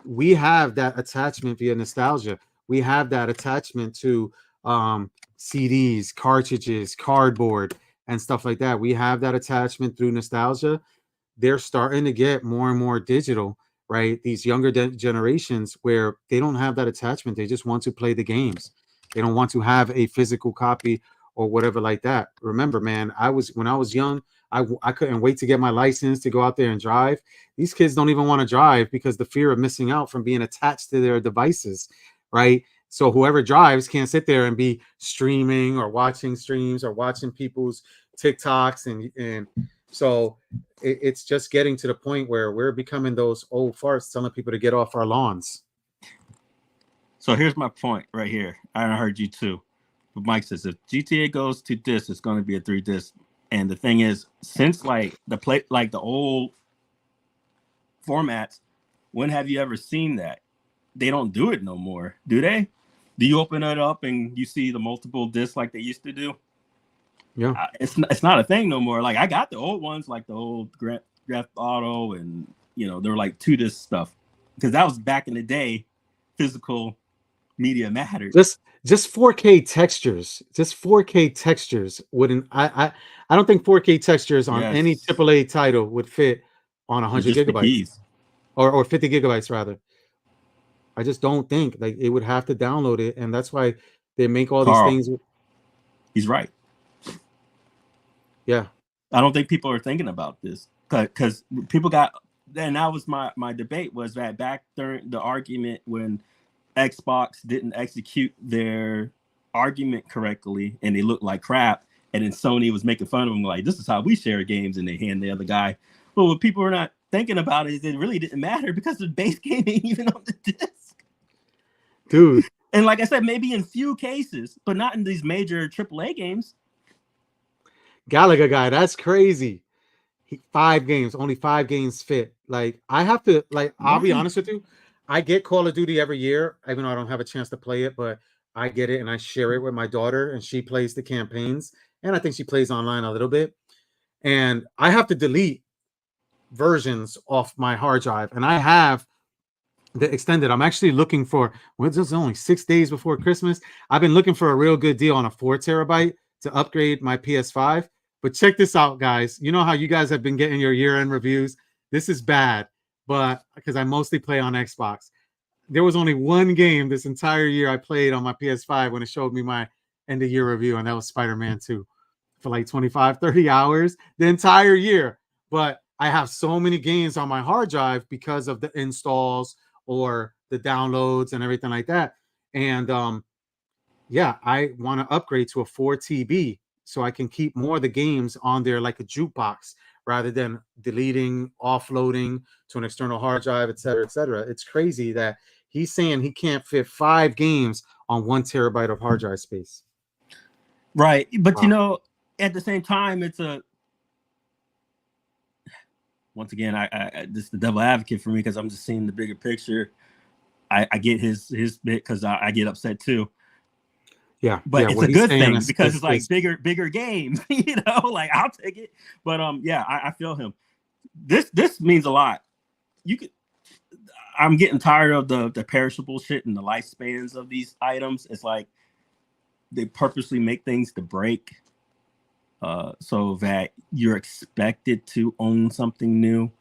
we have that attachment via nostalgia. We have that attachment to CDs, cartridges, cardboard, and stuff like that. We have that attachment through nostalgia. They're starting to get more and more digital, right? These younger generations where they don't have that attachment. They just want to play the games. They don't want to have a physical copy or whatever like that. Remember, man, when I was young, I couldn't wait to get my license to go out there and drive. These kids don't even want to drive because the fear of missing out from being attached to their devices, right? So whoever drives can't sit there and be streaming or watching streams or watching people's TikToks. And so it's just getting to the point where we're becoming those old farts telling people to get off our lawns. So here's my point right here. I heard you too. But Mike says if GTA goes to disc, it's going to be a 3 disc. And the thing is, since like the old formats, when have you ever seen that? They don't do it no more, do they? Do you open it up and you see the multiple discs like they used to do? Yeah, it's not a thing no more. Like I got the old ones, like the old Grand Theft Auto, and they were like 2 disc stuff because that was back in the day. Physical media mattered. Just 4K textures. Just 4K textures wouldn't. I don't think 4K textures on any AAA title would fit on 100 gigabytes or 50 gigabytes rather. I just don't think like it would have to download it, and that's why they make all these things. He's right. Yeah, I don't think people are thinking about this because people got. And that was my debate was that back during the argument when Xbox didn't execute their argument correctly and they looked like crap, and then Sony was making fun of them like, this is how we share games, and they hand the other guy. Well, what people are not thinking about is it really didn't matter because the base game ain't even on the disc. Dude. And like I said, maybe in few cases, but not in these major AAA games. Galaga guy, that's crazy. 5 games, only 5 games fit. Like I have to, like, I'll be honest with you. I get Call of Duty every year, even though I don't have a chance to play it, but I get it and I share it with my daughter, and she plays the campaigns, and I think she plays online a little bit. And I have to delete versions off my hard drive, and I have the extended. I'm actually looking for. Well, it's only 6 days before Christmas. I've been looking for a real good deal on a 4 terabyte to upgrade my PS5. But check this out, guys. You know how you guys have been getting your year-end reviews? This is bad, but because I mostly play on Xbox. There was only one game this entire year I played on my PS5 when it showed me my end-of-year review, and that was Spider-Man 2 for like 25, 30 hours the entire year. But I have so many games on my hard drive because of the installs or the downloads and everything like that. And yeah, I want to upgrade to a 4 TB so I can keep more of the games on there like a jukebox rather than deleting, offloading to an external hard drive, et cetera, et cetera. It's crazy that he's saying he can't fit 5 games on 1 terabyte of hard drive space. Right. But, at the same time, it's once again, I this is the devil advocate for me because I'm just seeing the bigger picture. I get his bit because I get upset too. Yeah, but it's a good thing because it's like bigger games, like I'll take it. But I feel him. This means a lot. I'm getting tired of the perishable shit and the lifespans of these items. It's like they purposely make things to break so that you're expected to own something new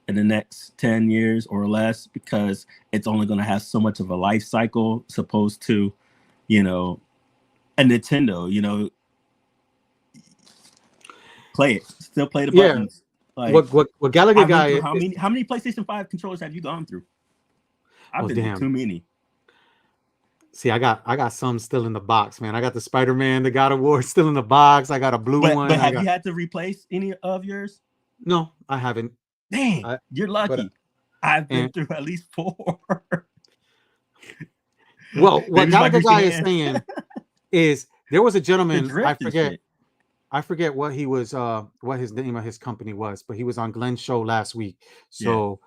in the next 10 years or less because it's only going to have so much of a life cycle supposed to, a Nintendo, play it, still play the buttons. Like, what Gallagher guy? How many PlayStation 5 controllers have you gone through? I've been through too many. See, I got some still in the box, man. I got the Spider-Man, the God of War still in the box. I got a blue one. But have you had to replace any of yours? No, I haven't. Dang, you're lucky. I've been through at least 4. Well, what Gallagher guy is saying is there was a gentleman, I forget. I forget what he was what his name of his company was, but he was on Glenn's show last week. So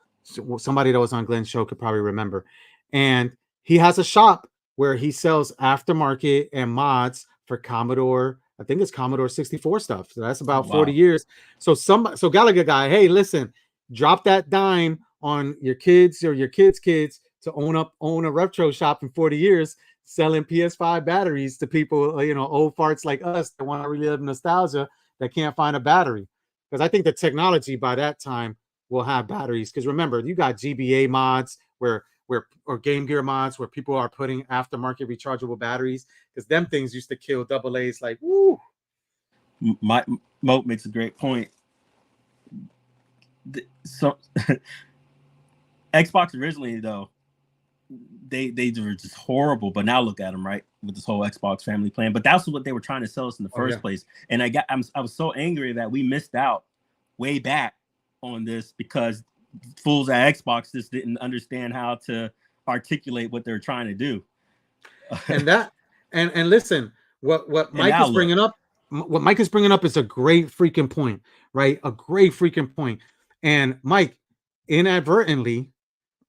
somebody that was on Glenn's show could probably remember. And he has a shop where he sells aftermarket and mods for Commodore. I think it's Commodore 64 stuff. So that's about 40 Wow. years. So Gallagher guy, hey, listen, drop that dime on your kids or your kids' kids to own a retro shop in 40 years selling PS5 batteries to people, old farts like us that want to relive nostalgia that can't find a battery. Because I think the technology by that time will have batteries. Because remember, you got GBA mods or Game Gear mods where people are putting aftermarket rechargeable batteries. Because them things used to kill double A's like woo. Moat makes a great point. So Xbox originally though, they were just horrible, but now look at them, right, with this whole Xbox family plan. But that's what they were trying to sell us in the first place. And I was so angry that we missed out way back on this because fools at Xbox just didn't understand how to articulate what they're trying to do. And listen, what Mike is bringing up, what Mike is bringing up is a great freaking point, right? A great freaking point. And Mike, inadvertently,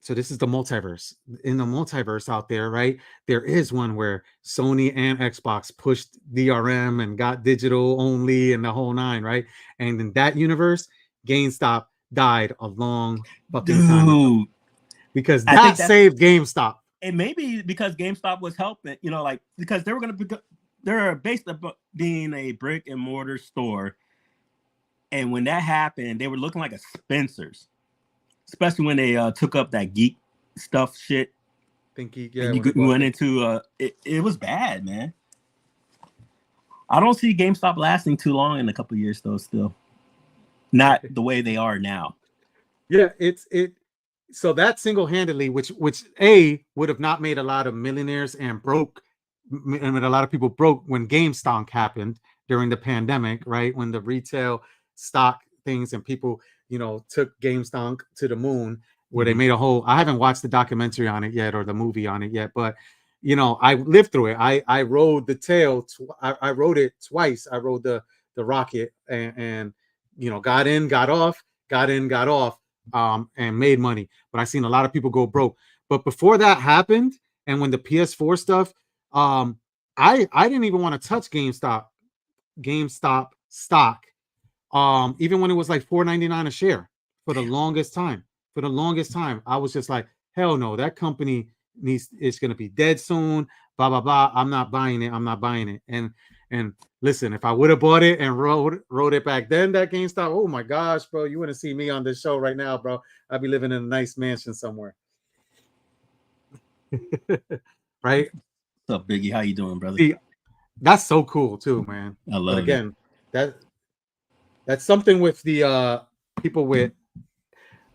so this is the multiverse. In the multiverse out there, right? There is one where Sony and Xbox pushed DRM and got digital only and the whole nine, right? And in that universe, GameStop died a long fucking time ago. Because that saved GameStop. And maybe because GameStop was helping, like because they're based on being a brick and mortar store. And when that happened, they were looking like a Spencer's. Especially when they took up that geek stuff shit. Yeah, and you went into it was bad, man. I don't see GameStop lasting too long in a couple of years though. Still, not the way they are now. Yeah, so that single-handedly, which would have not made a lot of millionaires and broke, and a lot of people broke when GameStonk happened during the pandemic, right? When the retail stock things and people took GameStonk to the moon, where they made a whole. I haven't watched the documentary on it yet or the movie on it yet, but I lived through it. I rode the tail. I rode it twice. I rode the rocket and got in, got off, got in, got off, and made money. But I seen a lot of people go broke. But before that happened, and when the PS4 stuff, I didn't even want to touch GameStop stock. Even when it was like $4.99 a share for the longest time. I was just like, hell no, that company it's gonna be dead soon. Blah blah blah. I'm not buying it. And listen, if I would have bought it and rode it back then, that GameStop, oh my gosh, bro, you wouldn't see me on this show right now, bro. I'd be living in a nice mansion somewhere. Right? What's up, Biggie? How you doing, brother? See, that's so cool too, man. I love it. Again, that's something with the people with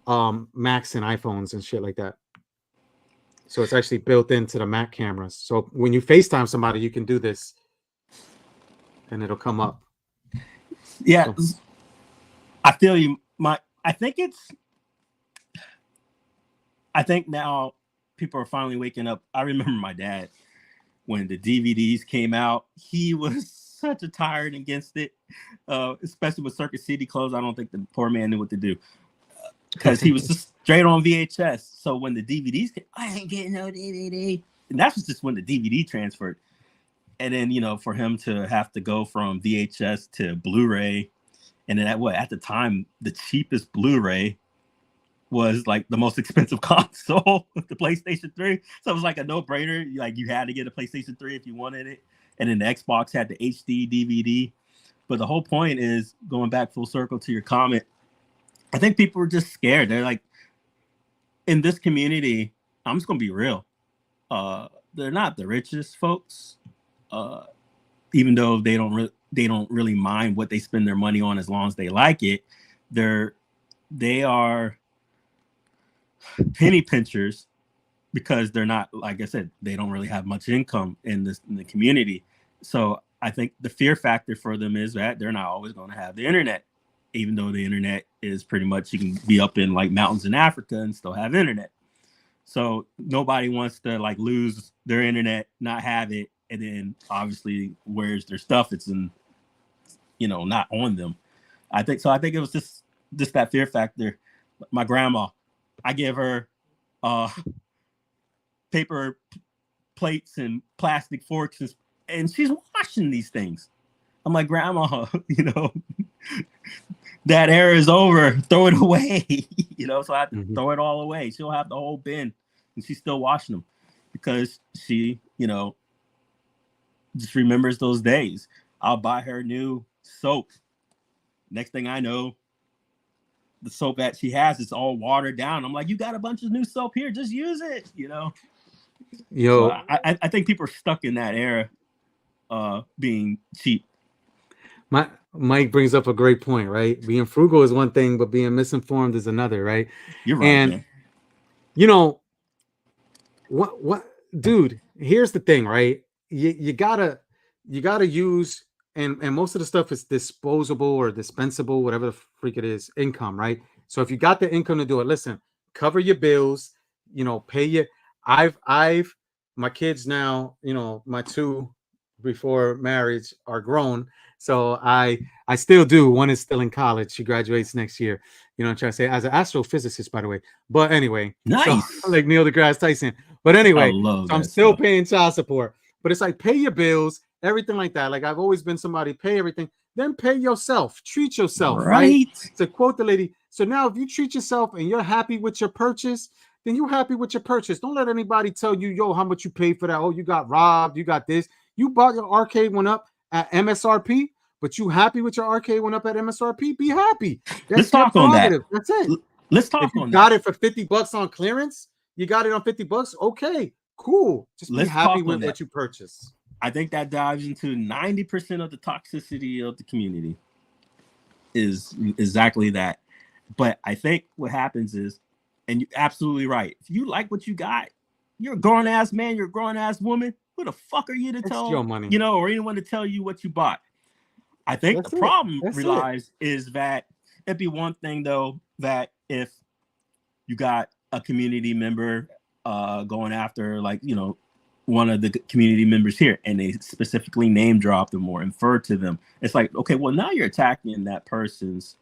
Macs and iPhones and shit like that. So it's actually built into the Mac cameras. So when you FaceTime somebody, you can do this and it'll come up. Yeah. So. I feel you. I think now people are finally waking up. I remember my dad when the DVDs came out, he was such a tyrant against it, especially with Circuit City closed. I don't think the poor man knew what to do because he was just straight on VHS. So when the DVDs came, I ain't getting no DVD. And that was just when the DVD transferred. And then, for him to have to go from VHS to Blu-ray, and then at the time, the cheapest Blu-ray was like the most expensive console, the PlayStation 3. So it was like a no-brainer. Like you had to get a PlayStation 3 if you wanted it. And then the Xbox had the HD DVD. But the whole point is, going back full circle to your comment, I think people were just scared. They're like, in this community, I'm just going to be real. They're not the richest folks, even though they don't really mind what they spend their money on as long as they like it. They are penny pinchers because they're not, like I said, they don't really have much income in the community. So I think the fear factor for them is that they're not always going to have the internet, even though the internet is pretty much, you can be up in like mountains in Africa and still have internet. So nobody wants to like lose their internet, not have it, and then obviously where's their stuff? It's in not on them. I think it was just that fear factor. My grandma, I give her paper plates and plastic forks, and she's washing these things. I'm like, Grandma, that era is over. Throw it away. So I have to throw it all away. She'll have the whole bin, and she's still washing them because she, just remembers those days. I'll buy her new soap. Next thing I know, the soap that she has is all watered down. I'm like, you got a bunch of new soap here. Just use it, Yo, So I think people are stuck in that era, being cheap. Mike brings up a great point, right? Being frugal is one thing, but being misinformed is another, right? You're right, and man. What dude, here's the thing, right? You gotta use, and most of the stuff is disposable or dispensable, whatever the freak it is, income, right? So if you got the income to do it, listen, cover your bills, pay your my kids now, my two before marriage are grown. So I still do. One is still in college. She graduates next year. I'm trying to say, as an astrophysicist, by the way. But anyway, nice. So, like Neil deGrasse Tyson. But anyway, so I'm still paying child support. But it's like, pay your bills, everything like that. Like, I've always been somebody, pay everything. Then pay yourself. Treat yourself, right? To quote the lady. So now if you treat yourself and you're happy with your purchase, then you're happy with your purchase. Don't let anybody tell you, yo, how much you paid for that. Oh, you got robbed. You got this. You bought your arcade one up at MSRP, but you happy with your arcade went up at MSRP? Be happy. Let's talk on that. That's it. Let's talk if you on got that. it for $50 on clearance. You got it on $50. Okay, cool. Just be happy with what you purchase. I think that dives into 90% of the toxicity of the community. Is exactly that. But I think what happens is, and you're absolutely right. If you like what you got, you're a grown ass man, you're a grown ass woman. Who the fuck are you to tell your money, or anyone to tell you what you bought? I think the problem relies is that it'd be one thing though, that if you got a community member going after one of the community members here and they specifically name drop them or infer to them, it's like, okay, well now you're attacking that person's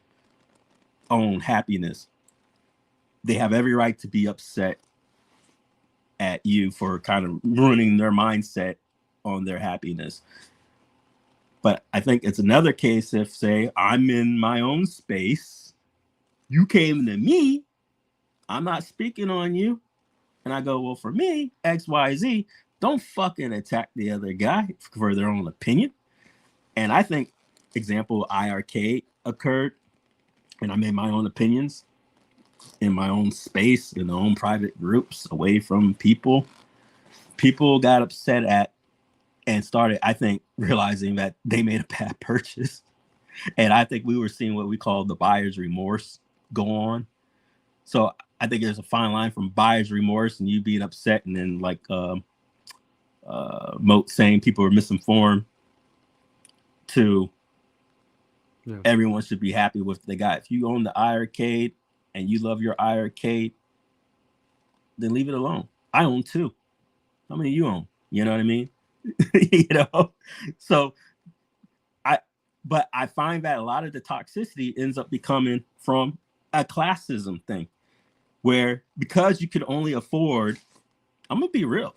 own happiness. They have every right to be upset at you for kind of ruining their mindset on their happiness. But I think it's another case if, say, I'm in my own space, you came to me, I'm not speaking on you, and I go, well, for me, XYZ, don't fucking attack the other guy for their own opinion. And I think, example, iArcade occurred, and I made my own opinions in my own space, in their own private groups, away from people. People got upset at and started, I think, realizing that they made a bad purchase. And I think we were seeing what we call the buyer's remorse go on. So I think there's a fine line from buyer's remorse and you being upset, and then like Moat saying people are misinformed, to everyone should be happy with what they got. If you own the iArcade and you love your iArcade, then leave it alone. I own 2. How many you own? You know what I mean? So I find that a lot of the toxicity ends up becoming from a classism thing, where because you could only afford, I'm gonna be real,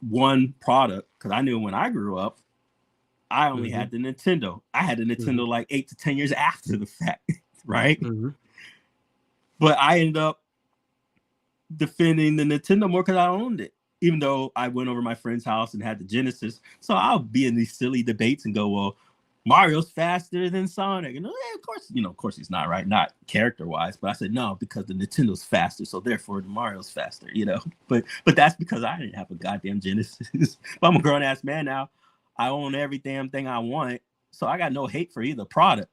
one product, because I knew when I grew up, I only had the Nintendo. I had the Nintendo like 8 to 10 years after the fact, right? But I ended up defending the Nintendo more because I owned it, even though I went over my friend's house and had the Genesis. So I'll be in these silly debates and go, well, Mario's faster than Sonic. And of course he's not, right? Not character-wise, but I said, no, because the Nintendo's faster, so therefore the Mario's faster, But that's because I didn't have a goddamn Genesis. But I'm a grown-ass man now. I own every damn thing I want, so I got no hate for either product.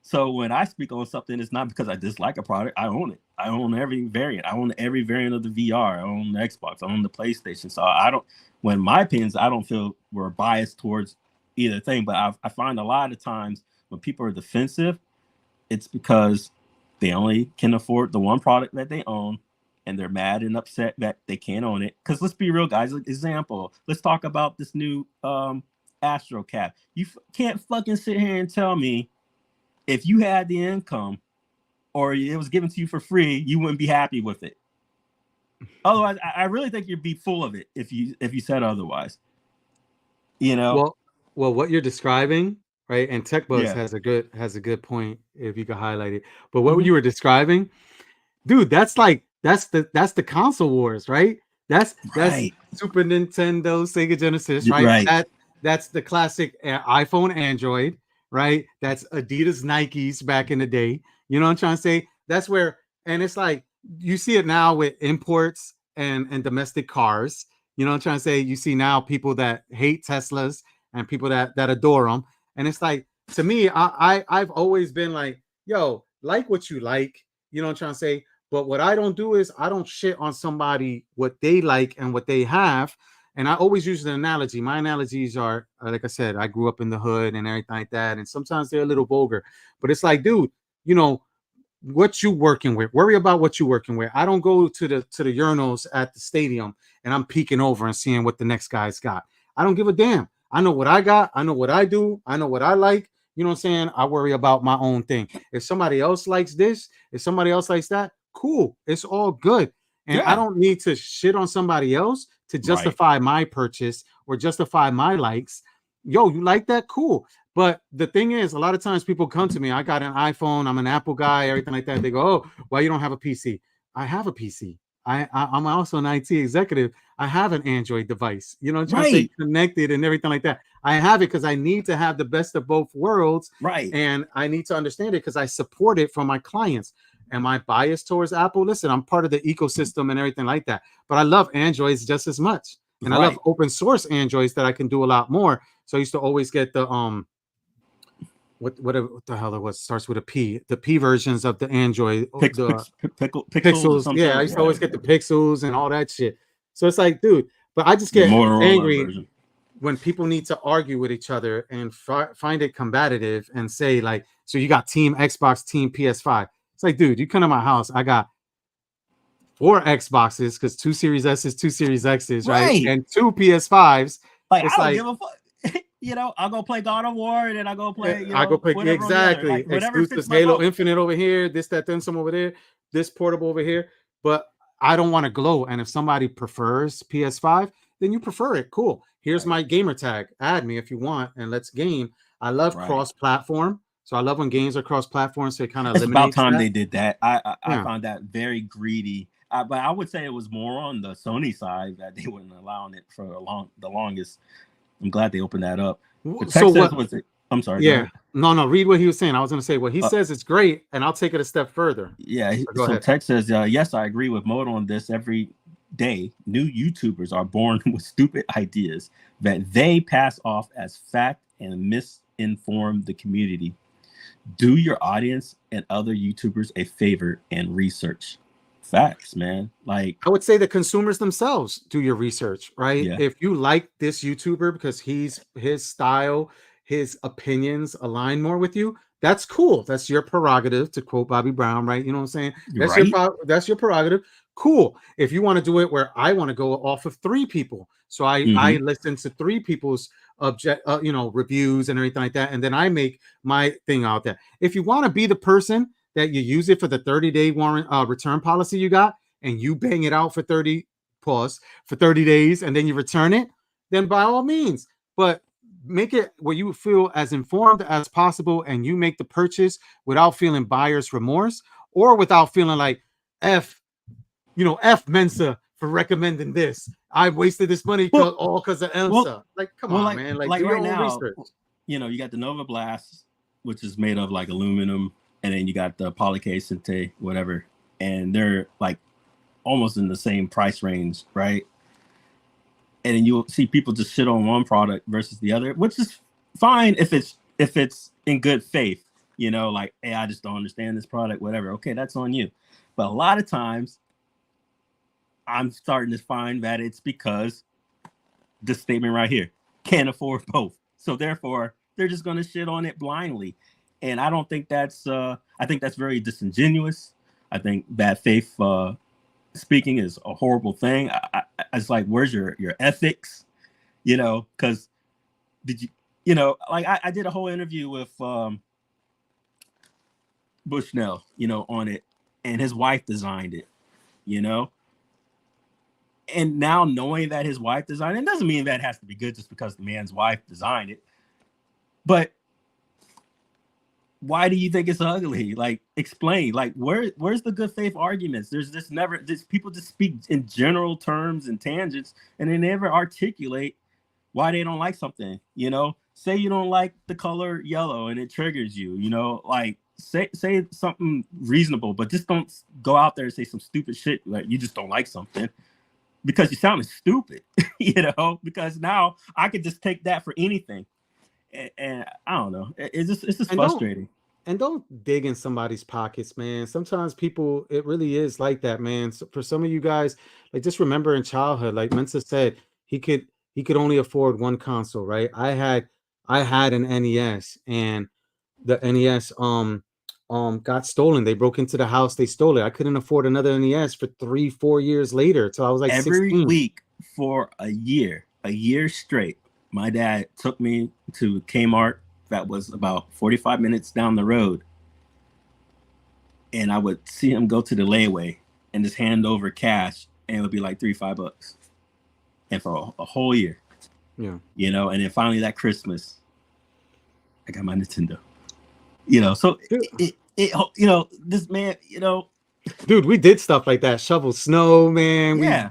So when I speak on something, it's not because I dislike a product. I own it. I own every variant. I own every variant of the VR. I own the Xbox. I own the PlayStation. So when my opinions, I don't feel we're biased towards either thing. But I find a lot of times when people are defensive, it's because they only can afford the one product that they own, and they're mad and upset that they can't own it. Because let's be real, guys. Example, let's talk about this new AstroCap. You can't fucking sit here and tell me if you had the income or it was given to you for free, you wouldn't be happy with it. Otherwise, I really think you'd be full of it if you said otherwise. You know. Well, what you're describing, right? And TechBuzz Yeah. has a good point if you could highlight it. But what you were describing, dude, that's the console wars, right? That's Right. Super Nintendo, Sega Genesis, right? Right. That's the classic iPhone, Android, right? That's Adidas, Nikes back in the day. You know what I'm trying to say? That's where, and it's like you see it now with imports and domestic cars. You know what I'm trying to say? You see now people that hate Teslas and people that adore them, and it's like, to me, I've always been like, yo, like what you like. You know what I'm trying to say? But what I don't do is I don't shit on somebody what they like and what they have. And I always use an analogy. My analogies are, like I said, I grew up in the hood and everything like that. And sometimes they're a little vulgar, but it's like, dude, you know, what you working with, worry about what you working with. I don't go to the urinals at the stadium and I'm peeking over and seeing what the next guy's got. I don't give a damn. I know what I got. I know what I do. I know what I like. You know what I'm saying? I worry about my own thing. If somebody else likes this, if somebody else likes that, cool. It's all good. And I don't need to shit on somebody else to justify my purchase or justify my likes. Yo, you like that? Cool. But the thing is, a lot of times people come to me, I got an iPhone, I'm an Apple guy, everything like that. They go, oh, why you don't have a PC? I have a PC. I'm also an IT executive. I have an Android device, you know, trying to stay connected and everything like that. I have it because I need to have the best of both worlds. Right. And I need to understand it because I support it from my clients. Am I biased towards Apple? Listen, I'm part of the ecosystem and everything like that. But I love Androids just as much. And I love open source Androids that I can do a lot more. So I used to always get the what the hell it was, starts with a P, the P versions of the Android, Pixels. Yeah, I used to always get the Pixels and all that shit. So it's like, dude, but I just get angry when people need to argue with each other and find it combative and say like, so you got Team Xbox, Team PS5. It's like, dude, you come to my house, I got 4 Xboxes because 2 Series S's, 2 Series X's, right? And 2 PS5s. Like, it's I don't give a fuck. You know, I'll go play God of War and then I go play. I go play exactly. Exclusives, Halo Infinite over here, this, that, then some over there, this portable over here. But I don't want to glow. And if somebody prefers PS5, then you prefer it. Cool. Here's my gamer tag. Add me if you want, and let's game. I love cross-platform. So I love when games are cross-platform. So it kind of eliminates. It's about time they did that. I found that very greedy. But I would say it was more on the Sony side that they weren't allowing it for the longest. I'm glad they opened that up. So what was it? I'm sorry. Yeah. No. Read what he was saying. I was going to say what he says is great, and I'll take it a step further. Yeah. So Tech says, yes, I agree with Moto on this. Every day, new YouTubers are born with stupid ideas that they pass off as fact and misinform the community. Do your audience and other YouTubers a favor and research. Facts, man. Like, I would say the consumers themselves do your research, right? Yeah. If you like this YouTuber because his style, his opinions align more with you, that's cool. That's your prerogative, to quote Bobby Brown, right? You know what I'm saying? That's your prerogative. Cool. If you want to do it where I want to go off of 3 people, so I listen to 3 people's reviews and everything like that, and then I make my thing out there. If you want to be the person that you use it for the 30-day warrant return policy you got, and you bang it out for 30 days, and then you return it, then by all means. But make it where you feel as informed as possible, and you make the purchase without feeling buyer's remorse or without feeling like F Mensa for recommending this. I've wasted this money all because of Elsa. Come on, man. Like do right now, research. You know, you got the Nova Blast, which is made of like aluminum. And then you got the Polycase, whatever, and they're like almost in the same price range, right? And then you'll see people just shit on one product versus the other, which is fine if it's in good faith, you know, like, hey, I just don't understand this product, whatever. Okay, that's on you. But a lot of times, I'm starting to find that it's because this statement right here, can't afford both, so therefore they're just gonna shit on it blindly. And I don't think that's I think that's very disingenuous. I think bad faith speaking is a horrible thing. It's like, where's your ethics? You know, because did you know, like I did a whole interview with Bushnell, you know, on it, and his wife designed it, you know. And now knowing that his wife designed it doesn't mean that it has to be good just because the man's wife designed it. But why do you think it's ugly? Like, explain. Like, where's the good faith arguments? There's just never. Just people just speak in general terms and tangents, and they never articulate why they don't like something. You know, say you don't like the color yellow and it triggers you. You know, like say something reasonable, but just don't go out there and say some stupid shit like you just don't like something because you sounded stupid. You know, because now I could just take that for anything. And I don't know. It's just frustrating. Don't dig in somebody's pockets, man. Sometimes people, it really is like that, man. So for some of you guys, like just remember in childhood, like Mensa said, he could only afford one console, right? I had an NES, and the NES got stolen. They broke into the house, they stole it. I couldn't afford another NES for 3-4 years later. So I was like every 16. week for a year straight. My dad took me to Kmart that was about 45 minutes down the road. And I would see him go to the layaway and just hand over cash, and it would be like $3-5. And for a whole year. Yeah. You know, and then finally that Christmas, I got my Nintendo. You know, so it you know, this man, you know, dude, we did stuff like that. Shovel snow, man. Yeah.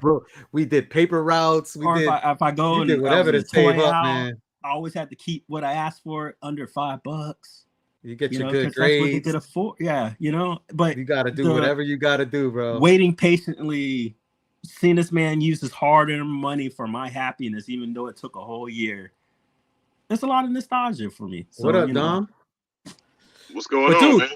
We did paper routes. We did. If I go and did whatever to save up, man. I always had to keep what I asked for under $5. You get your know, good grades. That's what they could afford. Yeah, you know. But you got to do whatever you got to do, bro. Waiting patiently, seeing this man use his hard-earned money for my happiness, even though it took a whole year. There's a lot of nostalgia for me. So, what up, Dom? What's going on, man?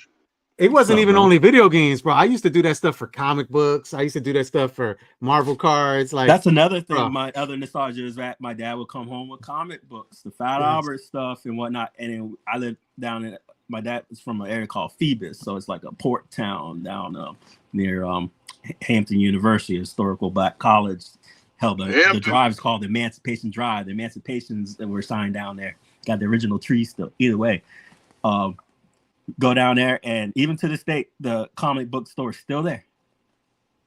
It wasn't even only video games, bro. I used to do that stuff for comic books. I used to do that stuff for Marvel cards. Like that's another thing. Bro. My other nostalgia is that my dad would come home with comic books, the Fat Albert stuff and whatnot. And then I lived down in. My dad is from an area called Phoebus, so it's like a port town down near Hampton University, a historical black college. Held the drive is called the Emancipation Drive. The Emancipations that were signed down there got the original tree still. Either way. Go down there, and even to this day, the comic book store is still there.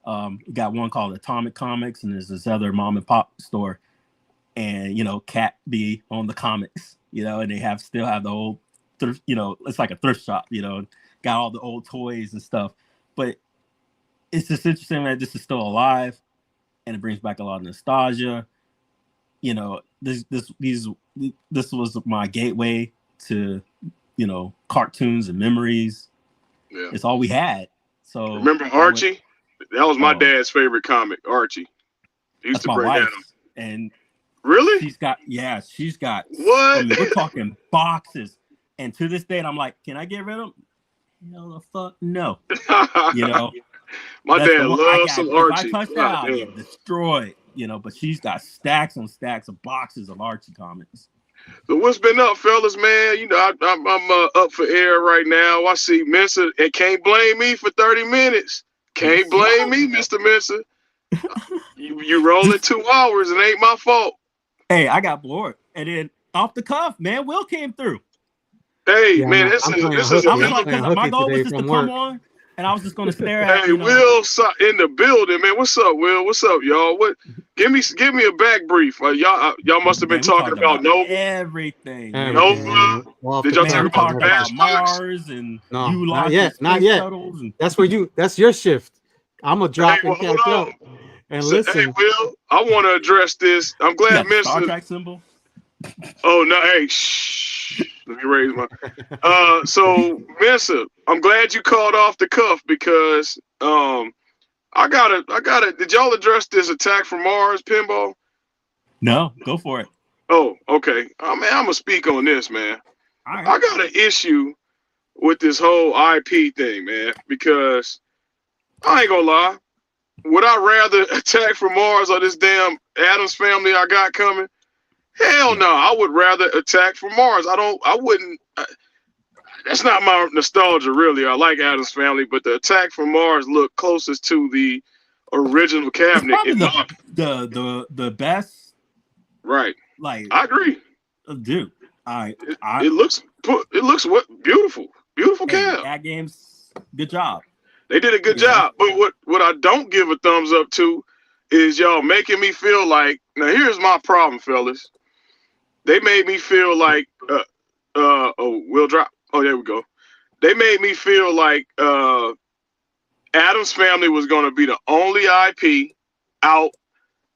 We got one called Atomic Comics, and there's this other mom and pop store, and you know, Cat B on the comics, you know, and they still have the old thrift, you know, it's like a thrift shop, you know, got all the old toys and stuff. But it's just interesting that this is still alive, and it brings back a lot of nostalgia. You know, this was my gateway to, you know, cartoons and memories. Yeah. It's all we had. So remember Archie? That was my dad's favorite comic, Archie. He used to bring that up. And really? She's got what? I mean, we're talking boxes. And to this day, I'm like, can I get rid of them? No, the fuck no. You know, my dad loves some Archie. If I touch that, I'll get destroyed. You know, but she's got stacks on stacks of boxes of Archie comics. So what's been up, fellas, man? You know, I'm up for air right now. I see Mensa, and can't blame me for 30 minutes. Can't blame me, Mr. Mensa. You rolling 2 hours, it ain't my fault. Hey, I got bored. And then off the cuff, man, Will came through. Hey, yeah, man, this is my goal was just to come on, and I was just going to stare at. Hey, Will in the building, man. What's up, Will? What's up, y'all? What? Give me a back brief. Y'all must have been talking about Nova. Everything. Nova. Did y'all talk about Mars and not yet? Not yet. That's your shift. I'm gonna drop and catch up. And listen. Hey, Will, I want to address this. I'm glad Mensa. Star Trek symbol. Oh no! Hey, shh. Let me raise my. So Mensa, I'm glad you called off the cuff because I gotta. Did y'all address this Attack from Mars pinball? No, go for it. Oh, okay. Man, I'm gonna speak on this, man. Right. I got an issue with this whole IP thing, man, because I ain't gonna lie. Would I rather Attack from Mars or this damn Addams Family I got coming? Hell no, I would rather Attack from Mars. I wouldn't. That's not my nostalgia, really. I like Addams Family, but the Attack from Mars look closest to the original cabinet. The best. Right. Like I agree. Dude, It looks what beautiful cab. Ad Games, good job. They did a good Yeah. job. But what I don't give a thumbs up to is y'all making me feel like, now here's my problem, fellas. They made me feel like we'll drop. Oh, there we go. They made me feel like Adam's Family was gonna be the only IP out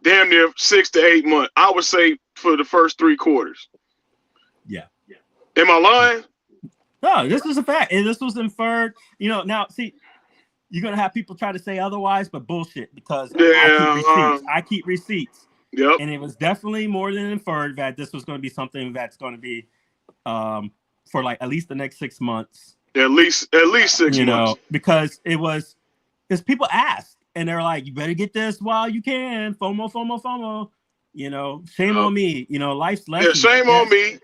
damn near 6 to 8 months. I would say for the first 3 quarters. Yeah. Am I lying? No, this is a fact. And this was inferred. Now see, you're gonna have people try to say otherwise, but bullshit, because I keep receipts. Yep. And it was definitely more than inferred that this was going to be something that's going to be for like at least the next 6 months. At least 6 months. Because because people asked and they're like, you better get this while you can. FOMO. Shame on me. Life's lessons. Yeah, shame on me.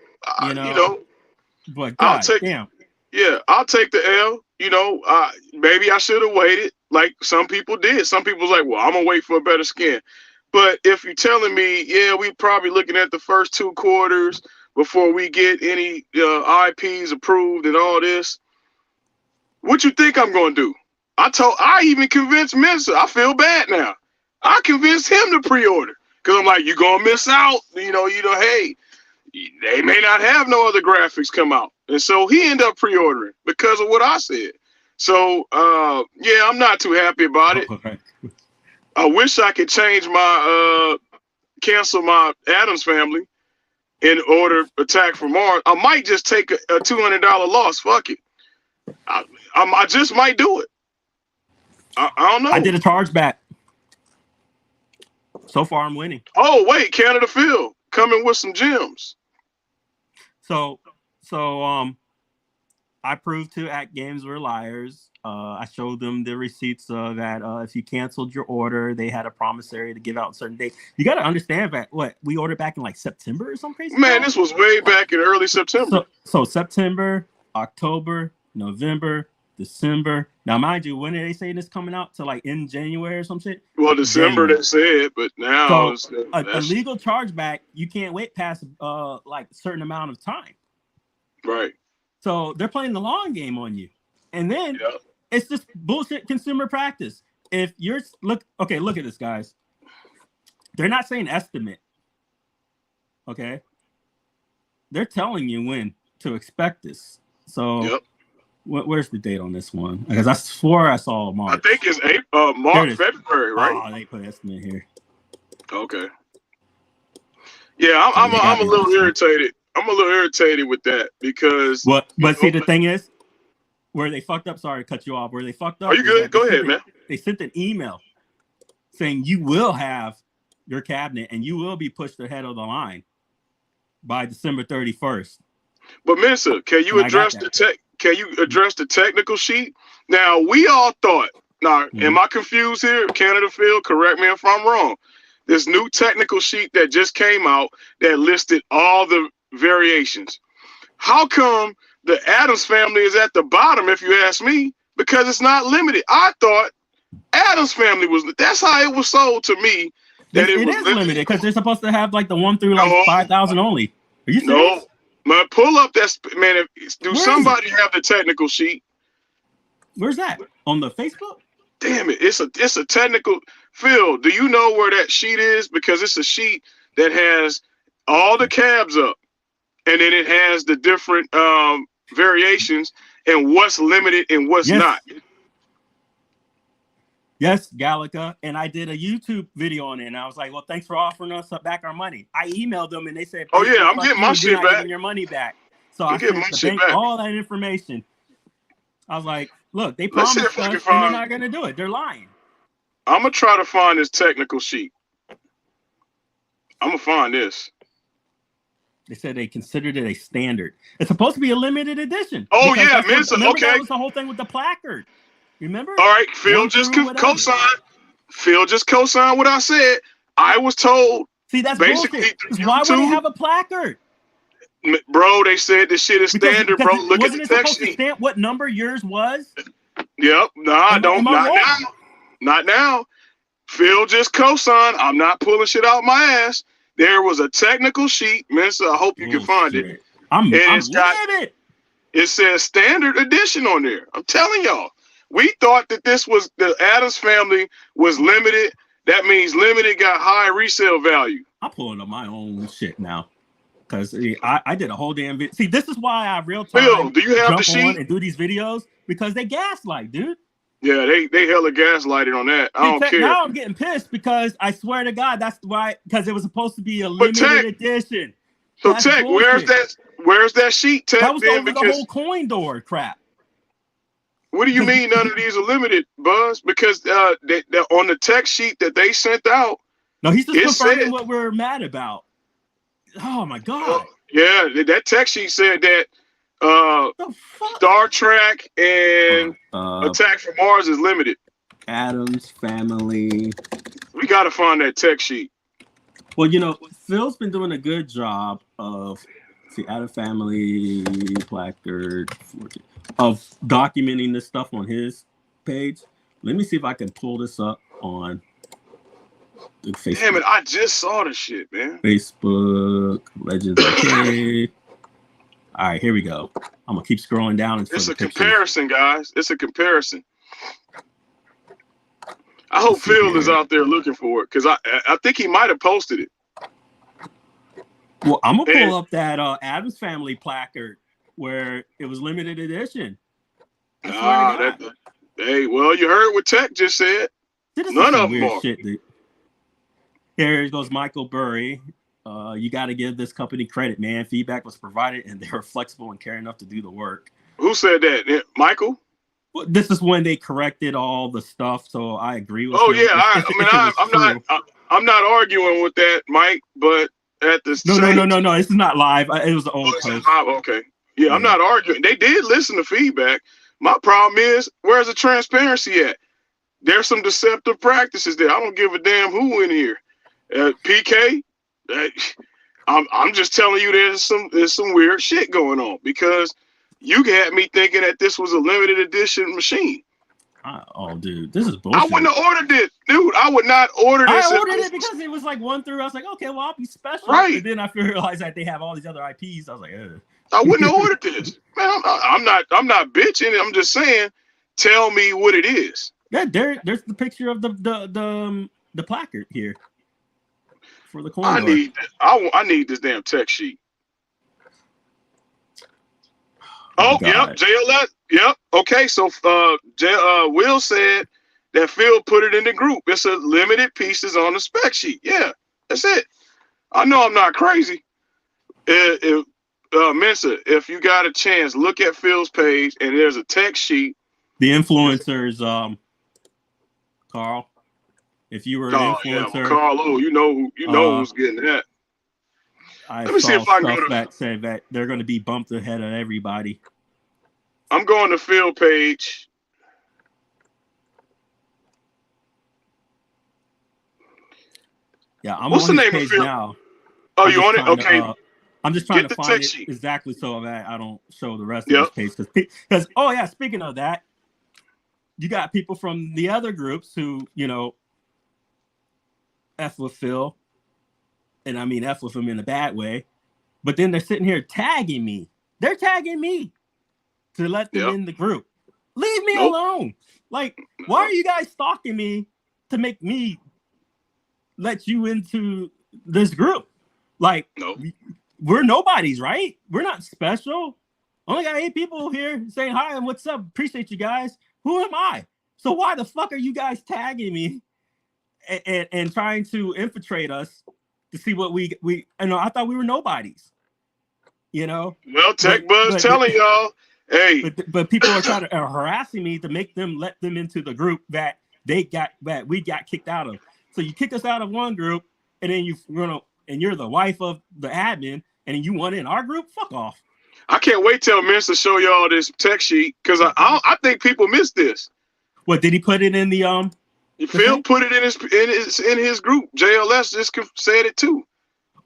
But God damn. Yeah, I'll take the L. Maybe I should have waited like some people did. Some people was like, well, I'm going to wait for a better skin. But if you're telling me, yeah, we probably looking at the first 2 quarters before we get any IPs approved and all this, what you think I'm going to do? I even convinced Mensa. I feel bad now. I convinced him to pre-order because I'm like, you're going to miss out. Hey, they may not have no other graphics come out. And so he ended up pre-ordering because of what I said. So, yeah, I'm not too happy about it. Okay. I wish I could change my cancel my Adams Family and order Attack from Mars. I might just take a $200 loss. Fuck it. I just might do it. I don't know. I did a chargeback. So far, I'm winning. Oh wait, Canada Phil coming with some gems. So I proved to At Games were liars. I showed them the receipts that if you canceled your order, they had a promissory to give out a certain date. You got to understand that we ordered back in like September or some crazy. Man, this was way back in early September. So September, October, November, December. Now, mind you, when are they saying this coming out? To like in January or some shit? Well, December they said, but now a legal chargeback, you can't wait past like a certain amount of time. Right. So they're playing the long game on you, and then it's just bullshit consumer practice. If you're look at this, guys. They're not saying estimate. Okay. They're telling you when to expect this. So where's the date on this one? Because I swore I saw March. I think it's March, February, right? Oh, they put estimate here. Okay. Yeah, I'm a little irritated. I'm a little irritated with that because But see, the thing is, where they fucked up. Sorry to cut you off. Where they fucked up. Are you good? Go ahead, man. They sent an email saying you will have your cabinet and you will be pushed ahead of the line by December 31st. But Mensa, can you address the technical sheet? Now we all thought. Now, am I confused here? Canada Phil, correct me if I'm wrong. This new technical sheet that just came out that listed all the variations. How come the Adams Family is at the bottom, if you ask me? Because it's not limited. I thought Adams Family was. That's how it was sold to me. That it was limited because they're supposed to have like the 1 through like 5,000 only. Are you serious? No, man. Pull up that man. Somebody have the technical sheet? Where's that? On the Facebook? Damn it! It's a technical. Phil, do you know where that sheet is? Because it's a sheet that has all the cabs up, and then it has the different variations and what's limited and what's not. Yes, Gallica. And I did a YouTube video on it. And I was like, well, thanks for offering us back our money. I emailed them and they said, oh, yeah, I'm getting my shit back. Getting your money back. So I sent the bank all that information. I was like, look, they promised us and they're not going to do it. They're lying. I'm going to try to find this technical sheet. I'm going to find this. They said they considered it a standard. It's supposed to be a limited edition. Oh, yeah, Mensa. Okay. That was the whole thing with the placard. Remember? All right, Phil just co-signed. Phil just co-signed what I said. I was told. See, that's bullshit. Why would they have a placard? Bro, they said this shit is standard, bro. Look at the text sheet. Stamp what number yours was? Yep. Not now. Phil just co-signed. I'm not pulling shit out my ass. there was a technical sheet, Mensa. I hope you can find it. I'm it's got- livid. It says standard edition on there. I'm telling y'all, we thought that this was the Addams Family was limited. That means limited got high resale value. I'm pulling up my own shit now because I did a whole damn video. See, this is why I real time Phil, do you have jump the sheet? on and do these videos because they gaslight, dude. Yeah, they hella gaslighted on that. I don't care. Now I'm getting pissed because I swear to God, that's why, because it was supposed to be a But limited Tech- edition. So That's Tech, bullshit. where's that sheet, Tech? That was then? over the Because whole coin door crap. what do you mean none of these are limited, Buzz? Because they on the text sheet that they sent out, No, he's just It confirming said- what we're mad about. Oh my God. yeah, that text sheet said that The fuck? Star Trek and Attack from Mars is limited. Addams Family. We got to find that text sheet. Well, you know, Phil's been doing a good job of Addams Family placard of documenting this stuff on his page. Let me see if I can pull this up on the Facebook. Damn it, I just saw the shit, man. Facebook Legends Arcade. All right, here we go. I'm gonna keep scrolling down. It's a comparison, guys. It's a comparison. I hope Let's see Phil is here. out there looking for it because I think he might have posted it. Well, I'm gonna And- pull up that Addams Family placard where it was limited edition. I swear to God. Hey, well, you heard what Tech just said. This is none some of 'em weird are. shit, dude. Here goes Michael Burry. You got to give this company credit, man. Feedback was provided, and they were flexible and caring enough to do the work. Who said that? Michael? Well, this is when they corrected all the stuff, so I agree with. Oh you. yeah, If it was true. I'm not arguing with that, Mike. But at the No. This is not live. It was the old Oh, post. okay. Yeah, I'm Yeah. not arguing. They did listen to feedback. My problem is, where's the transparency at? There's some deceptive practices there. I don't give a damn who in here. PK, I'm just telling you there's some weird shit going on because you had me thinking that this was a limited edition machine. Oh, dude, this is bullshit. I wouldn't have ordered it, dude. I would not order this. I if ordered this it because it was like 1 through. I was like, okay, well, I'll be special. Right. And then I realized that they have all these other IPs. I was like, ugh. I wouldn't have ordered this. Man, I'm not bitching. I'm just saying, tell me what it is. Yeah, there's the picture of the placard here for the coin. I need this damn text sheet. Oh, God. yep, JLS. Yep. Okay, so Will said that Phil put it in the group. It's a limited pieces on the spec sheet. Yeah, that's it. I know I'm not crazy. Mensa, if you got a chance, look at Phil's page and there's a text sheet. The influencers, Carl. If you were an Oh, yeah, influencer, well, Carl, you know who's getting that. I let me see saw if I can go stuff to- that said that they're going to be bumped ahead of everybody. I'm going to Phil page. Yeah, I'm What's on the his name of page Phil? now. Oh, I'm you just on it? trying to, Okay. I'm just trying Get to the find text it sheet. exactly so that I don't show the rest Yep. of his page. Because oh yeah, speaking of that, you got people from the other groups who, you know, F with Phil, and I mean F with him in a bad way, but then they're sitting here tagging me. They're tagging me to let them Yep. in the group. Leave me Nope. alone. Like, why are you guys stalking me to make me let you into this group? Like, Nope. we're nobodies, right? We're not special. Only got 8 people here saying hi and what's up. Appreciate you guys. Who am I? So why the fuck are you guys tagging me and trying to infiltrate us to see what we I thought we were nobodies. You know? Well, Tech Buzz but- telling y'all, hey, But people are trying to harassing me to make them let them into the group that we got kicked out of. So you kick us out of one group, and then you're the wife of the admin, and you want in our group? Fuck off. I can't wait till Minster show y'all this text sheet because I think people missed this. What did he put it in the Phil Okay. put it in his group. JLS just said it too.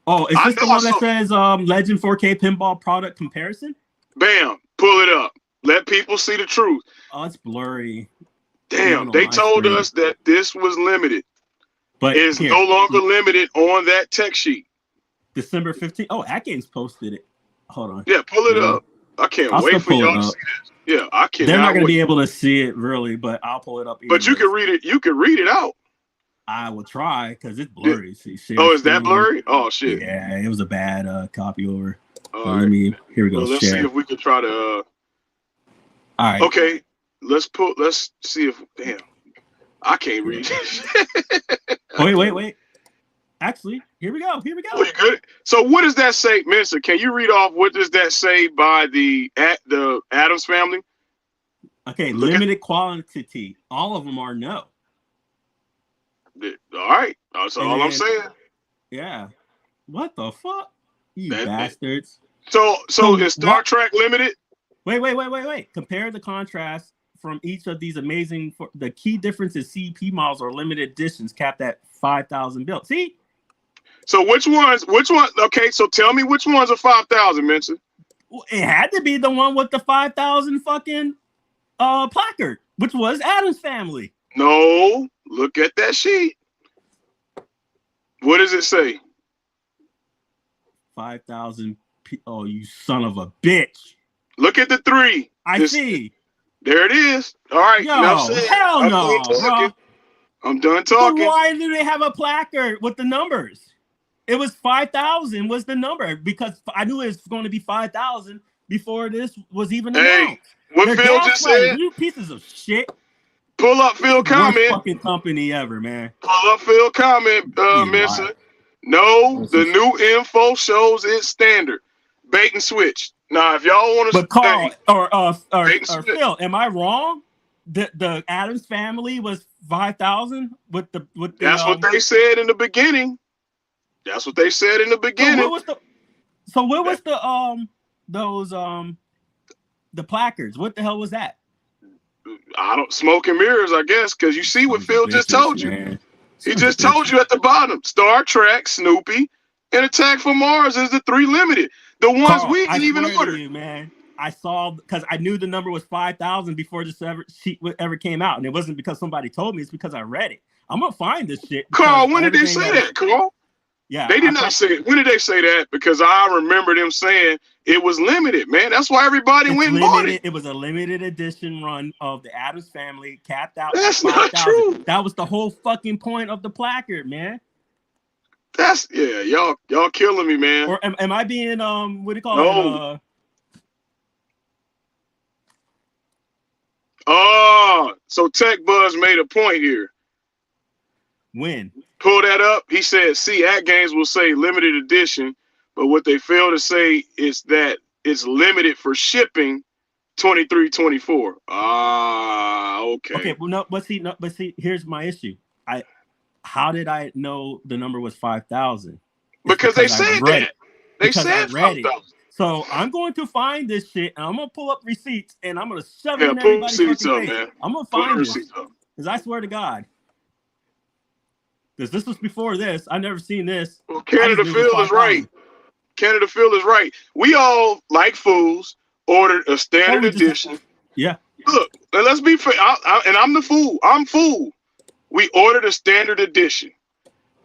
Oh, is I this the know I one that saw- says Legend 4K pinball product comparison? Bam, pull it up. Let people see the truth. Oh, it's blurry. Damn, Even on they my told screen. us that this was limited. But It's here, no longer limited on that text sheet. December 15th. Oh, Atkins posted it. Hold on. Yeah, pull it Yeah. up. I can't I'll wait still for pull y'all it to up. see this. Yeah, I cannot They're not going to wait. be able to see it really, but I'll pull it up. But you anyways. can read it. You can read it out. I will try because it's blurry. See, share Oh, is that screen. blurry? Oh shit. Yeah, it was a bad copy over. All Let right. me. Here we go. Well, let's see share. if we can try to. All right. Okay, let's see if. Damn, I can't read. Wait. Actually, here we go. Oh, you good? So what does that say, Minister? Can you read off what does that say by the Adams family? Okay, Look at- limited quantity. All of them are no. All right, that's And all I'm then- saying. Yeah. What the fuck? You That- bastards. So So is Star what- Trek limited? Wait. Compare the contrast from each of these amazing. The key difference is CP models are limited editions capped at 5,000 built. See? So which ones? Okay, so tell me which ones are 5,000, Mensa. It had to be the one with the 5,000 fucking placard, which was Adam's family. No, look at that sheet. What does it say? 5,000. Oh, you son of a bitch. Look at the 3. I This- see. There it is. All right. Yo, enough said. hell I'm no, done talking. bro. I'm done So talking. why do they have a placard with the numbers? It was 5,000 was the number because I knew it was going to be 5,000 before this was even Hey, announced. What They're Phil just gaslighting. said? You pieces of shit. Pull up Phil Worst comment. fucking company ever, man. Pull up Phil comment, You Mensa. liar. No, the new info shows it's standard. Bait and switch. Now, if y'all want to But Carl or Bait and switch. Phil, am I wrong? The Adams family was 5,000 with the that's what they said in the beginning. That's what they said in the So beginning. what was the placards? What the hell was that? I don't smoke and mirrors, I guess, because you see what Phil just told you. Man. He just told you at the bottom. Star Trek, Snoopy, and Attack from Mars is the 3 limited. The ones Carl, we I didn't even swear to order. you, man. I saw because I knew the number was 5,000 before this ever came out, and it wasn't because somebody told me. It's because I read it. I'm gonna find this shit. Carl, because when did they everything say else- that, Carl? Yeah, They did I not thought- say it. When did they say that? Because I remember them saying it was limited, man. That's why everybody It's went and bought limited. it. It was a limited edition run of the Addams Family, capped out at That's not 5,000. true. That was the whole fucking point of the placard, man. That's y'all killing me, man. Or am I being what do you call No. it? Oh, so Tech Buzz made a point here. When? Pull that up. He said, see, at games will say limited edition, but what they fail to say is that it's limited for shipping 23-24. Ah, okay. Okay, well, no, but see, here's my issue. How did I know the number was 5,000? Because they I said read that. it. They Because I said read it. 5,000. So I'm going to find this shit, and I'm gonna pull up receipts, and I'm gonna shove it Yeah, in pull everybody's receipts fucking up, face. man. I'm gonna Pull the find this, receipts up. because I swear to God, because this was before this. I've never seen this. Well, Canada I just knew it Phil was is right. 5,000. Canada Phil is right. We all, like fools, ordered a standard Oh, we just- edition. Yeah. Look, and let's be fair. And I'm the fool. I'm fool. We ordered a standard edition.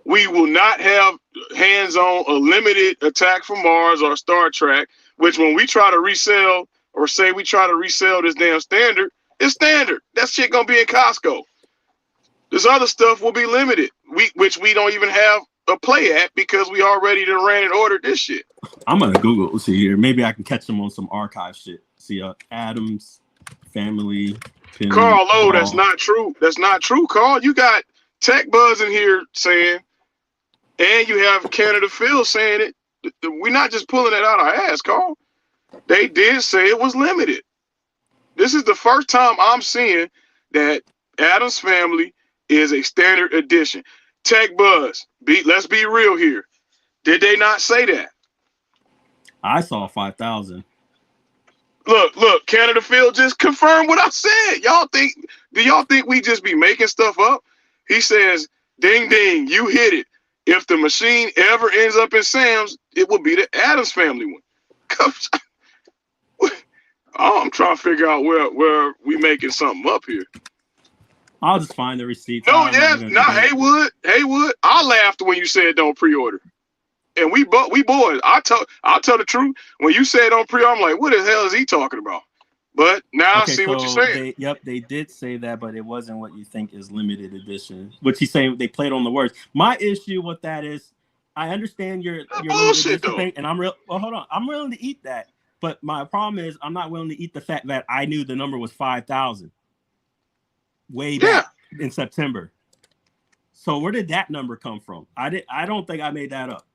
We will not have hands-on a limited Attack from Mars or Star Trek, which when we try to resell or say we try to resell this damn standard, it's standard. That shit gonna be in Costco. This other stuff will be limited, which we don't even have a play at because we already done ran and ordered this shit. I'm gonna Google. Let's see here. Maybe I can catch them on some archive shit. See, Adams Family. Pin, Carl, that's not true. That's not true, Carl. You got Tech Buzz in here saying, and you have Canada Phil saying it. We're not just pulling it out our ass, Carl. They did say it was limited. This is the first time I'm seeing that Adams Family is a standard edition. Tech Buzz, let's be real here. Did they not say that? I saw 5,000. Look, Canada Phil just confirmed what I said. Do y'all think we just be making stuff up? He says, ding, ding, you hit it. If the machine ever ends up in Sam's, it will be the Adams Family one. I'm trying to figure out where we making something up here. I'll just find the receipts. No, I'm not yes, gonna not do that. Haywood. I laughed when you said don't pre-order. and we boys. I'll tell the truth. When you say it on pre, I'm like, what the hell is he talking about? But now I see what you're saying. They did say that, but it wasn't what you think is limited edition. What he's saying, they played on the words. My issue with that is, I understand your bullshit though, thing, and I'm real. Well, hold on, I'm willing to eat that, but my problem is I'm not willing to eat the fact that I knew the number was 5,000 way back in September. So where did that number come from? I don't think I made that up.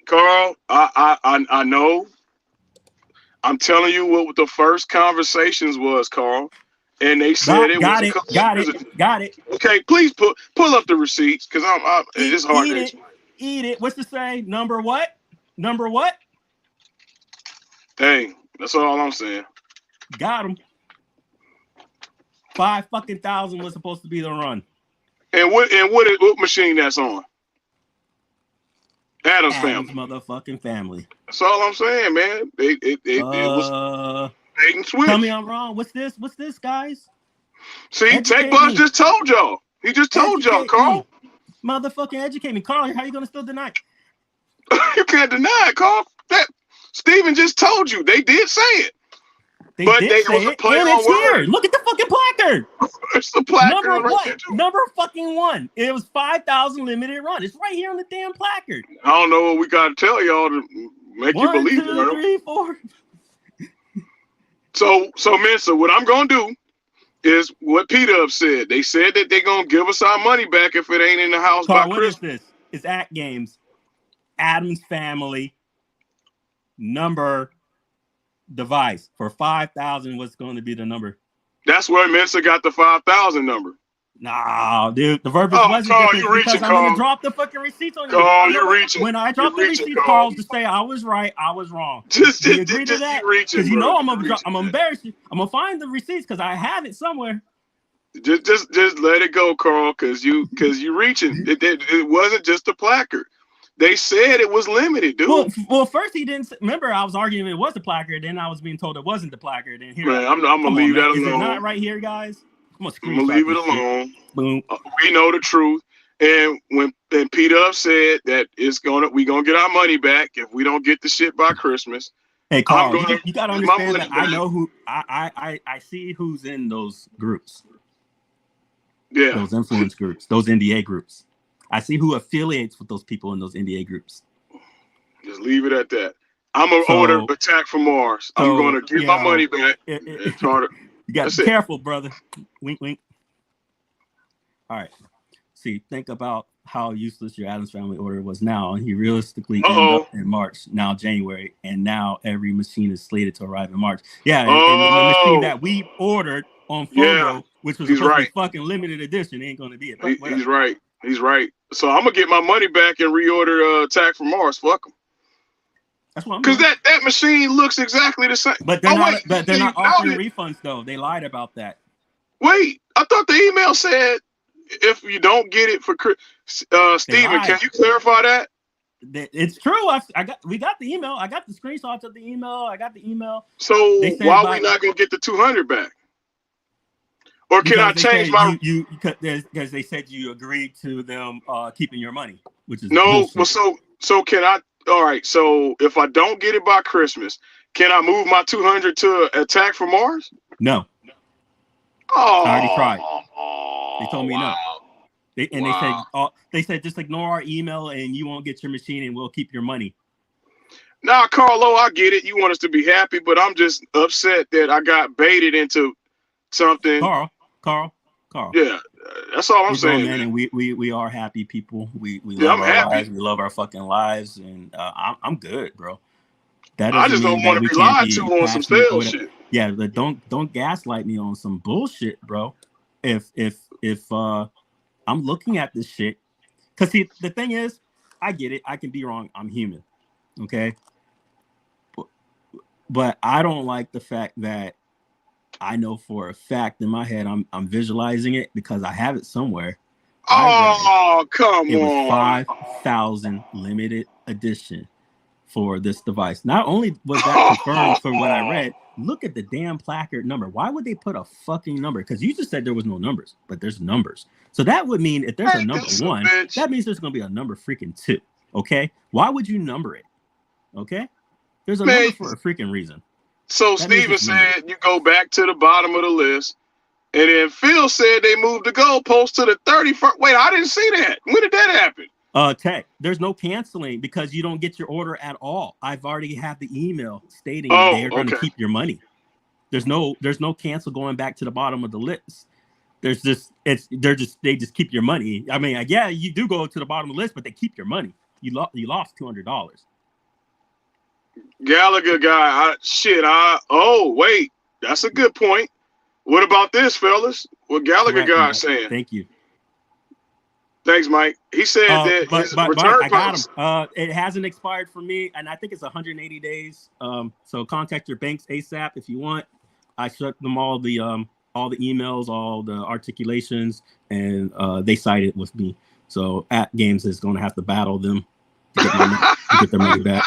Carl. I know. I'm telling you what the first conversations was, Carl, and they said Got it. Okay, please pull up the receipts because it's hard to explain. Eat it. What's to say? Number what? Hey, that's all I'm saying. Got him. 5,000 was supposed to be the run. And what machine that's on? Adam's family. Motherfucking family. That's all I'm saying, man. It was bait and switch. Tell me I'm wrong. What's this, guys? See, Tech Buzz just told y'all. He just told y'all, Carl. Motherfucking educate me. Carl, how you gonna still deny it? You can't deny it, Carl. That Steven just told you. They did say it. They did say it, and it's here. Look at the fucking placard. It's the placard. Number what? Number fucking 1. It was 5,000 limited run. It's right here on the damn placard. I don't know what we gotta tell y'all to make you believe it. 1, 2, 3, 4. So Mensa, what I'm gonna do is what P-Dub said. They said that they're gonna give us our money back if it ain't in the house by Christmas. What is this? It's at Games. Adam's family number device for 5,000. What's going to be the number? That's where Mensa got the 5,000 number. Nah, dude, the verbiage wasn't Carl, different you reaching, because I'm gonna drop the fucking receipts on you. Carl, you're reaching. When I drop the receipts, Carl, to say I was right, I was wrong. Do you agree to that? Because you know I'm gonna embarrass you. I'm gonna find the receipts because I have it somewhere. Just let it go, Carl, because you reaching. It wasn't just a placard. They said it was limited, dude. Well, first he didn't remember. I was arguing it was the placard, then I was being told it wasn't the placard. And here, man, I'm gonna leave that alone. Is it not right here, guys? I'm gonna leave it alone. Boom. We know the truth. And when P-Dub said that we gonna get our money back if we don't get the shit by Christmas. Hey, Carl, you gotta understand that I know who I see who's in those groups. Yeah, those influence groups, those NDA groups. I see who affiliates with those people in those NDA groups. Just leave it at that. I'm gonna order Attack from Mars. I'm gonna give my money back. You gotta be careful, brother. Wink, wink. All right. See, think about how useless your Adams Family order was now. And he realistically ended up in March, now January, and now every machine is slated to arrive in March. Yeah, and the machine that we ordered on Flogo, which was supposed to be fucking limited edition, ain't gonna be it. He's right. He's right. So I'm gonna get my money back and reorder Attack from Mars. Fuck them. That's what I'm because that machine looks exactly the same. But they're not offering refunds though. They lied about that. Wait, I thought the email said if you don't get it for Steven, can you clarify that? It's true. We got the email. I got the screenshots of the email. I got the email. So why are we not gonna get the 200 back? Or can I change my because they said you agreed to them keeping your money, which is no. bullshit. Well, so can I? All right. So if I don't get it by Christmas, can I move my 200 to Attack from Mars? No. Oh, I already tried. They told me no. They said just ignore our email and you won't get your machine and we'll keep your money. Now, Carlo, I get it. You want us to be happy, but I'm just upset that I got baited into something. Carl. Yeah, that's all I'm saying. Man, and we are happy people. We love our lives. We love our fucking lives, and I'm good, bro. I just don't want to be lied to on some stale shit. Yeah, but don't gaslight me on some bullshit, bro. If I'm looking at this shit, because see, the thing is, I get it. I can be wrong. I'm human, okay. But I don't like the fact that I know for a fact in my head I'm visualizing it because I have it somewhere. Oh, come on. It was 5,000 limited edition for this device. Not only was that confirmed for what I read, look at the damn placard number. Why would they put a fucking number? Because you just said there was no numbers, but there's numbers. So that would mean if there's a number 1, that means there's going to be a number freaking 2. Okay, why would you number it? Okay, there's a Man, number for a freaking reason. So That means Steven it's limited. said you go back to the bottom of the list. And then Phil said they moved the goalpost to the 31st. Wait, I didn't see that. When did that happen? Tech, there's no canceling because you don't get your order at all. I've already had the email stating Oh, they are going to okay. keep your money. There's no cancel going back to the bottom of the list. They just keep your money. I mean, yeah, you do go to the bottom of the list, but they keep your money. You lost $200. Gallagher guy, oh, wait, that's a good point. What about this, fellas? What Gallagher Correct, guy Mike. saying? Thank you. Thanks, Mike. He said that his But return Mike, I got policy. him. It hasn't expired for me, and I think it's 180 days. So contact your banks ASAP if you want. I shut them all the emails, all the articulations, and they sided with me. So At Games is going to have to battle them to get their money back.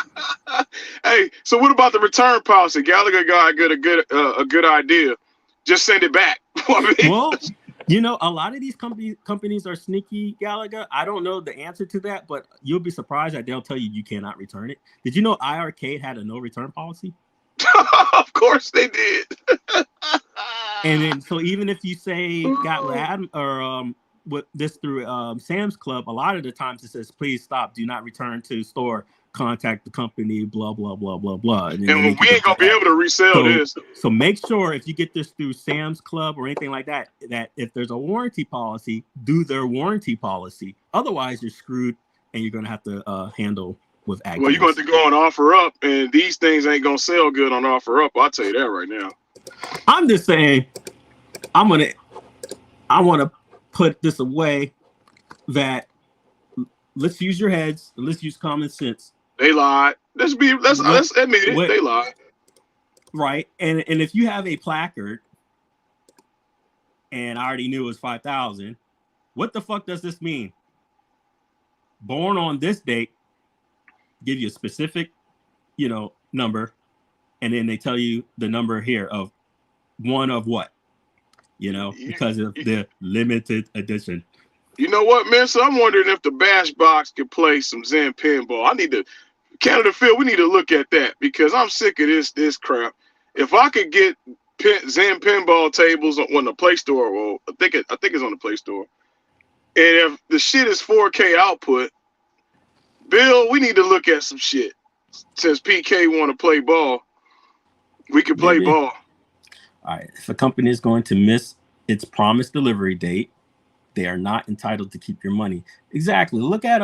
Hey, so what about the return policy? Gallagher guy got a good idea. Just send it back. I mean, Well, you know, a lot of these companies are sneaky, Gallagher. I don't know the answer to that, but you'll be surprised that they'll tell you cannot return it. Did you know iArcade had a no return policy? of course they did. And then, so even if you say got lad or with this through Sam's Club, a lot of the times it says, please stop, do not return to store, contact the company, blah, blah, blah, blah, blah. And we ain't going to be able to resell this. So make sure if you get this through Sam's Club or anything like that, that if there's a warranty policy, do their warranty policy. Otherwise, you're screwed and you're going to have to handle with At Games. Well, you're going to have to go on offer up, and these things ain't going to sell good on offer up. I'll tell you that right now. I'm just saying, I want to put this away that let's use your heads, let's use common sense. They lied. Let's admit it. They lied. Right. And if you have a placard and I already knew it was 5,000, what the fuck does this mean? Born on this date, give you a specific, number, and then they tell you the number here of one of what? Because of the limited edition. You know what, man? So I'm wondering if the Bash Box could play some Zen Pinball. Canada Phil, we need to look at that because I'm sick of this crap. If I could get Zen Pinball tables on the Play Store, well, I think it's on the Play Store, and if the shit is 4K output, Bill, we need to look at some shit. Since PK want to play ball, we can play ball. All right. If a company is going to miss its promised delivery date, they are not entitled to keep your money. Exactly. Look at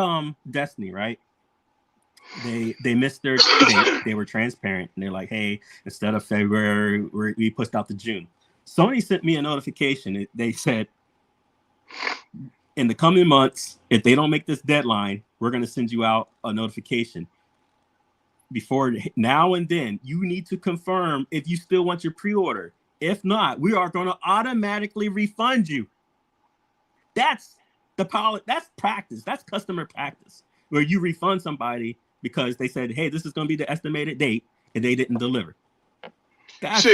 Destiny, right? They missed their date. They were transparent, and they're like, "Hey, instead of February, we pushed out to June." Sony sent me a notification. They said, "In the coming months, if they don't make this deadline, we're going to send you out a notification. Before now and then, you need to confirm if you still want your pre-order. If not, we are going to automatically refund you." That's that's practice. That's customer practice, where you refund somebody because they said, "Hey, this is going to be the estimated date," and they didn't deliver. That's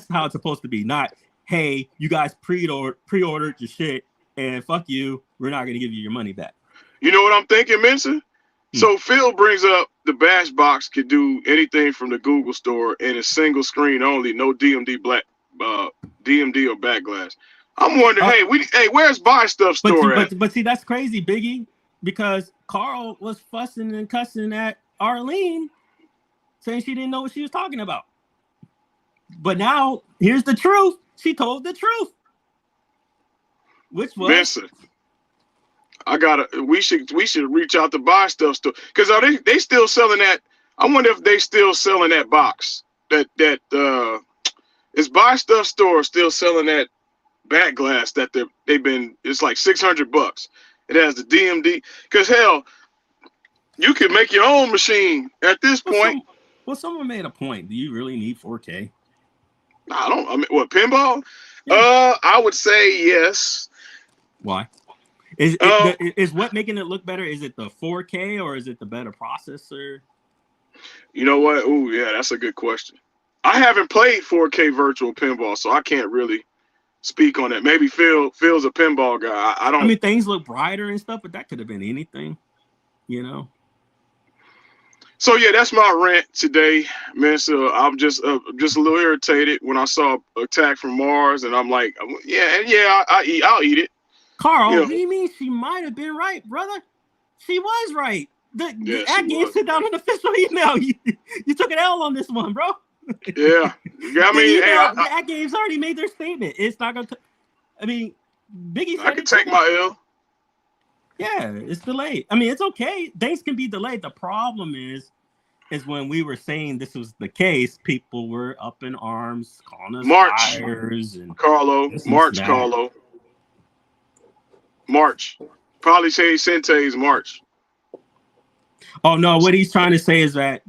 how it's supposed to be. Not, "Hey, you guys pre-ordered your shit, and fuck you, we're not going to give you your money back." You know what I'm thinking, Mensa? So Phil brings up the Bash Box could do anything from the Google Store and a single screen only, no DMD DMD or back glass. I'm wondering, where's Buy Stuff Store at? But see, that's crazy, Biggie, because Carl was fussing and cussing at Arlene, saying she didn't know what she was talking about. But now, here's the truth. She told the truth. Which was... Mensa, we should reach out to Buy Stuff Store. Because are they still selling that? I wonder if they still selling that box. Is Buy Stuff Store still selling that back glass that it's like $600. It has the DMD. Because hell, you can make your own machine at this point. Someone made a point. Do you really need 4K? What, pinball? Yeah. I would say yes. Why? Is what making it look better? Is it the 4K or is it the better processor? You know what? Oh, yeah, that's a good question. I haven't played 4K virtual pinball, so I can't really speak on it. Maybe Phil's a pinball guy. I don't. I mean, things look brighter and stuff, but that could have been anything, So yeah, that's my rant today, man. So I'm just a little irritated when I saw Attack from Mars, and I'm like, I'll eat it. Carl, Yeah. what do you mean she might have been right, brother? She was right. The Yeah, At she Game was. sit down an official email. You took an L on this one, bro. Yeah, I mean, the At Game's already made their statement. It's not gonna. I mean, Biggie said I can it take too. my L. Yeah, it's delayed. I mean, it's okay. Things can be delayed. The problem is when we were saying this was the case, people were up in arms, calling us March. liars and Carlo, this and March, that. Carlo, March. Probably say Sente's March. Oh no, what he's trying to say is that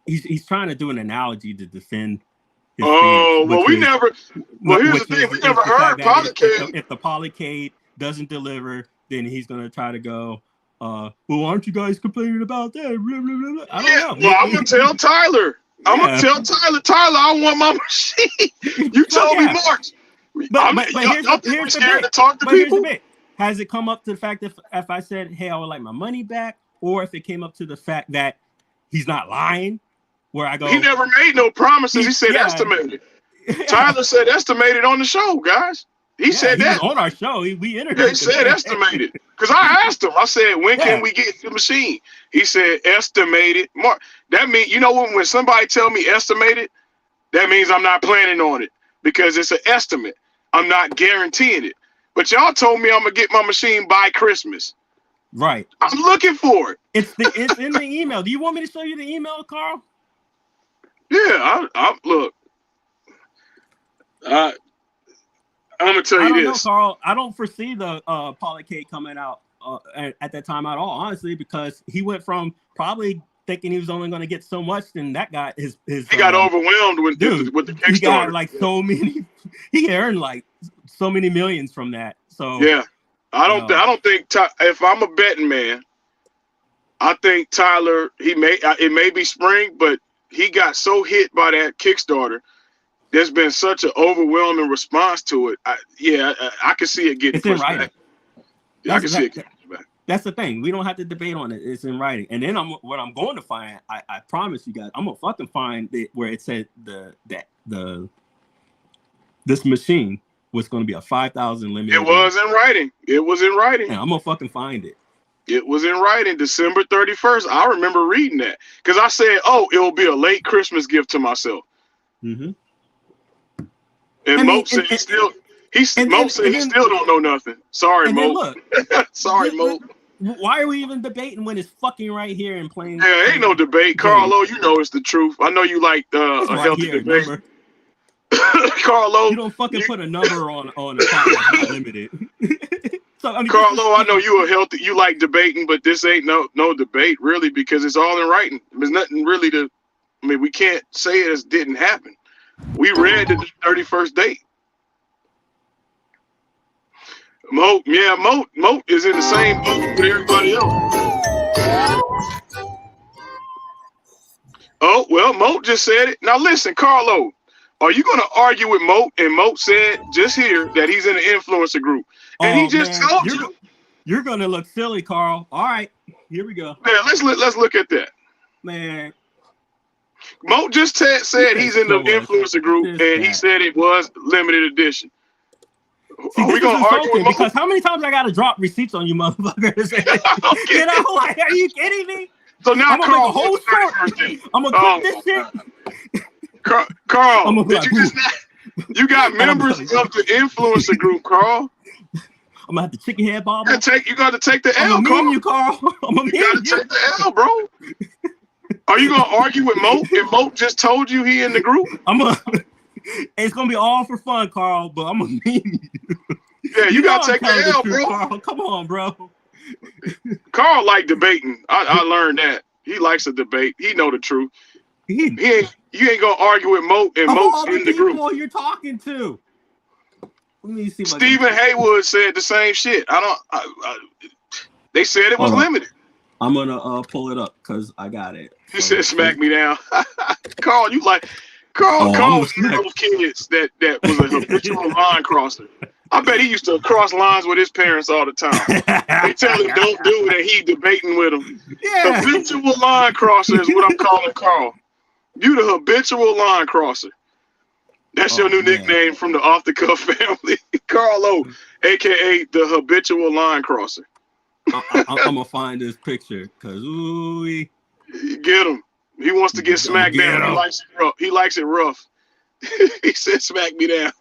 he's trying to do an analogy to defend his Oh, stance, well, which we is- never. Well, here's the which thing: is we the never fact heard that Polycade. if the Polycade doesn't deliver, then he's gonna try to go. Well, aren't you guys complaining about that? Blah, blah, blah, blah. I don't know. Well, I'm gonna tell Tyler. I'm Yeah. gonna tell Tyler. Tyler, I want my machine. You told me Yeah. March. But Y'all here's think the we're scared bit. to talk to But here's the people? bit. Has it come up to the fact that if I said, hey, I would like my money back, or if it came up to the fact that he's not lying, where I go, He never made no promises. He said Yeah. estimated. Tyler said estimated on the show, guys. He said he that. was on our show. We interviewed Yeah, he him. said estimated. Because I asked him. I said, when Yeah. can we get the machine? He said estimated. Mark. That means, you know, when somebody tell me estimated, that means I'm not planning on it because it's an estimate. I'm not guaranteeing it. But y'all told me I'm gonna get my machine by Christmas. Right. I'm looking for it. It's in the email. Do you want me to show you the email, Carl? Yeah, I look. I'm gonna tell I you don't know, this. Carl. I don't foresee the Polycade coming out at that time at all, honestly, because he went from probably thinking he was only going to get so much, and that got his He got overwhelmed with dude, the he got Kickstarter. like so many. He earned like so many millions from that. So Yeah, I don't think if I'm a betting man, I think Tyler it may be spring, but he got so hit by that Kickstarter. There's been such an overwhelming response to it. I can see it getting it's in pushed writing. back. Yeah, I can see it getting pushed back. That's the thing. We don't have to debate on it. It's in writing. And then what I'm going to find, I promise you guys, I'm gonna fucking find it where it said this machine was going to be a 5,000 limit. It was in writing. It was in writing. Yeah, I'm gonna fucking find it. It was in writing, December 31st. I remember reading that because I said, "Oh, it will be a late Christmas gift to myself." Mm-hmm. And Mo said he still don't know nothing. Sorry, And Mo. then look, Sorry, Mo. why are we even debating when it's fucking right here and plain? Yeah, ain't no debate, Carlo. You know it's the truth. I know you like It's a right healthy here, debate, number. Carlo. You don't fucking put a number on a product that's not limited. So I mean, Carlo, I know you like debating, but this ain't no debate really because it's all in writing. There's nothing really we can't say it didn't happen. We read the 31st date. Mo is in the same boat with everybody else. Oh, well, Mo just said it. Now listen, Carlo, are you going to argue with Mo? And Mo said just here that he's in an influencer group. And he just told you. You're going to look silly, Carl. All right, here we go. Man, let's look at that. Man. Mo just said he's in the influencer group, and he said it was limited edition. See, are we gonna argue with Mo? Because how many times I gotta drop receipts on you, motherfuckers? Okay. You know, like, are you kidding me? So now, I'm gonna Carl, make a whole short. I'm gonna cook this shit. Carl, did you just you got members of the influencer group, Carl? I'm gonna have to chicken head bob. You got to take the I'm L, gonna meme Carl. you, Carl. I'm gonna You got to take the L, bro. Are you gonna argue with Mo if Mo just told you he in the group? It's gonna be all for fun, Carl. But I'm gonna meme you. Yeah, you gotta take the L, truth, bro. Carl. Come on, bro. Carl like debating. I learned that. He likes to debate. He know the truth. You ain't gonna argue with Mo and Mo's in the group. People you're talking to. Let me see. Stephen Haywood said the same shit. They said it was limited. I'm gonna pull it up because I got it. He said, "Smack me down." Carl, you like Carl I'm was one of listening. those kids that was a habitual line crosser. I bet he used to cross lines with his parents all the time. They tell him don't do it, and he debating with them. Yeah. Habitual line crosser is what I'm calling Carl. You the habitual line crosser. That's your new Man. nickname from the Off the Cuff family. Carl O, aka the habitual line crosser. I'm gonna find this picture because ooh, Get him. He wants to get smacked Get down. him. He likes it rough. He likes it rough. He said, "Smack me down."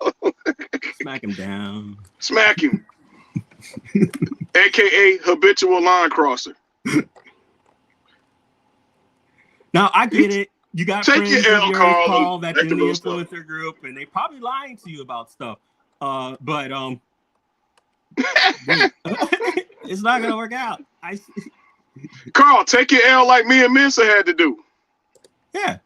smack him down. Smack him. AKA habitual line crosser. Now I get it. You got Take friends your of L, yours, Carl. Carl, that's Take in the the little stuff. influencer group, and they probably lying to you about stuff. But it's not gonna work out. Carl, take your L like me and Mensa had to do. Yeah.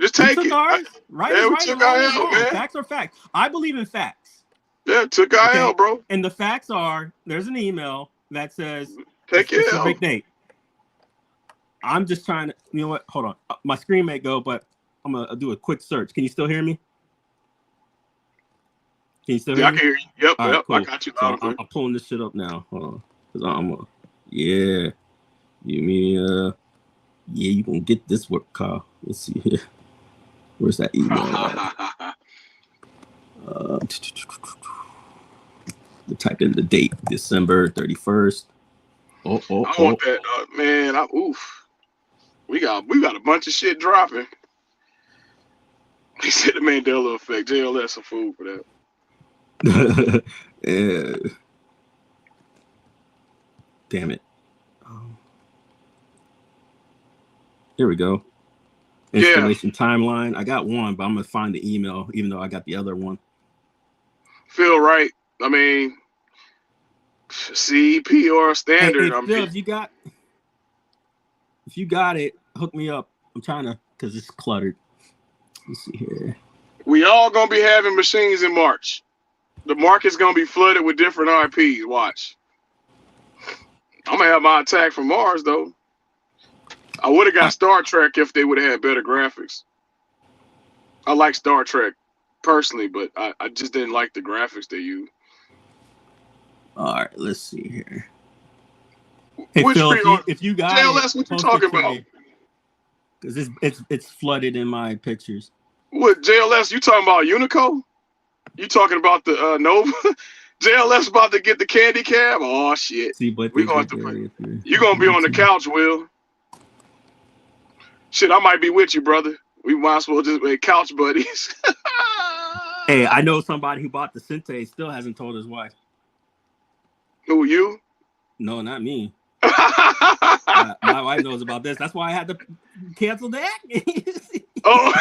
Just We take took it. ours. Right Yeah, is we right. took and wrong our is L, wrong. man. Facts are facts. I believe in facts. Yeah, took our Okay. L, bro. And the facts are there's an email that says Take your it's a L. big date. I'm just trying to, you know what? Hold on. My screen may go, but I'm gonna do a quick search. Can you still hear me? Can you still Yeah, I hear can me? hear you. Yep, All right, yep. I cool. got you. So loud and clear. I'm pulling this shit up now. Hold on. 'Cause yeah. You mean yeah, you gonna get this work, Kyle. Let's see here. Where's that email at? Type in the date, December 31st. I want that, man. Oof. We got a bunch of shit dropping. He said the Mandela effect. JLS some food for that. Yeah. Damn it. Here we go. Yeah. Installation timeline. I got one, but I'm gonna find the email, even though I got the other one. Feel right. I mean, CEP or standard. Hey, I Phil, mean, if you got it, hook me up. I'm trying to, because it's cluttered. Let's see here. we all gonna be having machines in March. The market's gonna be flooded with different IPs. Watch. I'm gonna have my Attack from Mars though. I would have got Star Trek if they would have had better graphics. I like Star Trek personally, but I just didn't like the graphics they used. All right, let's see here. Hey, Which Phil, pre-order? if you got JLS, what you talking about? Because it's flooded in my pictures. What, JLS, you talking about Unico? You talking about the Nova? JLS about to get the candy cab? Oh, shit. See, but We gonna have to you going to be on the couch, Will. Shit, I might be with you, brother. We might as well just be couch buddies. Hey, I know somebody who bought the Sente still hasn't told his wife. Who, you? No, not me. My wife knows about this. That's why I had to cancel the act. Oh.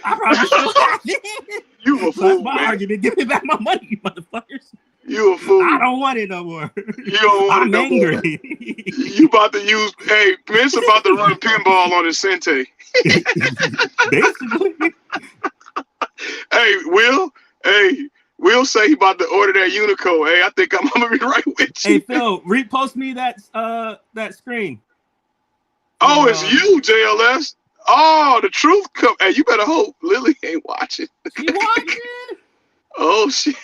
I probably should. You a That's fool, my man. argument. Give me back my money, you motherfuckers. You a fool. I don't want it no more. You don't want I'm it no more. angry. You about to use, hey, Vince about to run pinball on his Sente. Basically. Hey, Will say he about to order that Unico. Hey, I think I'm gonna be right with you. Hey Phil, repost me that screen. Oh, it's you, JLS. Oh, the truth come. Hey, you better hope Lily ain't watching. She watching? Oh shit.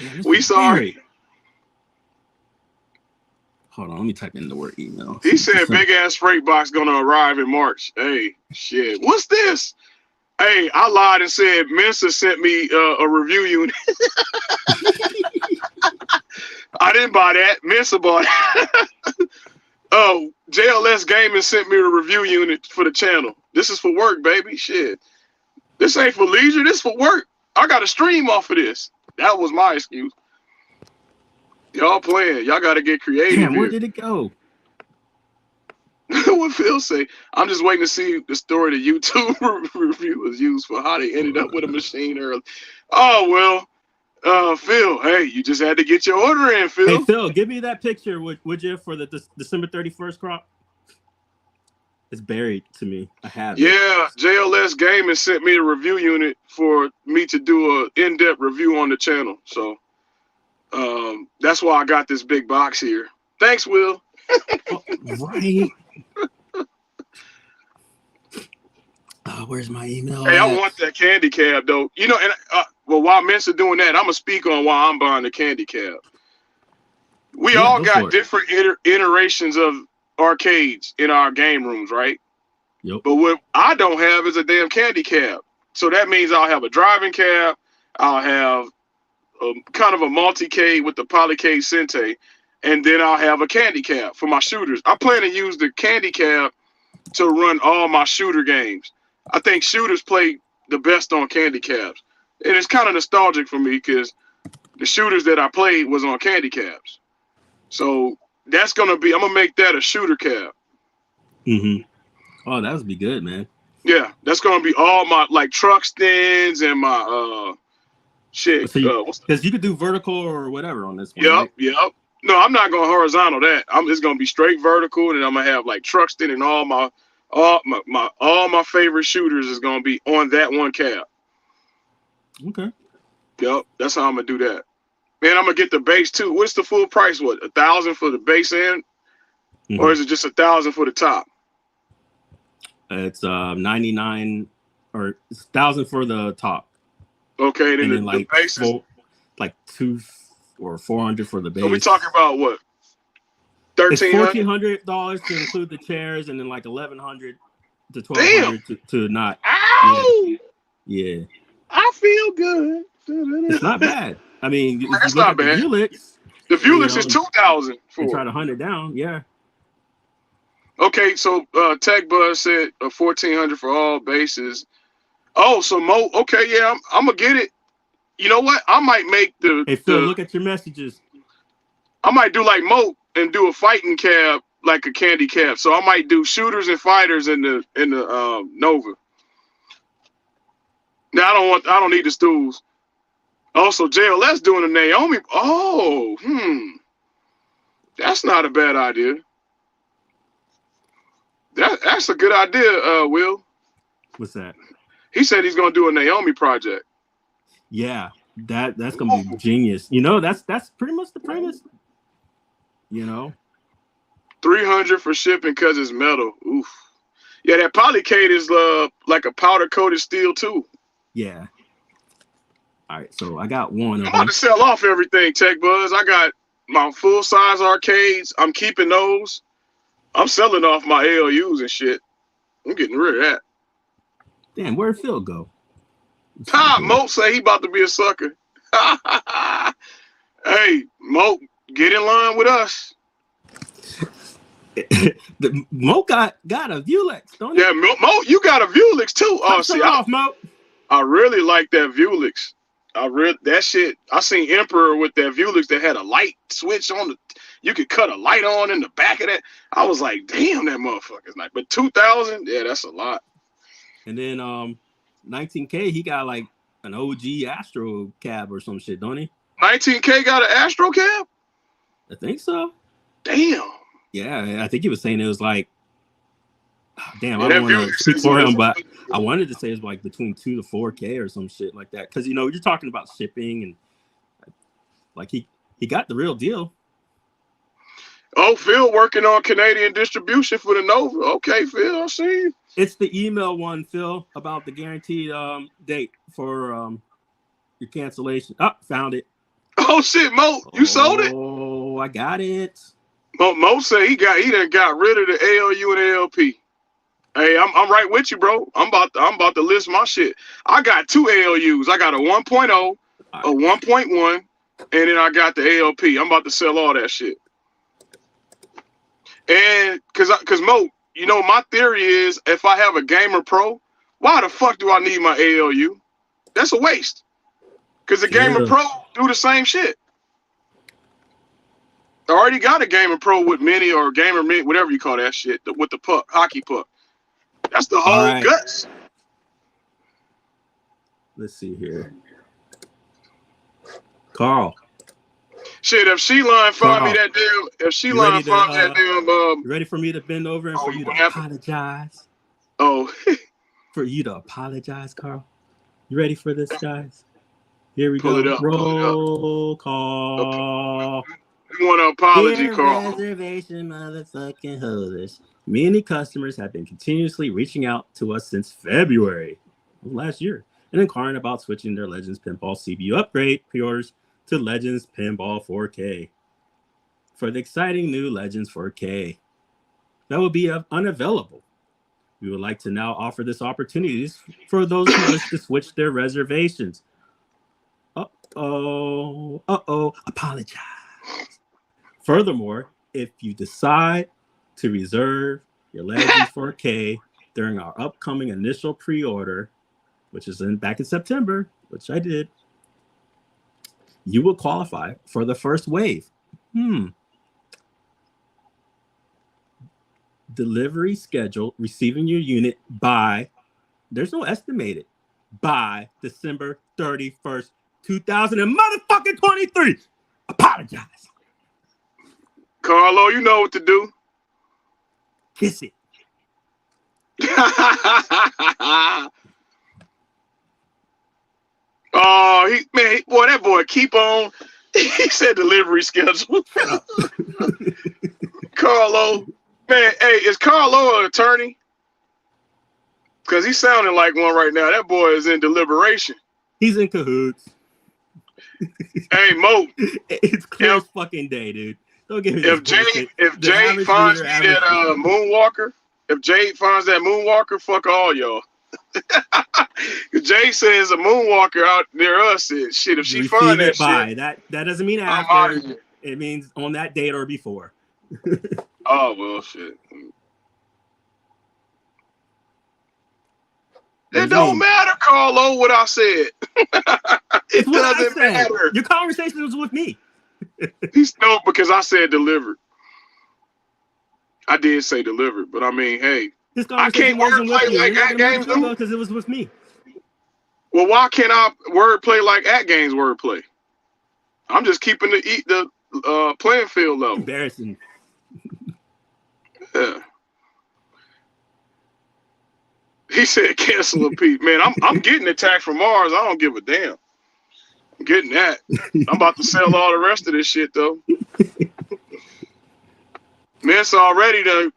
Man, We sorry. Hold on, let me type in the word email. He said big ass freight box gonna arrive in March. Hey, shit. What's this? Hey, I lied and said Mensa sent me a review unit. I didn't buy that. Mensa bought it. Oh, JLS Gaming sent me a review unit for the channel. This is for work, baby. Shit. This ain't for leisure. This for work. I got to stream off of this. That was my excuse. Y'all playing. Y'all got to get creative. Damn, where here. did it go? What Phil say? I'm just waiting to see the story the YouTube reviewers used for how they ended up with a machine early. Oh, well, Phil, hey, you just had to get your order in, Phil. Hey Phil, give me that picture, would you, for the December 31st crop? It's buried to me. I have it. Yeah, JLS Gaming sent me a review unit for me to do a in-depth review on the channel. So that's why I got this big box here. Thanks, Will. Right. Where's my email? Hey, I at? want that candy cab though. You know, and well, while Mensa doing that, I'm gonna speak on why I'm buying the candy cab. We Yeah, all go for got it. different iterations of arcades in our game rooms, right? Yep. But what I don't have is a damn candy cab. So that means I'll have a driving cab. I'll have kind of a multi-cade with the Polycade Sente, and then I'll have a candy cab for my shooters. I plan to use the candy cab to run all my shooter games. I think shooters play the best on candy cabs. And it's kind of nostalgic for me because the shooters that I played was on candy cabs. So that's going to be, I'm going to make that a shooter cab. Mm-hmm. Oh, that would be good, man. Yeah, that's going to be all my like truck stands and my shit. Because you could do vertical or whatever on this one. Yep, right? yep. No, I'm not going horizontal that. I'm just going to be straight vertical, and I'm going to have like truck stand and all my favorite shooters is going to be on that one cab. Okay. Yep, that's how I'm going to do that. Man, I'm gonna get the base too. What's the full price? What, 1,000 for the base end, or is it just 1,000 for the top? It's 99 or 1,000 for the top. Okay, then and the like base is like 200 or 400 for the base. so we talking about what? It's $1,300 $1,400 to include the chairs, and then like $1,100 to $1,200 to not. Ow! Yeah, I feel good. it's not bad. I mean, if That's you look not at bad. the Ulix, The Vulix is 2,000 and try for. to hunt it down. Yeah. Okay, so Tech Buzz said 1,400 for all bases. Oh, so Mo. Okay, yeah, I'm gonna get it. You know what? I might make Hey Phil, look at your messages. I might do like Mo and do a fighting cab, like a candy cab. So I might do shooters and fighters in the Nova. Now I don't need the stools. Also, JLS doing a Naomi. Oh, that's not a bad idea. That's a good idea, Will. What's that? He said he's gonna do a Naomi project. Yeah, that's gonna be genius. You know, that's pretty much the premise. You know, 300 for shipping because it's metal. Oof. Yeah, that Polycade is like a powder coated steel too. yeah. All right, so I got one I'm of about them. to sell off everything, Tech Buzz. I got my full size arcades. I'm keeping those. I'm selling off my ALUs and shit. I'm getting rid of that. Damn, where'd Phil go? Ha! Mo say he about to be a sucker. Hey, Mo, get in line with us. The Mo got a Vulix, don't he? Yeah, Mo, you got a Vulix too. Oh, Cut see, some off, Mo. I really like that Vulix. That shit. I seen Emperor with that Vulix that had a light switch on the. You could cut a light on in the back of that. I was like, damn, that motherfucker's nice. But 2,000, yeah, that's a lot. And then 19K, he got like an OG Astro cab or some shit, don't he? 19K got an Astro cab? I think so. Damn. Yeah, I think he was saying it was like, damn, Yeah, I don't that want to Vulix speak is- for him, but I wanted to say it's like between 2 to 4K or some shit like that. Because, you know, you're talking about shipping and like he got the real deal. Oh, Phil working on Canadian distribution for the Nova. Okay, Phil, I see you. It's the email one, Phil, about the guaranteed date for your cancellation. Oh, found it. Oh shit, Mo, you sold it? Oh, I got it. Mo said he done got rid of the ALU and ALP. Hey, I'm right with you, bro. I'm about to list my shit. I got 2 ALUs. I got a 1.0, a 1.1, and then I got the ALP. I'm about to sell all that shit. And cause Mo, you know, my theory is if I have a Gamer Pro, why the fuck do I need my ALU? That's a waste. Cause the Gamer Yeah. Pro do the same shit. I already got a Gamer Pro with Mini or Gamer Mini, whatever you call that shit, with the puck, hockey puck. That's the whole right. guts. Let's see here. Carl, Shit, if She-Line find me Carl, that damn, if you She-Line ready to, find me that damn, you ready for me to bend over and Oh, for you to what happened? apologize? oh, For you to apologize, Carl? You ready for this, guys? Here we Pull go. it up, pull it up. Roll call. We want an apology, Dear Carl. reservation motherfucking holders. Many customers have been continuously reaching out to us since February of last year and inquiring about switching their Legends Pinball CPU upgrade pre-orders to Legends Pinball 4K for the exciting new Legends 4K that will be unavailable. We would like to now offer this opportunity for those who wish to switch their reservations. Apologize. Furthermore, if you decide to reserve your Legends 4K during our upcoming initial pre-order, which is back in September, which I did, you will qualify for the first wave. Delivery schedule, receiving your unit by, there's no estimated, by December 31st, 2023. Apologize. Carlo, you know what to do. Kiss it. Oh, boy, that boy keep on. He said delivery schedule. Carlo, man, hey, is Carlo an attorney? Because he's sounding like one right now. That boy is in deliberation. He's in cahoots. Hey, Mo. It's clear as fucking day, dude. Don't give me this bullshit. If The Jay average finds reader, me that Moonwalker, if Jay finds that Moonwalker, fuck all y'all. Jay says a Moonwalker out near us is shit. If she receive finds it that shit, that doesn't mean I'm out after. of here. It means on that date or before. Oh well, shit. It don't matter, Carlo, what I said. It doesn't matter. Your conversation was with me. He's no, because I said delivered. I did say delivered, but I mean, hey, His I can't wordplay like at games do because it was with me. Well, why can't I wordplay like at games wordplay? I'm just keeping the playing field level. Embarrassing. Yeah. He said cancel a Pete. Man, I'm getting attacked from Mars. I don't give a damn. I'm getting that. I'm about to sell all the rest of this shit though. Mensa already done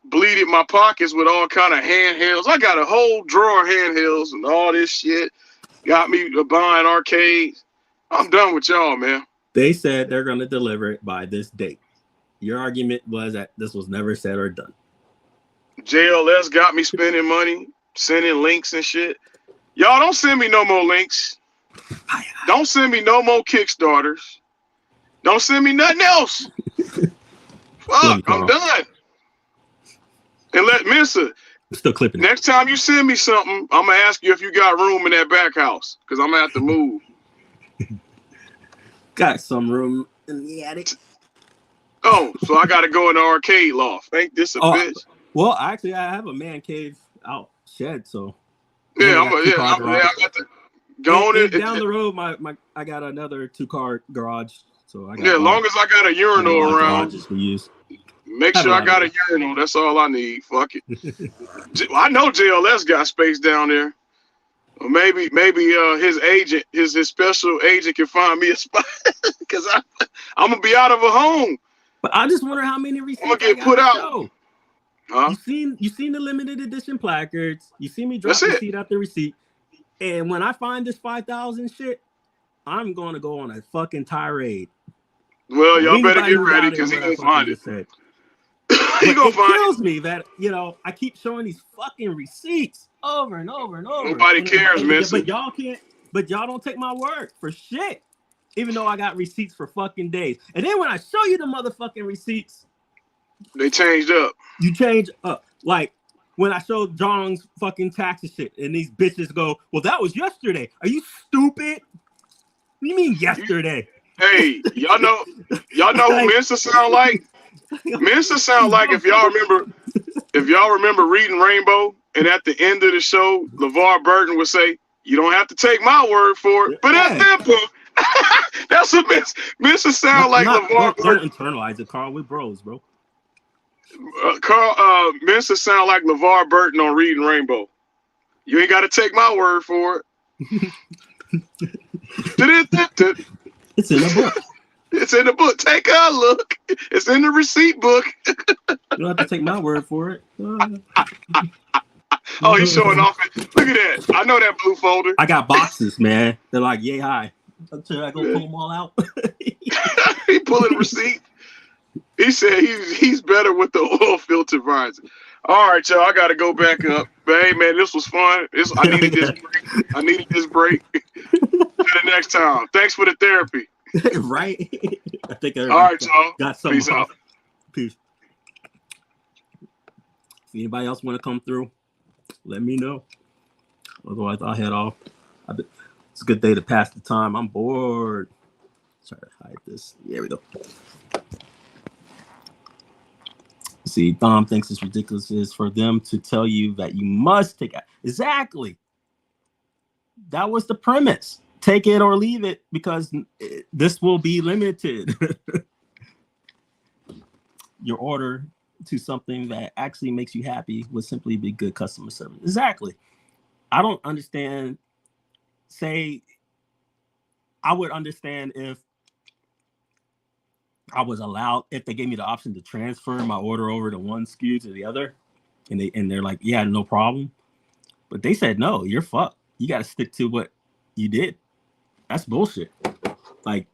bleeded my pockets with all kind of handhelds. I got a whole drawer of handhelds and all this shit. Got me buying arcades. I'm done with y'all, man. They said they're going to deliver it by this date. Your argument was that this was never said or done. JLS got me spending money, sending links and shit. Y'all don't send me no more links. Don't send me no more Kickstarters. Don't send me nothing else. Fuck, I'm done. And let Mensa, I'm still clipping it. next time you send me something, I'm gonna ask you if you got room in that back house, because I'm gonna have to move. Got some room in the attic. Oh, so I gotta go in the arcade loft. Ain't this a bitch? Well, actually, I have a man cave out shed, so Yeah, I got to go on it. down the road. I got another 2-car garage, so I got as long as I got a urinal around, we use. make sure I got a urinal. That's all I need. Fuck it. I know JLS got space down there. Or maybe his agent, his special agent, can find me a spot because I'm gonna be out of a home. But I just wonder how many receipts I'm gonna get put out. Show. Huh? You seen the limited edition placards. You see me drop receipt after receipt. And when I find this 5,000 shit, I'm gonna go on a fucking tirade. Well, y'all better get ready because he gonna find it. He gonna find it. It kills me that I keep showing these fucking receipts over and over and over. Nobody cares, man. But y'all can't. But y'all don't take my word for shit. Even though I got receipts for fucking days. And then when I show you the motherfucking receipts, they changed up. You change up. Like when I showed John's fucking taxes shit, and these bitches go, "Well, that was yesterday." Are you stupid? What do you mean yesterday? Hey, y'all know who Mensa sound like? Mensa sound like if y'all remember reading Rainbow, and at the end of the show, LeVar Burton would say, "You don't have to take my word for it." But at that point, that's what Mensa sound like. LeVar Burton. Don't internalize it, Carl. We're bros, bro. Mensa sound like LeVar Burton on Reading Rainbow. You ain't got to take my word for it. It's in the book. It's in the book. Take a look. It's in the receipt book. You don't have to take my word for it. Oh, he's showing off. Look at that. I know that blue folder. I got boxes, man. They're like yay high. Should I go pull them all out? He pulling receipt. He said he's better with the oil filter visor. All right, y'all. I got to go back up. But hey, man, this was fun. I needed this break. I needed this break. For the next time. Thanks for the therapy. Right? I think All right, y'all. got something. Peace out. Peace. If anybody else want to come through, let me know. Otherwise, I'll head off. It's a good day to pass the time. I'm bored. Try to hide this. There we go. See, Dom thinks it's ridiculous is for them to tell you that you must take it. Exactly. That was the premise. Take it or leave it because this will be limited. Your order to something that actually makes you happy would simply be good customer service. Exactly. I don't understand. Say, I would understand if I was allowed, if they gave me the option to transfer my order over to one SKU to the other, and they're like, yeah, no problem. But they said, no, you're fucked. You got to stick to what you did. That's bullshit. Like,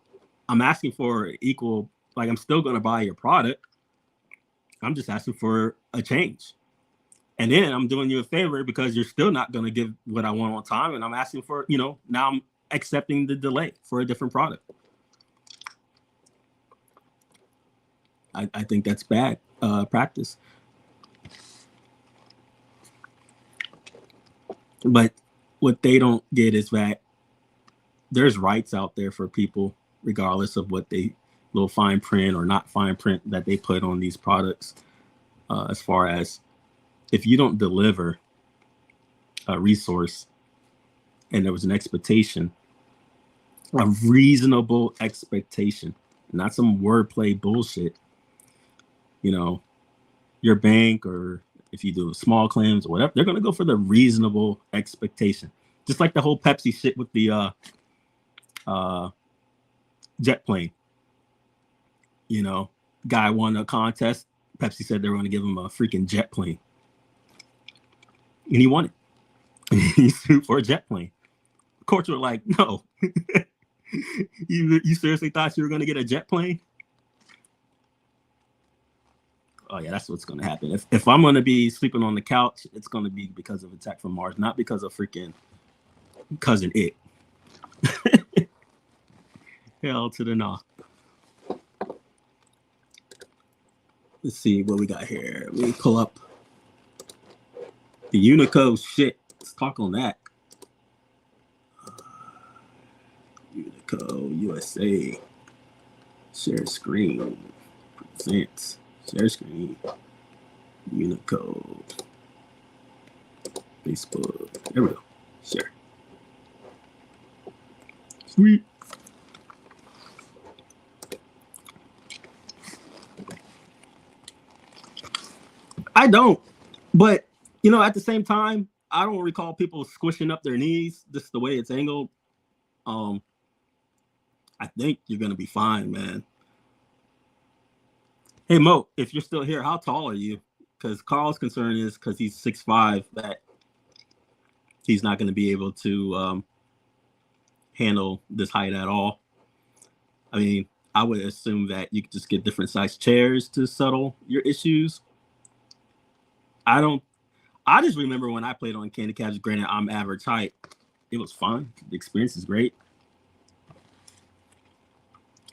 I'm asking for equal, like, I'm still going to buy your product. I'm just asking for a change. And then I'm doing you a favor because you're still not going to give what I want on time. And I'm asking for, now I'm accepting the delay for a different product. I think that's bad practice. But what they don't get is that there's rights out there for people, regardless of what they little fine print or not fine print that they put on these products. As far as if you don't deliver a resource and there was an expectation, a reasonable expectation, not some wordplay bullshit, your bank or if you do small claims or whatever, they're going to go for the reasonable expectation. Just like the whole Pepsi shit with the jet plane. Guy won a contest. Pepsi said they were going to give him a freaking jet plane. And he won it. He sued for a jet plane. Courts were like, no. You seriously thought you were going to get a jet plane? Oh, yeah, that's what's going to happen. If I'm going to be sleeping on the couch, it's going to be because of Attack from Mars, not because of freaking Cousin It. Hell to the no. Let's see what we got here. Let me pull up the Unico shit. Let's talk on that. Unico USA. Share screen. Presents. Share screen. Unico. Facebook. There we go. Share. Sweet. I don't. But, at the same time, I don't recall people squishing up their knees just the way it's angled. I think you're going to be fine, man. Hey, Mo, if you're still here, how tall are you? Because Carl's concern is because he's 6'5", that he's not going to be able to handle this height at all. I mean, I would assume that you could just get different size chairs to settle your issues. I just remember when I played on Candy Cabs, granted I'm average height. It was fun. The experience is great.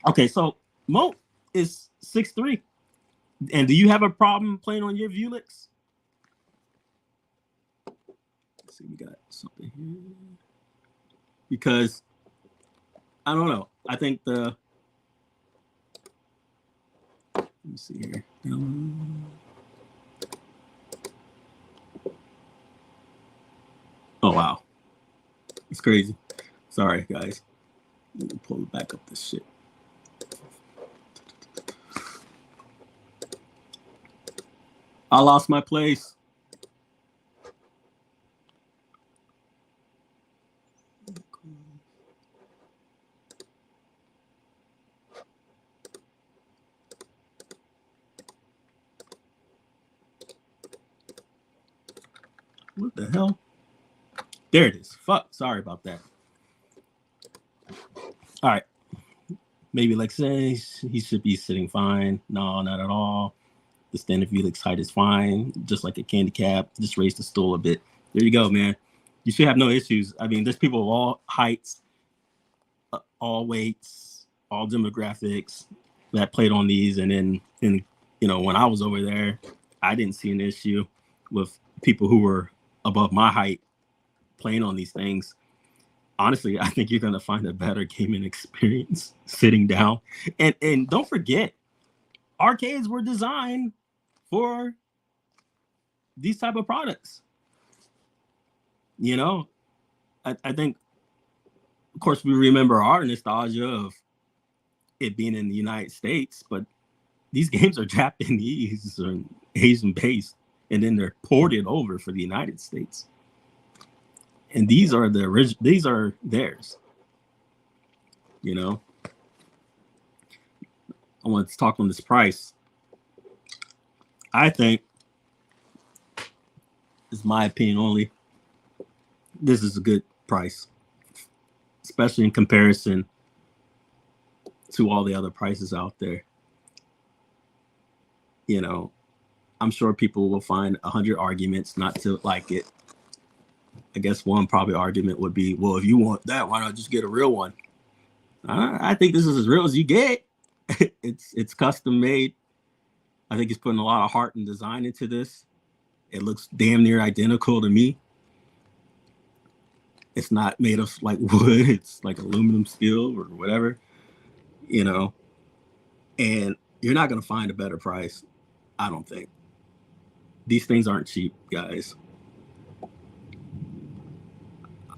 Okay, so Mo is 6'3". And do you have a problem playing on your Vulix? Let's see, we got something here. Because, I don't know. I think let me see here. Oh, wow. It's crazy. Sorry, guys. Let me pull back up this shit. I lost my place. What the hell? There it is. Fuck. Sorry about that. All right. Maybe like say he should be sitting fine. No, not at all. The standard Felix height is fine, just like a candy cap. Just raise the stool a bit. There you go, man. You should have no issues. I mean, there's people of all heights, all weights, all demographics that played on these. And then, when I was over there, I didn't see an issue with people who were above my height playing on these things. Honestly, I think you're going to find a better gaming experience sitting down. And don't forget, arcades were designed for these type of products. I think, of course, we remember our nostalgia of it being in the United States, but these games are Japanese or Asian based, and then they're ported over for the United States. And these are the original. These are theirs. I want to talk on this price. I think, it's my opinion only, this is a good price, especially in comparison to all the other prices out there. I'm sure people will find 100 arguments not to like it. I guess one probably argument would be, well, if you want that, why not just get a real one? I think this is as real as you get. It's custom made. I think he's putting a lot of heart and design into this. It looks damn near identical to me. It's not made of like wood. It's like aluminum steel or whatever, and you're not going to find a better price. I don't think. These things aren't cheap, guys.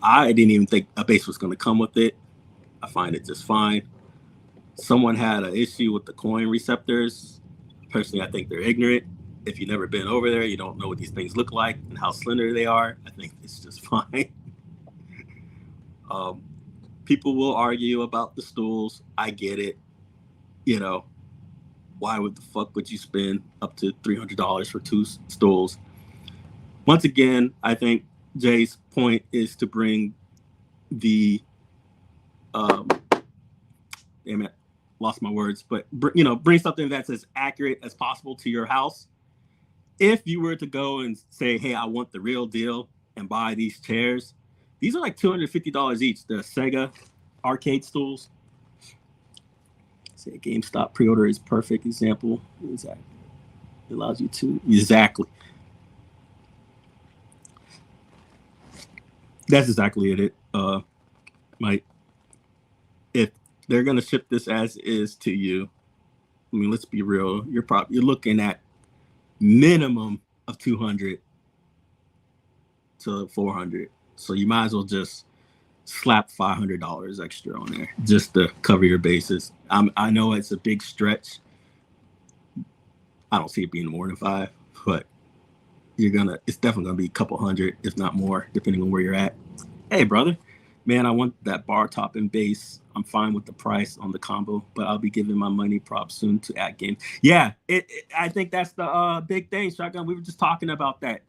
I didn't even think a base was going to come with it. I find it just fine. Someone had an issue with the coin receptors. Personally, I think they're ignorant. If you've never been over there, you don't know what these things look like and how slender they are. I think it's just fine. People will argue about the stools. I get it. Why would the fuck would you spend up to $300 for 2 stools? Once again, I think Jay's point is to bring the damn it, lost my words, but bring something that's as accurate as possible to your house. If you were to go and say, hey, I want the real deal and buy these chairs, these are like $250 each. The Sega arcade stools. Say GameStop pre-order is perfect example. Exactly. It allows you to exactly. That's exactly it. Mike, if they're gonna ship this as is to you, I mean, let's be real. You're looking at minimum of $200 to $400. So you might as well just slap $500 extra on there just to cover your bases. I know it's a big stretch. I don't see it being more than 5, but it's definitely gonna be a couple hundred, if not more, depending on where you're at. Hey, brother, man, I want that bar top and base. I'm fine with the price on the combo, but I'll be giving my money props soon to At Game. Yeah, I think that's the big thing, Shotgun. We were just talking about that.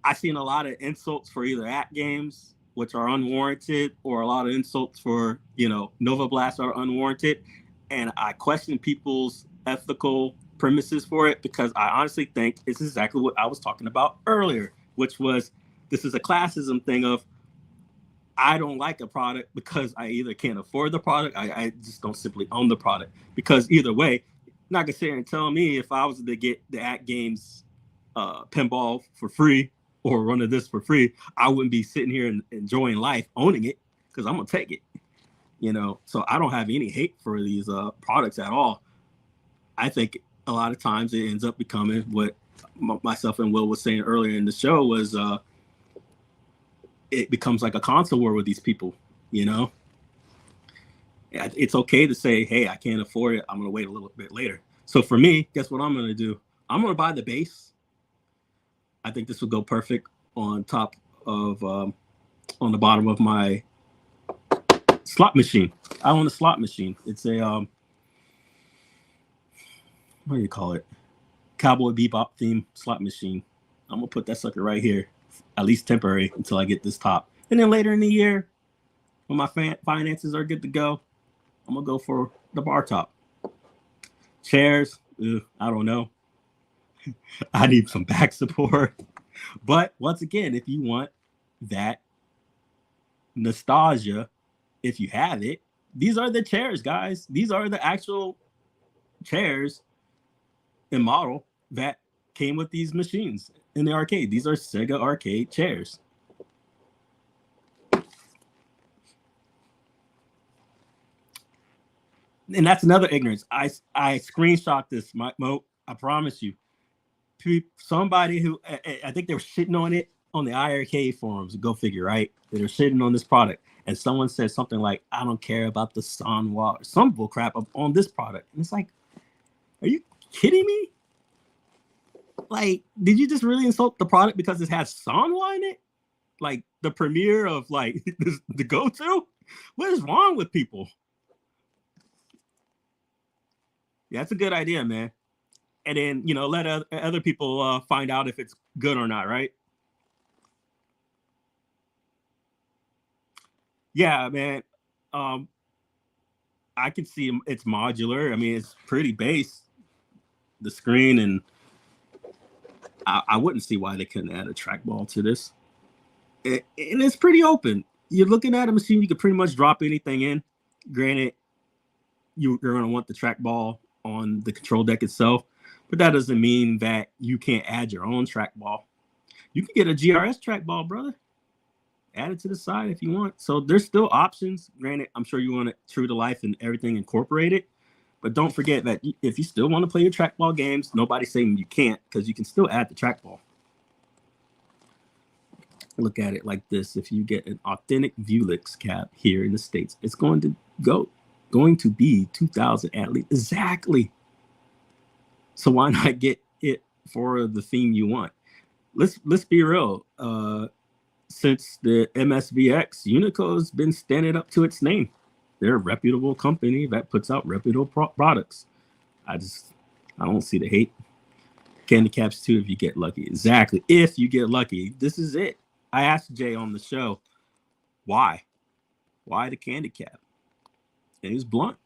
I've seen a lot of insults for either At Games, which are unwarranted, or a lot of insults for, Nova Blast are unwarranted. And I question people's ethical premises for it, because I honestly think it's exactly what I was talking about earlier, which was this is a classism thing of, I don't like a product because I either can't afford the product, I just don't simply own the product. Because either way, you're not gonna sit here and tell me if I was to get the At Games pinball for free or run of this for free, I wouldn't be sitting here and enjoying life owning it, because I'm gonna take it. So I don't have any hate for these products at all. I think a lot of times it ends up becoming what myself and Will was saying earlier in the show was it becomes like a console war with these people. It's okay to say, hey, I can't afford it, I'm gonna wait a little bit later. So for me, guess what I'm gonna do? I'm gonna buy the base. I think this will go perfect on top of on the bottom of my slot machine. I own a slot machine. It's a what do you call it? Cowboy Bebop theme slot machine. I'm gonna put that sucker right here at least temporary until I get this top. And then later in the year, when my finances are good to go, I'm gonna go for the bar top. Chairs, I don't know. I need some back support. But once again, if you want that nostalgia, if you have it, these are the chairs, guys. These are the actual chairs and model that came with these machines in the arcade. These are Sega arcade chairs. And that's another ignorance. I screenshot this, Mo. I promise you. Somebody who I think they were shitting on it on the IRK forums. Go figure, right? They were shitting on this product, and someone said something like, "I don't care about the Sanwa," or some bull crap on this product. And it's like, are you kidding me? Like, did you just really insult the product because it has Sanwa in it? Like the premiere of like the go-to? What is wrong with people? Yeah, that's a good idea, man. And then, you know, let other people find out if it's good or not, right? Yeah, man. I can see it's modular. I mean, it's pretty base, the screen, and I wouldn't see why they couldn't add a trackball to this. And it's pretty open. You're looking at a machine, you could pretty much drop anything in. Granted, you're going to want the trackball on the control deck itself, but that doesn't mean that you can't add your own trackball. You can get a GRS trackball, brother. Add it to the side if you want. So there's still options. Granted, I'm sure you want it true to life and everything incorporated, but don't forget that if you still want to play your trackball games, nobody's saying you can't, because you can still add the trackball. Look at it like this. If you get an authentic Vuelix cap here in the States, it's going to be 2,000 at least. Exactly. So why not get it for the theme you want? Let's be real. Since the MSVX, Unico's been standing up to its name. They're a reputable company that puts out reputable products. I don't see the hate. Candy caps too, if you get lucky. Exactly. If you get lucky, this is it. I asked Jay on the show, why the candy cap? And he was blunt,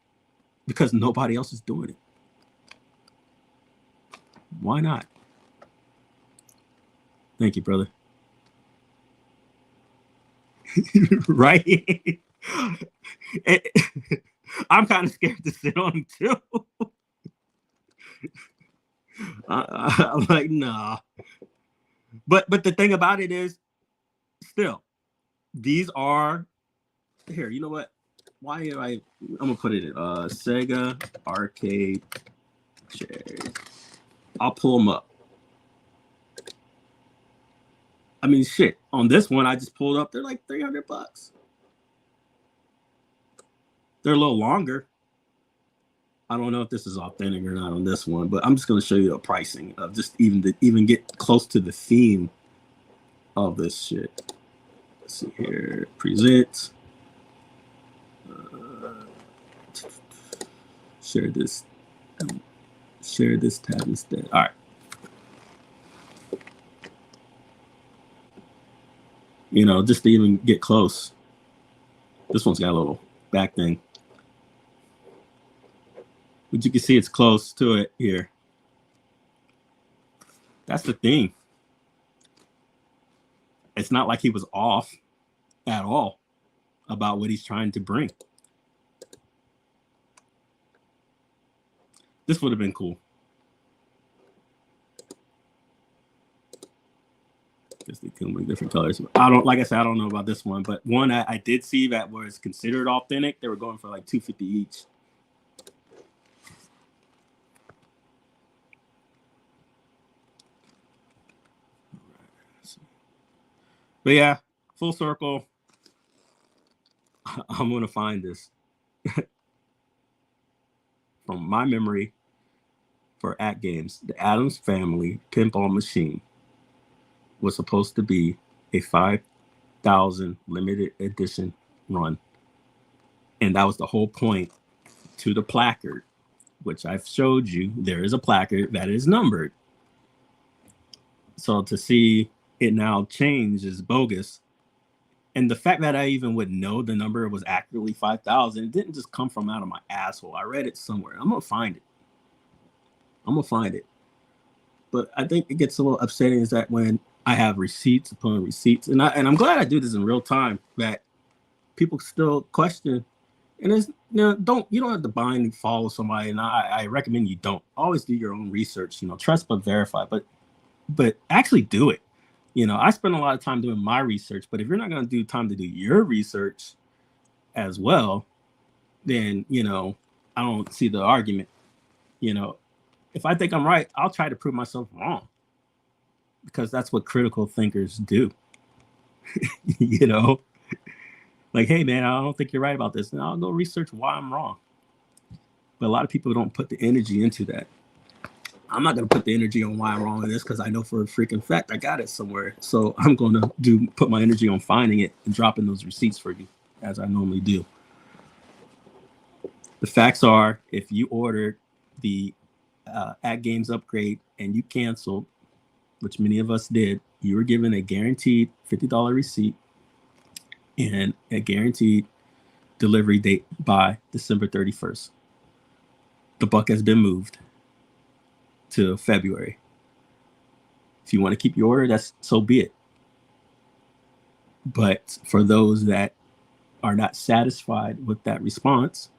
because nobody else is doing it. Why not? Thank you, brother. Right? I'm kind of scared to sit on him too. I'm like, nah. But the thing about it is, still, these are here. You know what? Why am I'm gonna put it in Sega arcade chairs. I'll pull them up. I mean, shit. On this one, I just pulled up. They're like $300. They're a little longer. I don't know if this is authentic or not on this one, but I'm just going to show you the pricing of just even get close to the theme of this shit. Let's see here. Present. Share this. Share this tab instead. All right. You know, just to even get close. This one's got a little back thing. But you can see it's close to it here. That's the thing. It's not like he was off at all about what he's trying to bring. This would have been cool. Just they come with different colors. Like I said, I don't know about this one, but one I did see that was considered authentic. They were going for like $250 each. But yeah, full circle. I'm gonna find this from my memory for At Games. The Addams Family Pinball Machine was supposed to be a 5,000 limited edition run. And that was the whole point to the placard, which I've showed you. There is a placard that is numbered. So to see it now changed is bogus. And the fact that I even would know the number was accurately 5,000, it didn't just come from out of my asshole. I read it somewhere. I'm gonna find it. But I think it gets a little upsetting is that when I have receipts upon receipts, and I'm glad I do this in real time, that people still question. And it's, you don't have to bind and follow somebody, and I recommend you don't. Always do your own research. Trust but verify. But actually do it. I spend a lot of time doing my research, but if you're not going to do time to do your research as well, then, I don't see the argument. If I think I'm right, I'll try to prove myself wrong, because that's what critical thinkers do. Like, hey, man, I don't think you're right about this. And I'll go research why I'm wrong. But a lot of people don't put the energy into that. I'm not going to put the energy on why I'm wrong in this, because I know for a freaking fact I got it somewhere. So I'm going to put my energy on finding it and dropping those receipts for you, as I normally do. The facts are, if you ordered the At Games upgrade and you canceled, which many of us did, you were given a guaranteed $50 receipt and a guaranteed delivery date by December 31st. The buck has been moved to February. If you want to keep your order, that's so be it. But for those that are not satisfied with that response,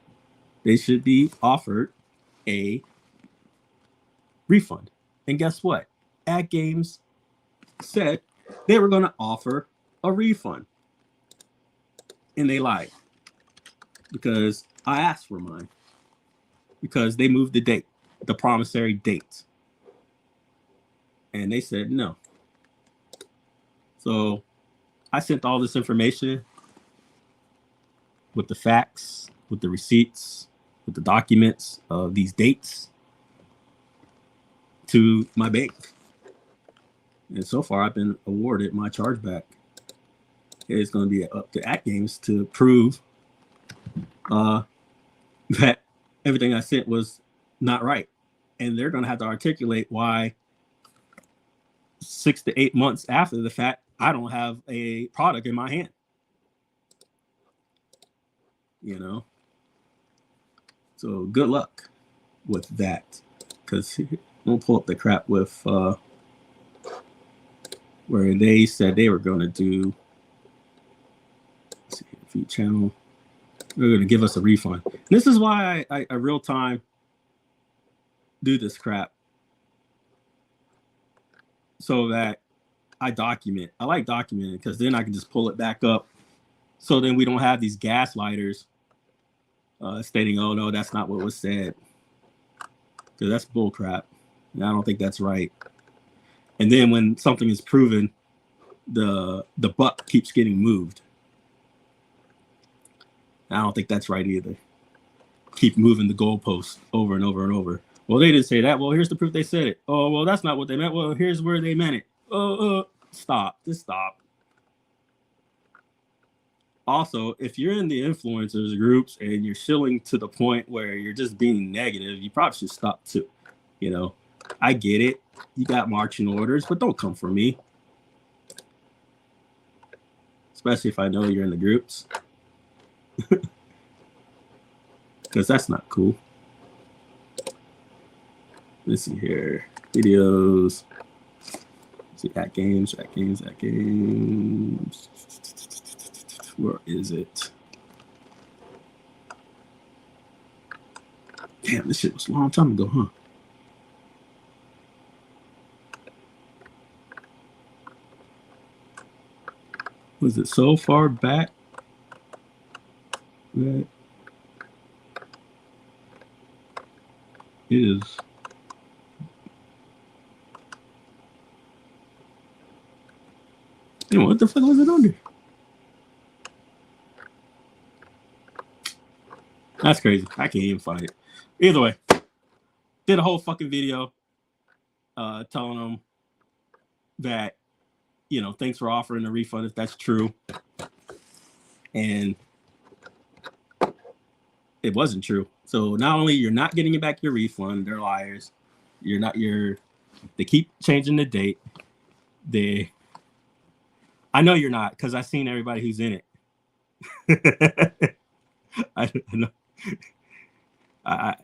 they should be offered a refund. And guess what? At Games said they were going to offer a refund. And they lied, because I asked for mine, because they moved the date, the promissory date, and they said no. So I sent all this information with the facts, with the receipts, with the documents of these dates to my bank. And so far I've been awarded my chargeback. It's going to be up to At Games to prove that everything I sent was not right. And they're going to have to articulate why 6 to 8 months after the fact, I don't have a product in my hand. So good luck with that. Because we'll pull up the crap with where they said they were going to do. Feed channel. They're going to give us a refund. And this is why I real time do this crap, so that I document. I like documenting, because then I can just pull it back up. So then we don't have these gaslighters stating, "Oh no, that's not what was said," because that's bull crap. And I don't think that's right. And then when something is proven, the buck keeps getting moved. I don't think that's right either. Keep moving the goalposts over and over and over. Well, they didn't say that. Well, here's the proof they said it. Oh, well, that's not what they meant. Well, here's where they meant it. Stop. Just stop. Also, if you're in the influencers groups and you're shilling to the point where you're just being negative, you probably should stop too. I get it. You got marching orders, but don't come for me. Especially if I know you're in the groups. Because that's not cool. Let's see here. Videos. Let's see, At Games. Where is it? Damn, this shit was a long time ago, huh? Was it so far back that is anyway, what the fuck was it under? That's crazy. I can't even find it. Either way, did a whole fucking video telling them that, thanks for offering a refund if that's true. And it wasn't true. So not only you're not getting back your refund, they're liars. They keep changing the date. I know you're not, because I've seen everybody who's in it. I know. I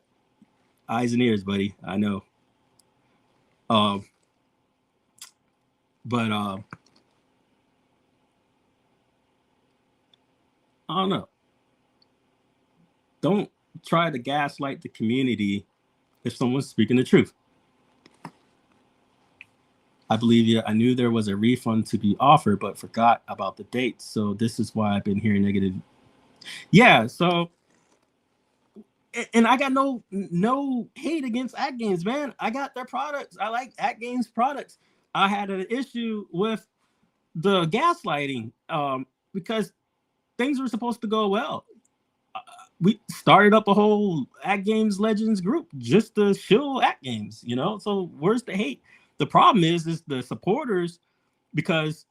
eyes and ears, buddy. I know. But I don't know. Don't try to gaslight the community if someone's speaking the truth. I believe you. I knew there was a refund to be offered, but forgot about the dates. So this is why I've been hearing negative. Yeah. So, and I got no hate against At Games, man. I got their products. I like At Games products. I had an issue with the gaslighting because things were supposed to go well. We started up a whole At Games Legends group just to shill At Games, you know. So where's the hate? The problem is the supporters, because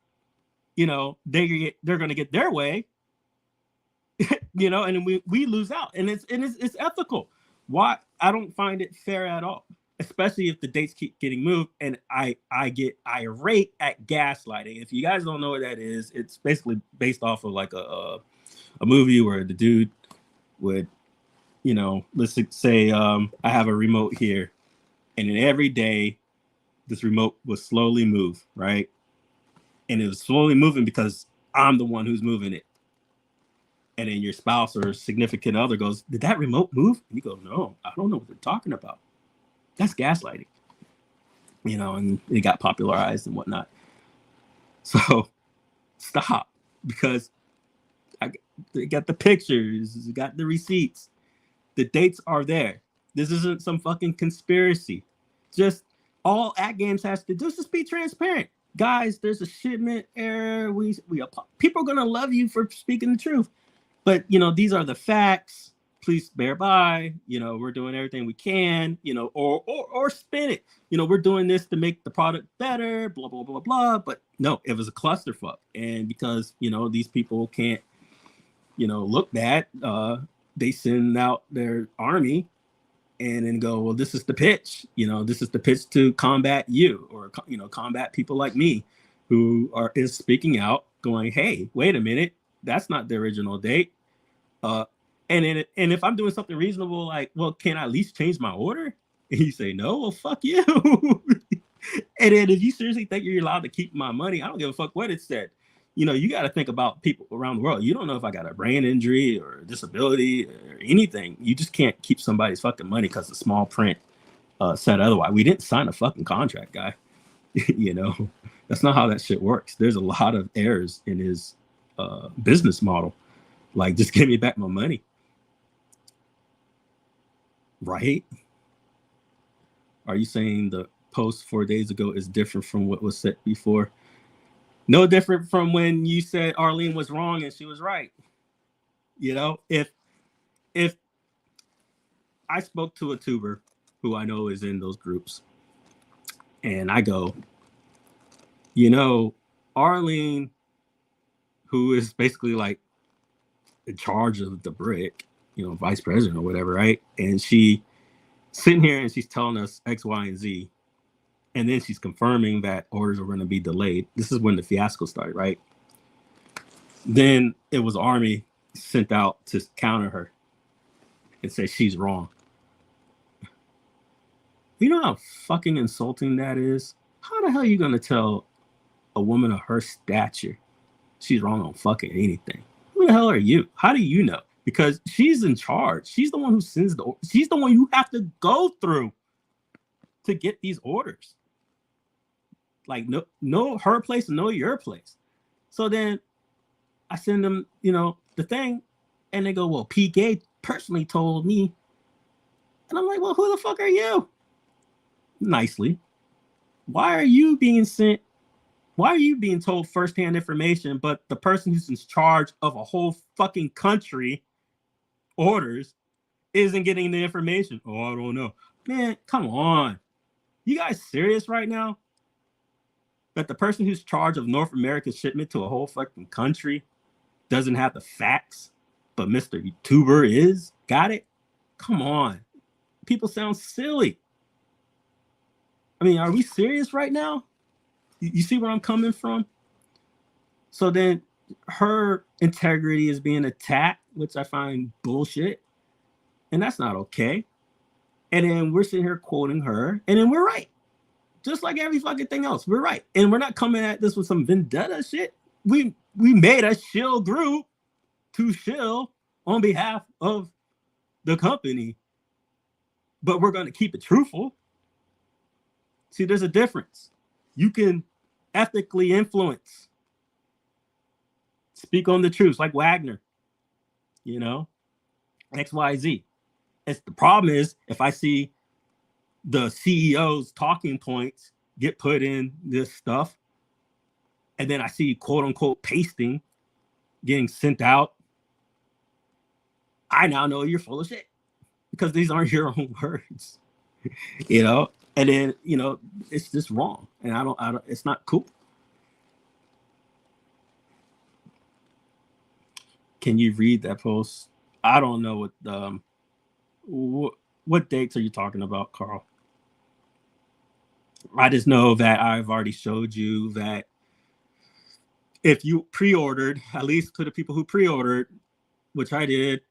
you know they're going to get their way, you know, and we lose out, and it's ethical. Why? I don't find it fair at all, especially if the dates keep getting moved, and I get irate at gaslighting. If you guys don't know what that is, it's basically based off of like a movie where the dude would, you know, let's say I have a remote here, and then every day this remote was slowly move, right? And it was slowly moving because I'm the one who's moving it. And then your spouse or significant other goes, did that remote move? And you go, no, I don't know what they're talking about. That's gaslighting. You know, and it got popularized and whatnot. So stop, because they got the pictures, got the receipts. The dates are there. This isn't some fucking conspiracy. Just all At Games has to do is just be transparent. Guys, there's a shipment error. People are gonna love you for speaking the truth. But you know, these are the facts. Please bear by. You know, we're doing everything we can, you know, or spin it. You know, we're doing this to make the product better, blah, blah, blah, blah. But no, it was a clusterfuck. And because, you know, these people can't, you know, look bad, they send out their army and then go, well, this is the pitch. You know, this is the pitch to combat you, or, you know, combat people like me who is speaking out going, hey, wait a minute, that's not the original date. And if I'm doing something reasonable, like, well, can I at least change my order? And you say, no, well, fuck you. And then if you seriously think you're allowed to keep my money, I don't give a fuck what it said. You know, you got to think about people around the world. You don't know if I got a brain injury or a disability or anything. You just can't keep somebody's fucking money because the small print said otherwise. We didn't sign a fucking contract, guy. You know, that's not how that shit works. There's a lot of errors in his business model. Like, just give me back my money. Right? Are you saying the post 4 days ago is different from what was said before? No different from when you said Arlene was wrong and she was right. You know, if I spoke to a tuber who I know is in those groups, and I go, you know, Arlene, who is basically like in charge of the brick, you know, vice president or whatever, right? And she sitting here and she's telling us X, Y, and Z. And then she's confirming that orders are going to be delayed. This is when the fiasco started, right? Then it was Army sent out to counter her and say she's wrong. You know how fucking insulting that is? How the hell are you going to tell a woman of her stature she's wrong on fucking anything? Who the hell are you? How do you know? Because she's in charge. She's the one who sends she's the one you have to go through to get these orders. Like, know her place and know your place. So then I send them, you know, the thing, and they go, well, PK personally told me. And I'm like, well, who the fuck are you? Nicely. Why are you being sent? Why are you being told firsthand information, but the person who's in charge of a whole fucking country orders isn't getting the information? Oh, I don't know. Man, come on. You guys serious right now? That the person who's charged of North America's shipment to a whole fucking country doesn't have the facts, but Mr. YouTuber is? Got it? Come on. People sound silly. I mean, are we serious right now? You see where I'm coming from? So then her integrity is being attacked, which I find bullshit. And that's not okay. And then we're sitting here quoting her, and then we're right. Just like every fucking thing else, we're right. And we're not coming at this with some vendetta shit. We made a shill group to shill on behalf of the company, but we're going to keep it truthful. See, there's a difference. You can ethically influence, speak on the truth, like Wagner, you know, XYZ. It's the problem is if I see the CEO's talking points get put in this stuff, and then I see quote unquote pasting getting sent out, I now know you're full of shit because these aren't your own words, you know. And then, you know, it's just wrong, and I don't. It's not cool. Can you read that post? I don't know what dates are you talking about, Carl? I just know that I've already showed you that if you pre-ordered, at least to the people who pre-ordered, which I did,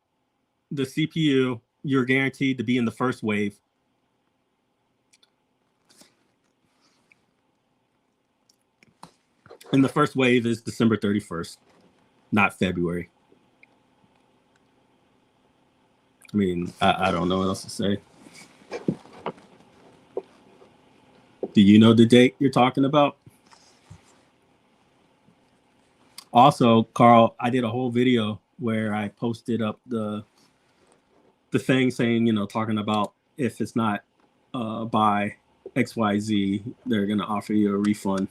the CPU, you're guaranteed to be in the first wave. And the first wave is December 31st, not February. I mean, I don't know what else to say. Do you know the date you're talking about? Also, Carl, I did a whole video where I posted up the thing saying, you know, talking about if it's not by XYZ, they're going to offer you a refund.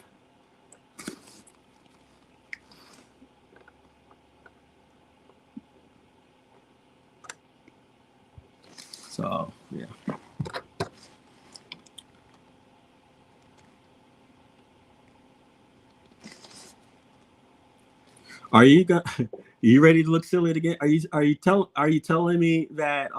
So, yeah. Are you ready to look silly again? Are you telling me that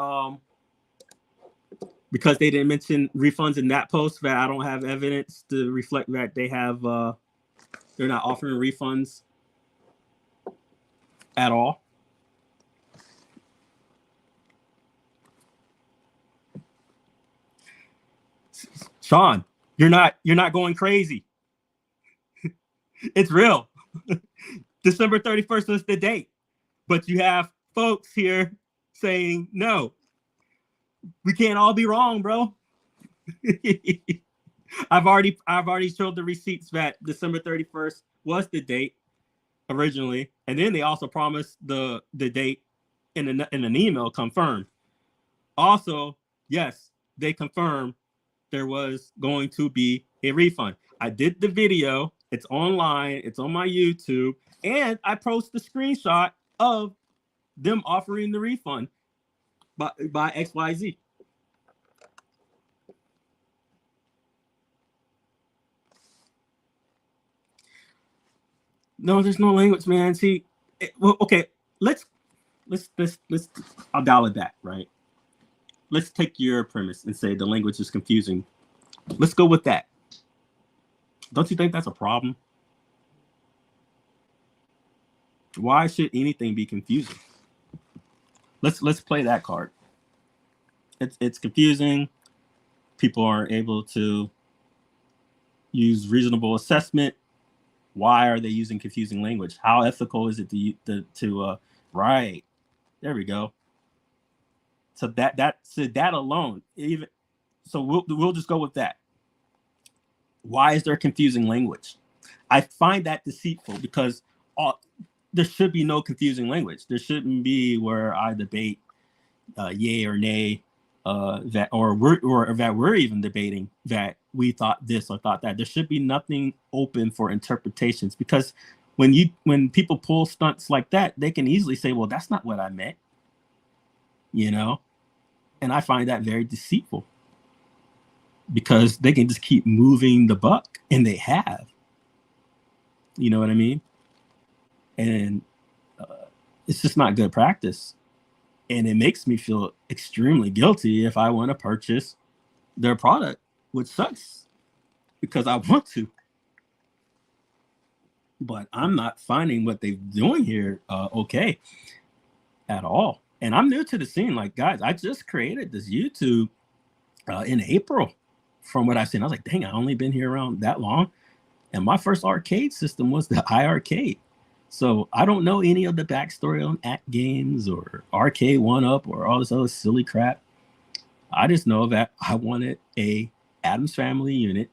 because they didn't mention refunds in that post that I don't have evidence to reflect that they have they're not offering refunds at all? Sean, you're not going crazy. It's real. December 31st is the date. But you have folks here saying, no, we can't all be wrong, bro. I've already showed the receipts that December 31st was the date originally. And then they also promised the date in an email confirmed. Also, yes, they confirmed there was going to be a refund. I did the video. It's online. It's on my YouTube. And I posted a screenshot of them offering the refund by XYZ. No, there's no language, man. See, well, okay, let's I'll dial it back, right? Let's take your premise and say the language is confusing. Let's go with that. Don't you think that's a problem? Why should anything be confusing? Let's play that card. It's confusing. People aren't able to use reasonable assessment. Why are they using confusing language? How ethical is it to right? There we go. So that alone, even so, we'll just go with that. Why is there confusing language? I find that deceitful because there should be no confusing language. There shouldn't be where I debate yay or nay, that we're even debating that we thought this or thought that. There should be nothing open for interpretations, because when people pull stunts like that, they can easily say, well, that's not what I meant, you know? And I find that very deceitful because they can just keep moving the buck, and they have. You know what I mean? And it's just not good practice. And it makes me feel extremely guilty if I want to purchase their product, which sucks because I want to. but I'm not finding what they're doing here okay at all. And I'm new to the scene. Like, guys, I just created this YouTube in April. From what I've seen, I was like, dang, I only been here around that long. And my first arcade system was the iArcade. So I don't know any of the backstory on At Games or Arcade 1-Up or all this other silly crap. I just know that I wanted a Addams Family unit,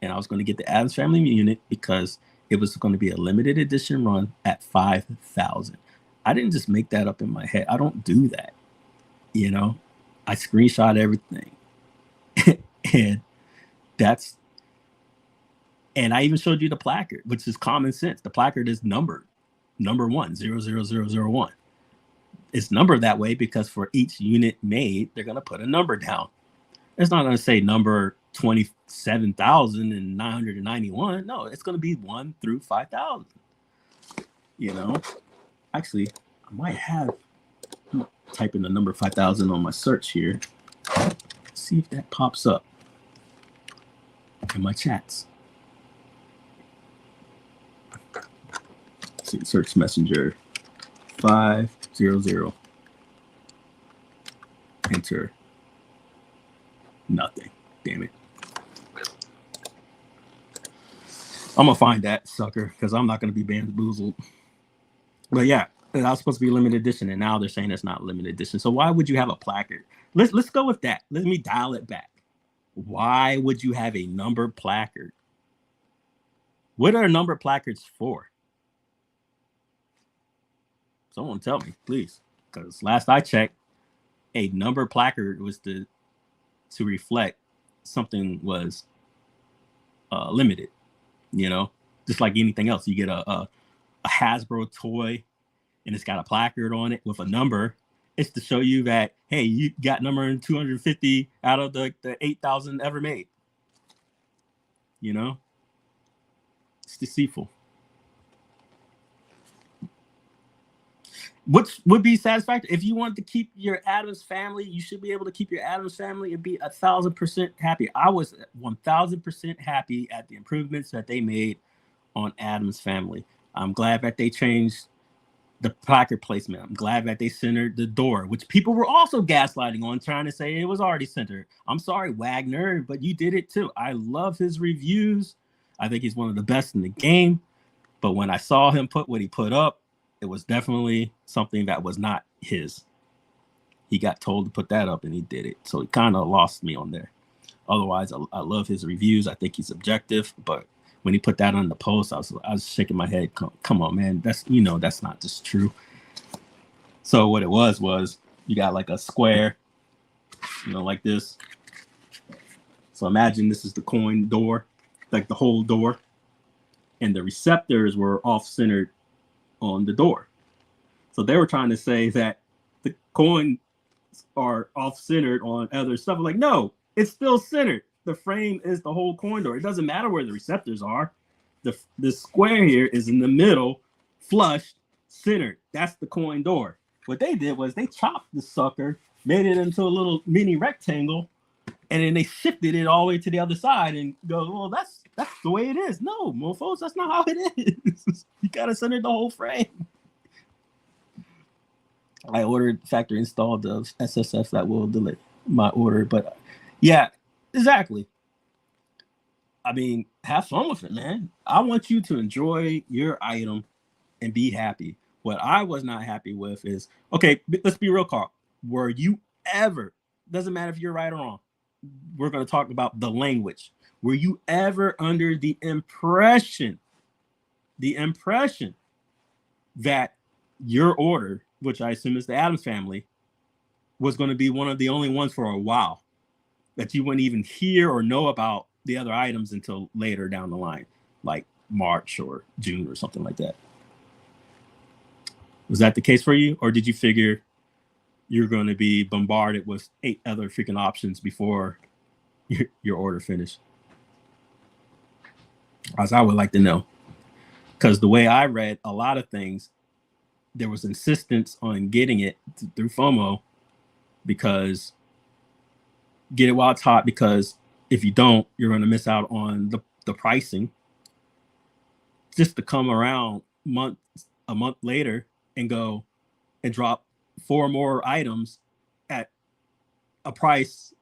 and I was going to get the Addams Family unit because it was going to be a limited edition run at 5,000. I didn't just make that up in my head. I don't do that. You know, I screenshot everything. And I even showed you the placard, which is common sense. The placard is numbered, number 1, 00001. It's numbered that way because for each unit made, they're going to put a number down. It's not going to say number 27,991. No, it's going to be 1 through 5,000. You know, actually, I might have type in the number 5,000 on my search here. See if that pops up in my chats. See, search messenger 500. Enter. Nothing. Damn it. I'm gonna find that sucker because I'm not gonna be bamboozled. But yeah, that was supposed to be limited edition, and now they're saying it's not limited edition. So why would you have a placard? Let's go with that. Let me dial it back. Why would you have a number placard? What are number placards for? Someone tell me, please. Because last I checked, a number placard was to reflect something was limited. You know, just like anything else. You get a Hasbro toy and it's got a placard on it with a number. It's to show you that, hey, you got number 250 out of the 8,000 ever made. You know? It's deceitful. Which would be satisfactory. If you want to keep your Addams Family, you should be able to keep your Addams Family and be 1,000% happy. I was 1,000% happy at the improvements that they made on Addams Family. I'm glad that they changed the placard placement. I'm glad that they centered the door, which people were also gaslighting on, trying to say it was already centered. I'm sorry, Wagner, but you did it too. I love his reviews. I think he's one of the best in the game. But when I saw him put what he put up, it was definitely something that was not his. He got told to put that up and he did it. So he kind of lost me on there. Otherwise, I love his reviews. I think he's objective. But when he put that on the post, I was shaking my head. Come on, man. That's not just true. So what it was you got like a square, like this. So imagine this is the coin door, like the whole door. And the receptors were off-centered on the door. So they were trying to say that the coins are off-centered on other stuff. Like, no, it's still centered. The frame is the whole coin door. It doesn't matter where the receptors are. The square here is in the middle, flush, centered. That's the coin door. What they did was they chopped the sucker, made it into a little mini rectangle, and then they shifted it all the way to the other side and go, well, that's the way it is. No, mofos, that's not how it is. You gotta center the whole frame. I ordered factory installed the SSF that will delay my order, but yeah, exactly. I mean, have fun with it, man. I want you to enjoy your item and be happy. What I was not happy with is, okay, let's be real, Carl. Were you ever, doesn't matter if you're right or wrong, we're going to talk about the language. Were you ever under the impression that your order, which I assume is the Addams Family, was going to be one of the only ones for a while, that you wouldn't even hear or know about the other items until later down the line, like March or June or something like that? Was that the case for you? Or did you figure you're going to be bombarded with 8 other freaking options before your order finished? As I would like to know. Because the way I read a lot of things, there was insistence on getting it through FOMO, because get it while it's hot, because if you don't, you're going to miss out on the pricing. just to come around a month later and go and drop 4 more items at a price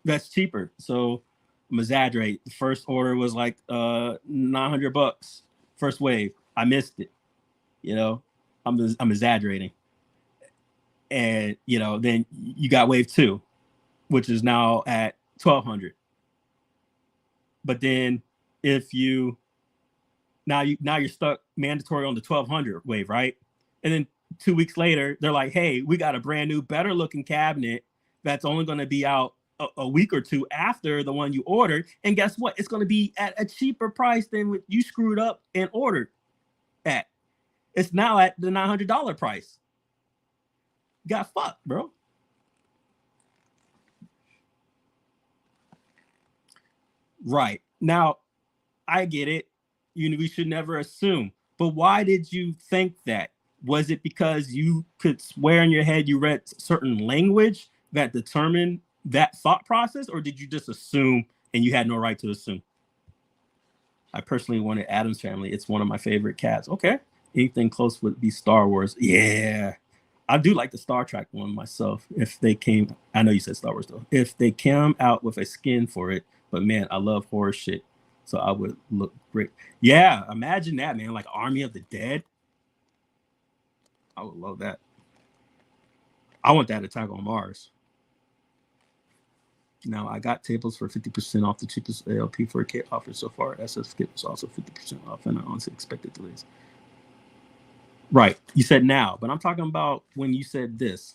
that's cheaper. So I'm exaggerating. The first order was like $900, first wave. I missed it. You know, I'm exaggerating. And you know, then you got wave 2, which is now at $1,200. But then if now you're stuck mandatory on the 1,200 wave, right? And then 2 weeks later, they're like, hey, we got a brand new, better looking cabinet that's only going to be out a week or two after the one you ordered. And guess what? It's going to be at a cheaper price than what you screwed up and ordered at. It's now at the $900 price. Got fucked, bro. Right. Now, I get it. We should never assume. But why did you think that? Was it because you could swear in your head you read certain language that determined that thought process, or did you just assume and you had no right to assume? I personally wanted Addams Family. It's one of my favorite cats. Okay. Anything close would be Star Wars. Yeah. I do like the Star Trek one myself. If they came, I know you said Star Wars though. If they came out with a skin for it, but man, I love horror shit. So I would look great. Yeah, imagine that, man. Like Army of the Dead. I would love that. I want that Attack on Mars. Now I got tables for 50% off the cheapest ALP for a kit offer so far. SF kit was also 50% off, and I honestly expected delays. Right, you said now, but I'm talking about when you said this.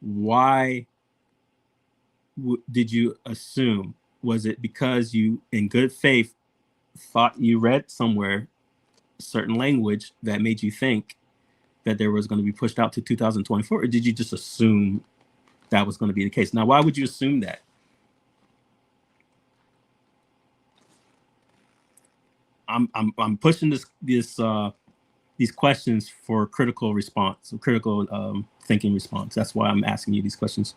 Why did you assume? Was it because you, in good faith, thought you read somewhere certain language that made you think that there was going to be pushed out to 2024, or did you just assume that was going to be the case? Now, why would you assume that? I'm pushing these questions for critical response, critical thinking response. That's why I'm asking you these questions.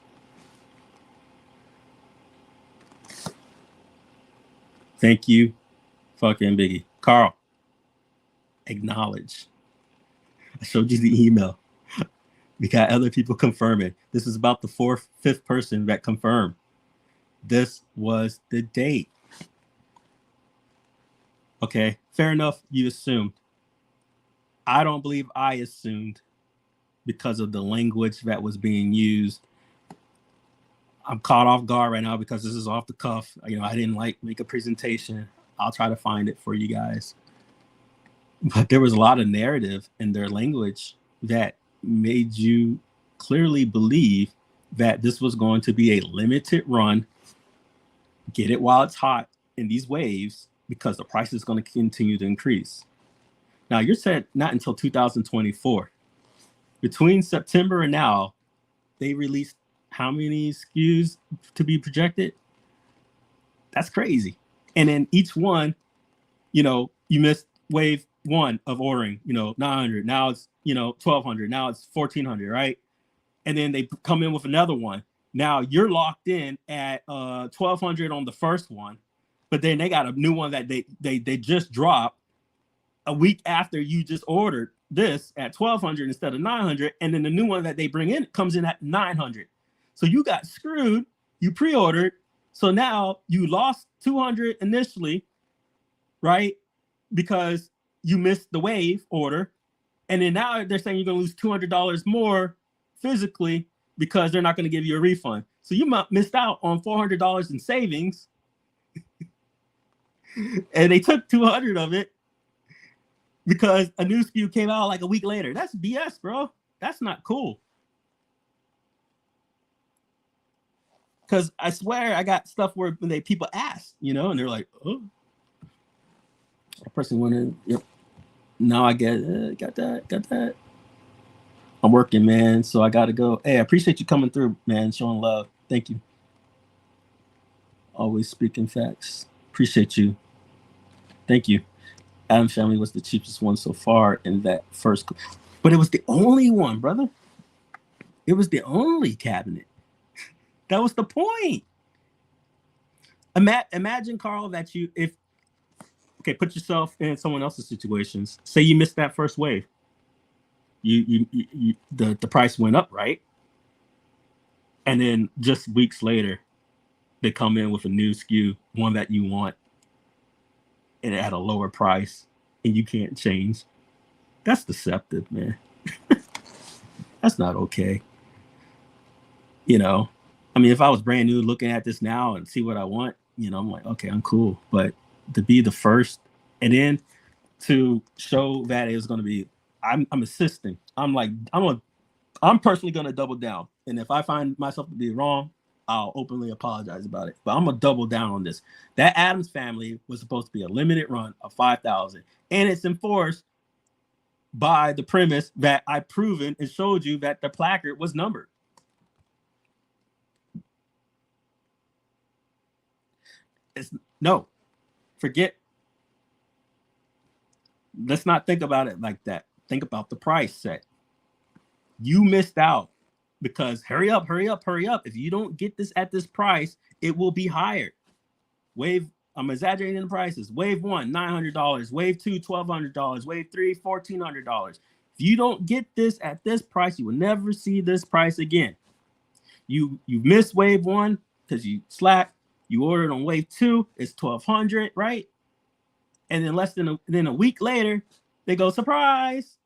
Thank you, fucking Biggie. Carl, acknowledge. I showed you the email. We got other people confirming. This is about the 4th, 5th person that confirmed. This was the date. Okay, fair enough. You assumed. I don't believe I assumed because of the language that was being used. I'm caught off guard right now because this is off the cuff. You know, I didn't make a presentation. I'll try to find it for you guys. But there was a lot of narrative in their language that made you clearly believe that this was going to be a limited run. Get it while it's hot in these waves because the price is going to continue to increase. Now, you're said not until 2024. Between September and now, they released how many SKUs to be projected? That's crazy. And then each one, you know, you missed wave 1 of ordering, you know, 900. Now it's, you know, 1,200. Now it's 1,400, right? And then they come in with another one. Now you're locked in at 1,200 on the first one, but then they got a new one that they just dropped a week after you just ordered this at 1,200 instead of 900, and then the new one that they bring in comes in at 900. So you got screwed. You pre-ordered, so now you lost 200 initially, right? Because you missed the wave order, and then now they're saying you're going to lose $200 more physically because they're not going to give you a refund. So you missed out on $400 in savings, and they took 200 of it because a new SKU came out like a week later. That's BS, bro. That's not cool. Because I swear I got stuff where when people ask, you know, and they're like, oh, a person went in. Yep. Now I get got that. I'm working, man, so I got to go. Hey, I appreciate you coming through, man, showing love. Thank you. Always speaking facts. Appreciate you. Thank you. Addams Family was the cheapest one so far in that first, but it was the only one, brother. It was the only cabinet. That was the point. Imagine, Carl, that okay, put yourself in someone else's situations. Say you missed that first wave. The price went up, right? And then just weeks later, they come in with a new SKU, one that you want, and at a lower price, and you can't change. That's deceptive, man. That's not okay. You know, I mean, if I was brand new looking at this now and see what I want, you know, I'm like, okay, I'm cool. But to be the first, and then to show that it was going to be, I'm assisting. I'm personally going to double down. And if I find myself to be wrong, I'll openly apologize about it. But I'm going to double down on this. That Addams Family was supposed to be a limited run of 5,000. And it's enforced by the premise that I've proven and showed you that the placard was numbered. Forget. Let's not think about it like that. Think about the price set. You missed out because hurry up. If you don't get this at this price, it will be higher. I'm exaggerating the prices. Wave 1, $900. Wave 2, $1,200. Wave 3, $1,400. If you don't get this at this price, you will never see this price again. You missed wave 1 because you slacked. You ordered on wave 2, it's $1,200, right? And then less than a week later, they go, surprise!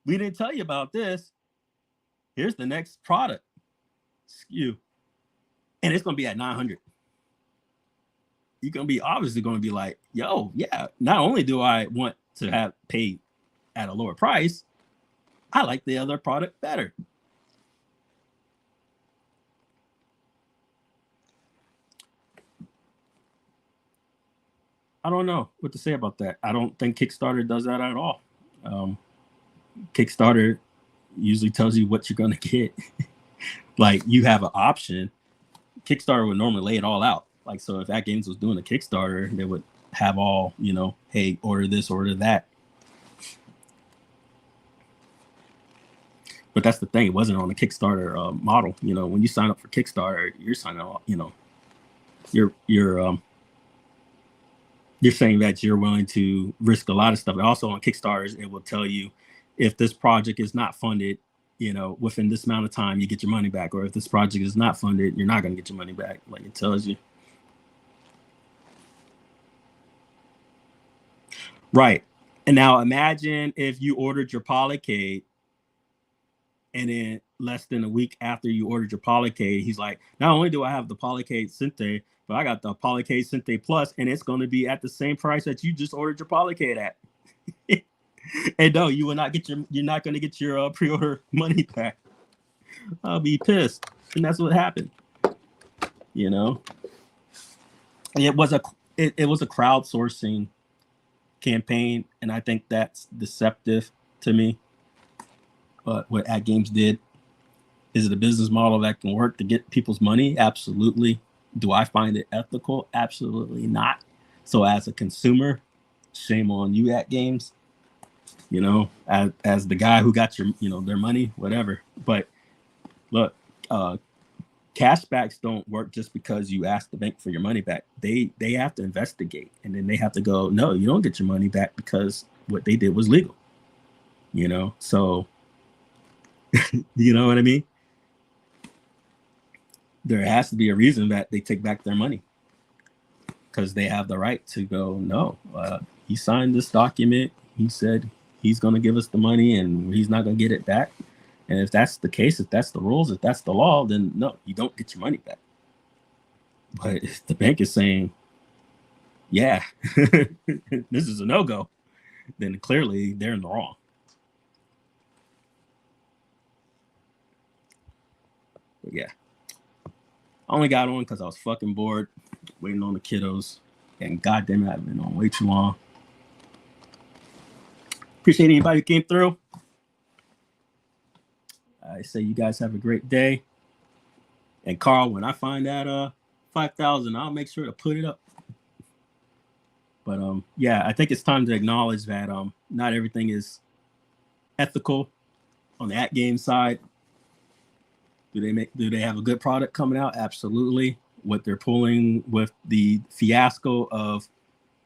We didn't tell you about this. Here's the next product SKU, and it's gonna be at $900. You're gonna be obviously gonna be like, yo, yeah. Not only do I want to have paid at a lower price, I like the other product better. I don't know what to say about that. I don't think Kickstarter does that at all. Kickstarter usually tells you what you're going to get. Like, you have an option. Kickstarter would normally lay it all out. Like, so if AtGames was doing a Kickstarter, they would have all, you know, hey, order this, order that. But that's the thing. It wasn't on the Kickstarter model. You know, when you sign up for Kickstarter, you're signing up, you know, you're saying that you're willing to risk a lot of stuff. And also on Kickstarters, it will tell you if this project is not funded, you know, within this amount of time, you get your money back. Or if this project is not funded, you're not going to get your money back. Like, it tells you. Right. And now imagine if you ordered your Polycade and then less than a week after you ordered your Polycade, he's like, not only do I have the Polycade Sente, but I got the Polycade Sente Plus, and it's going to be at the same price that you just ordered your Polycade at. And no, you will not get you're not going to get your pre-order money back. I'll be pissed. And that's what happened. You know? And it was a crowdsourcing campaign, and I think that's deceptive to me. But what AtGames did, is it a business model that can work to get people's money? Absolutely. Do I find it ethical? Absolutely not. So as a consumer, shame on you, AtGames. You know, as the guy who got your, you know, their money, whatever. But look, cashbacks don't work just because you ask the bank for your money back. They have to investigate, and then they have to go, no, you don't get your money back because what they did was legal. You know, so you know what I mean? There has to be a reason that they take back their money, because they have the right to go, no, he signed this document. He said he's going to give us the money and he's not going to get it back. And if that's the case, if that's the rules, if that's the law, then no, you don't get your money back. But if the bank is saying, yeah, this is a no-go, then clearly they're in the wrong. But yeah. I only got on because I was fucking bored, waiting on the kiddos, and goddamn it, I've been on way too long. Appreciate anybody who came through. I say you guys have a great day. And Carl, when I find that 5,000, I'll make sure to put it up. But yeah, I think it's time to acknowledge that not everything is ethical on the AtGames side. Do they have a good product coming out? Absolutely. What they're pulling with the fiasco of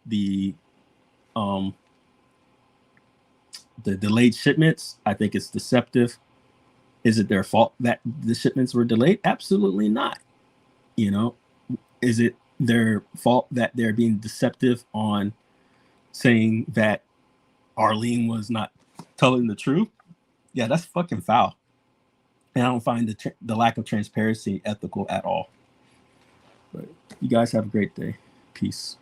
the The delayed shipments, I think it's deceptive. Is it their fault that the shipments were delayed? Absolutely not. You know, is it their fault that they're being deceptive on saying that Arlene was not telling the truth? Yeah, that's fucking foul. And I don't find the lack of transparency ethical at all. But you guys have a great day. Peace.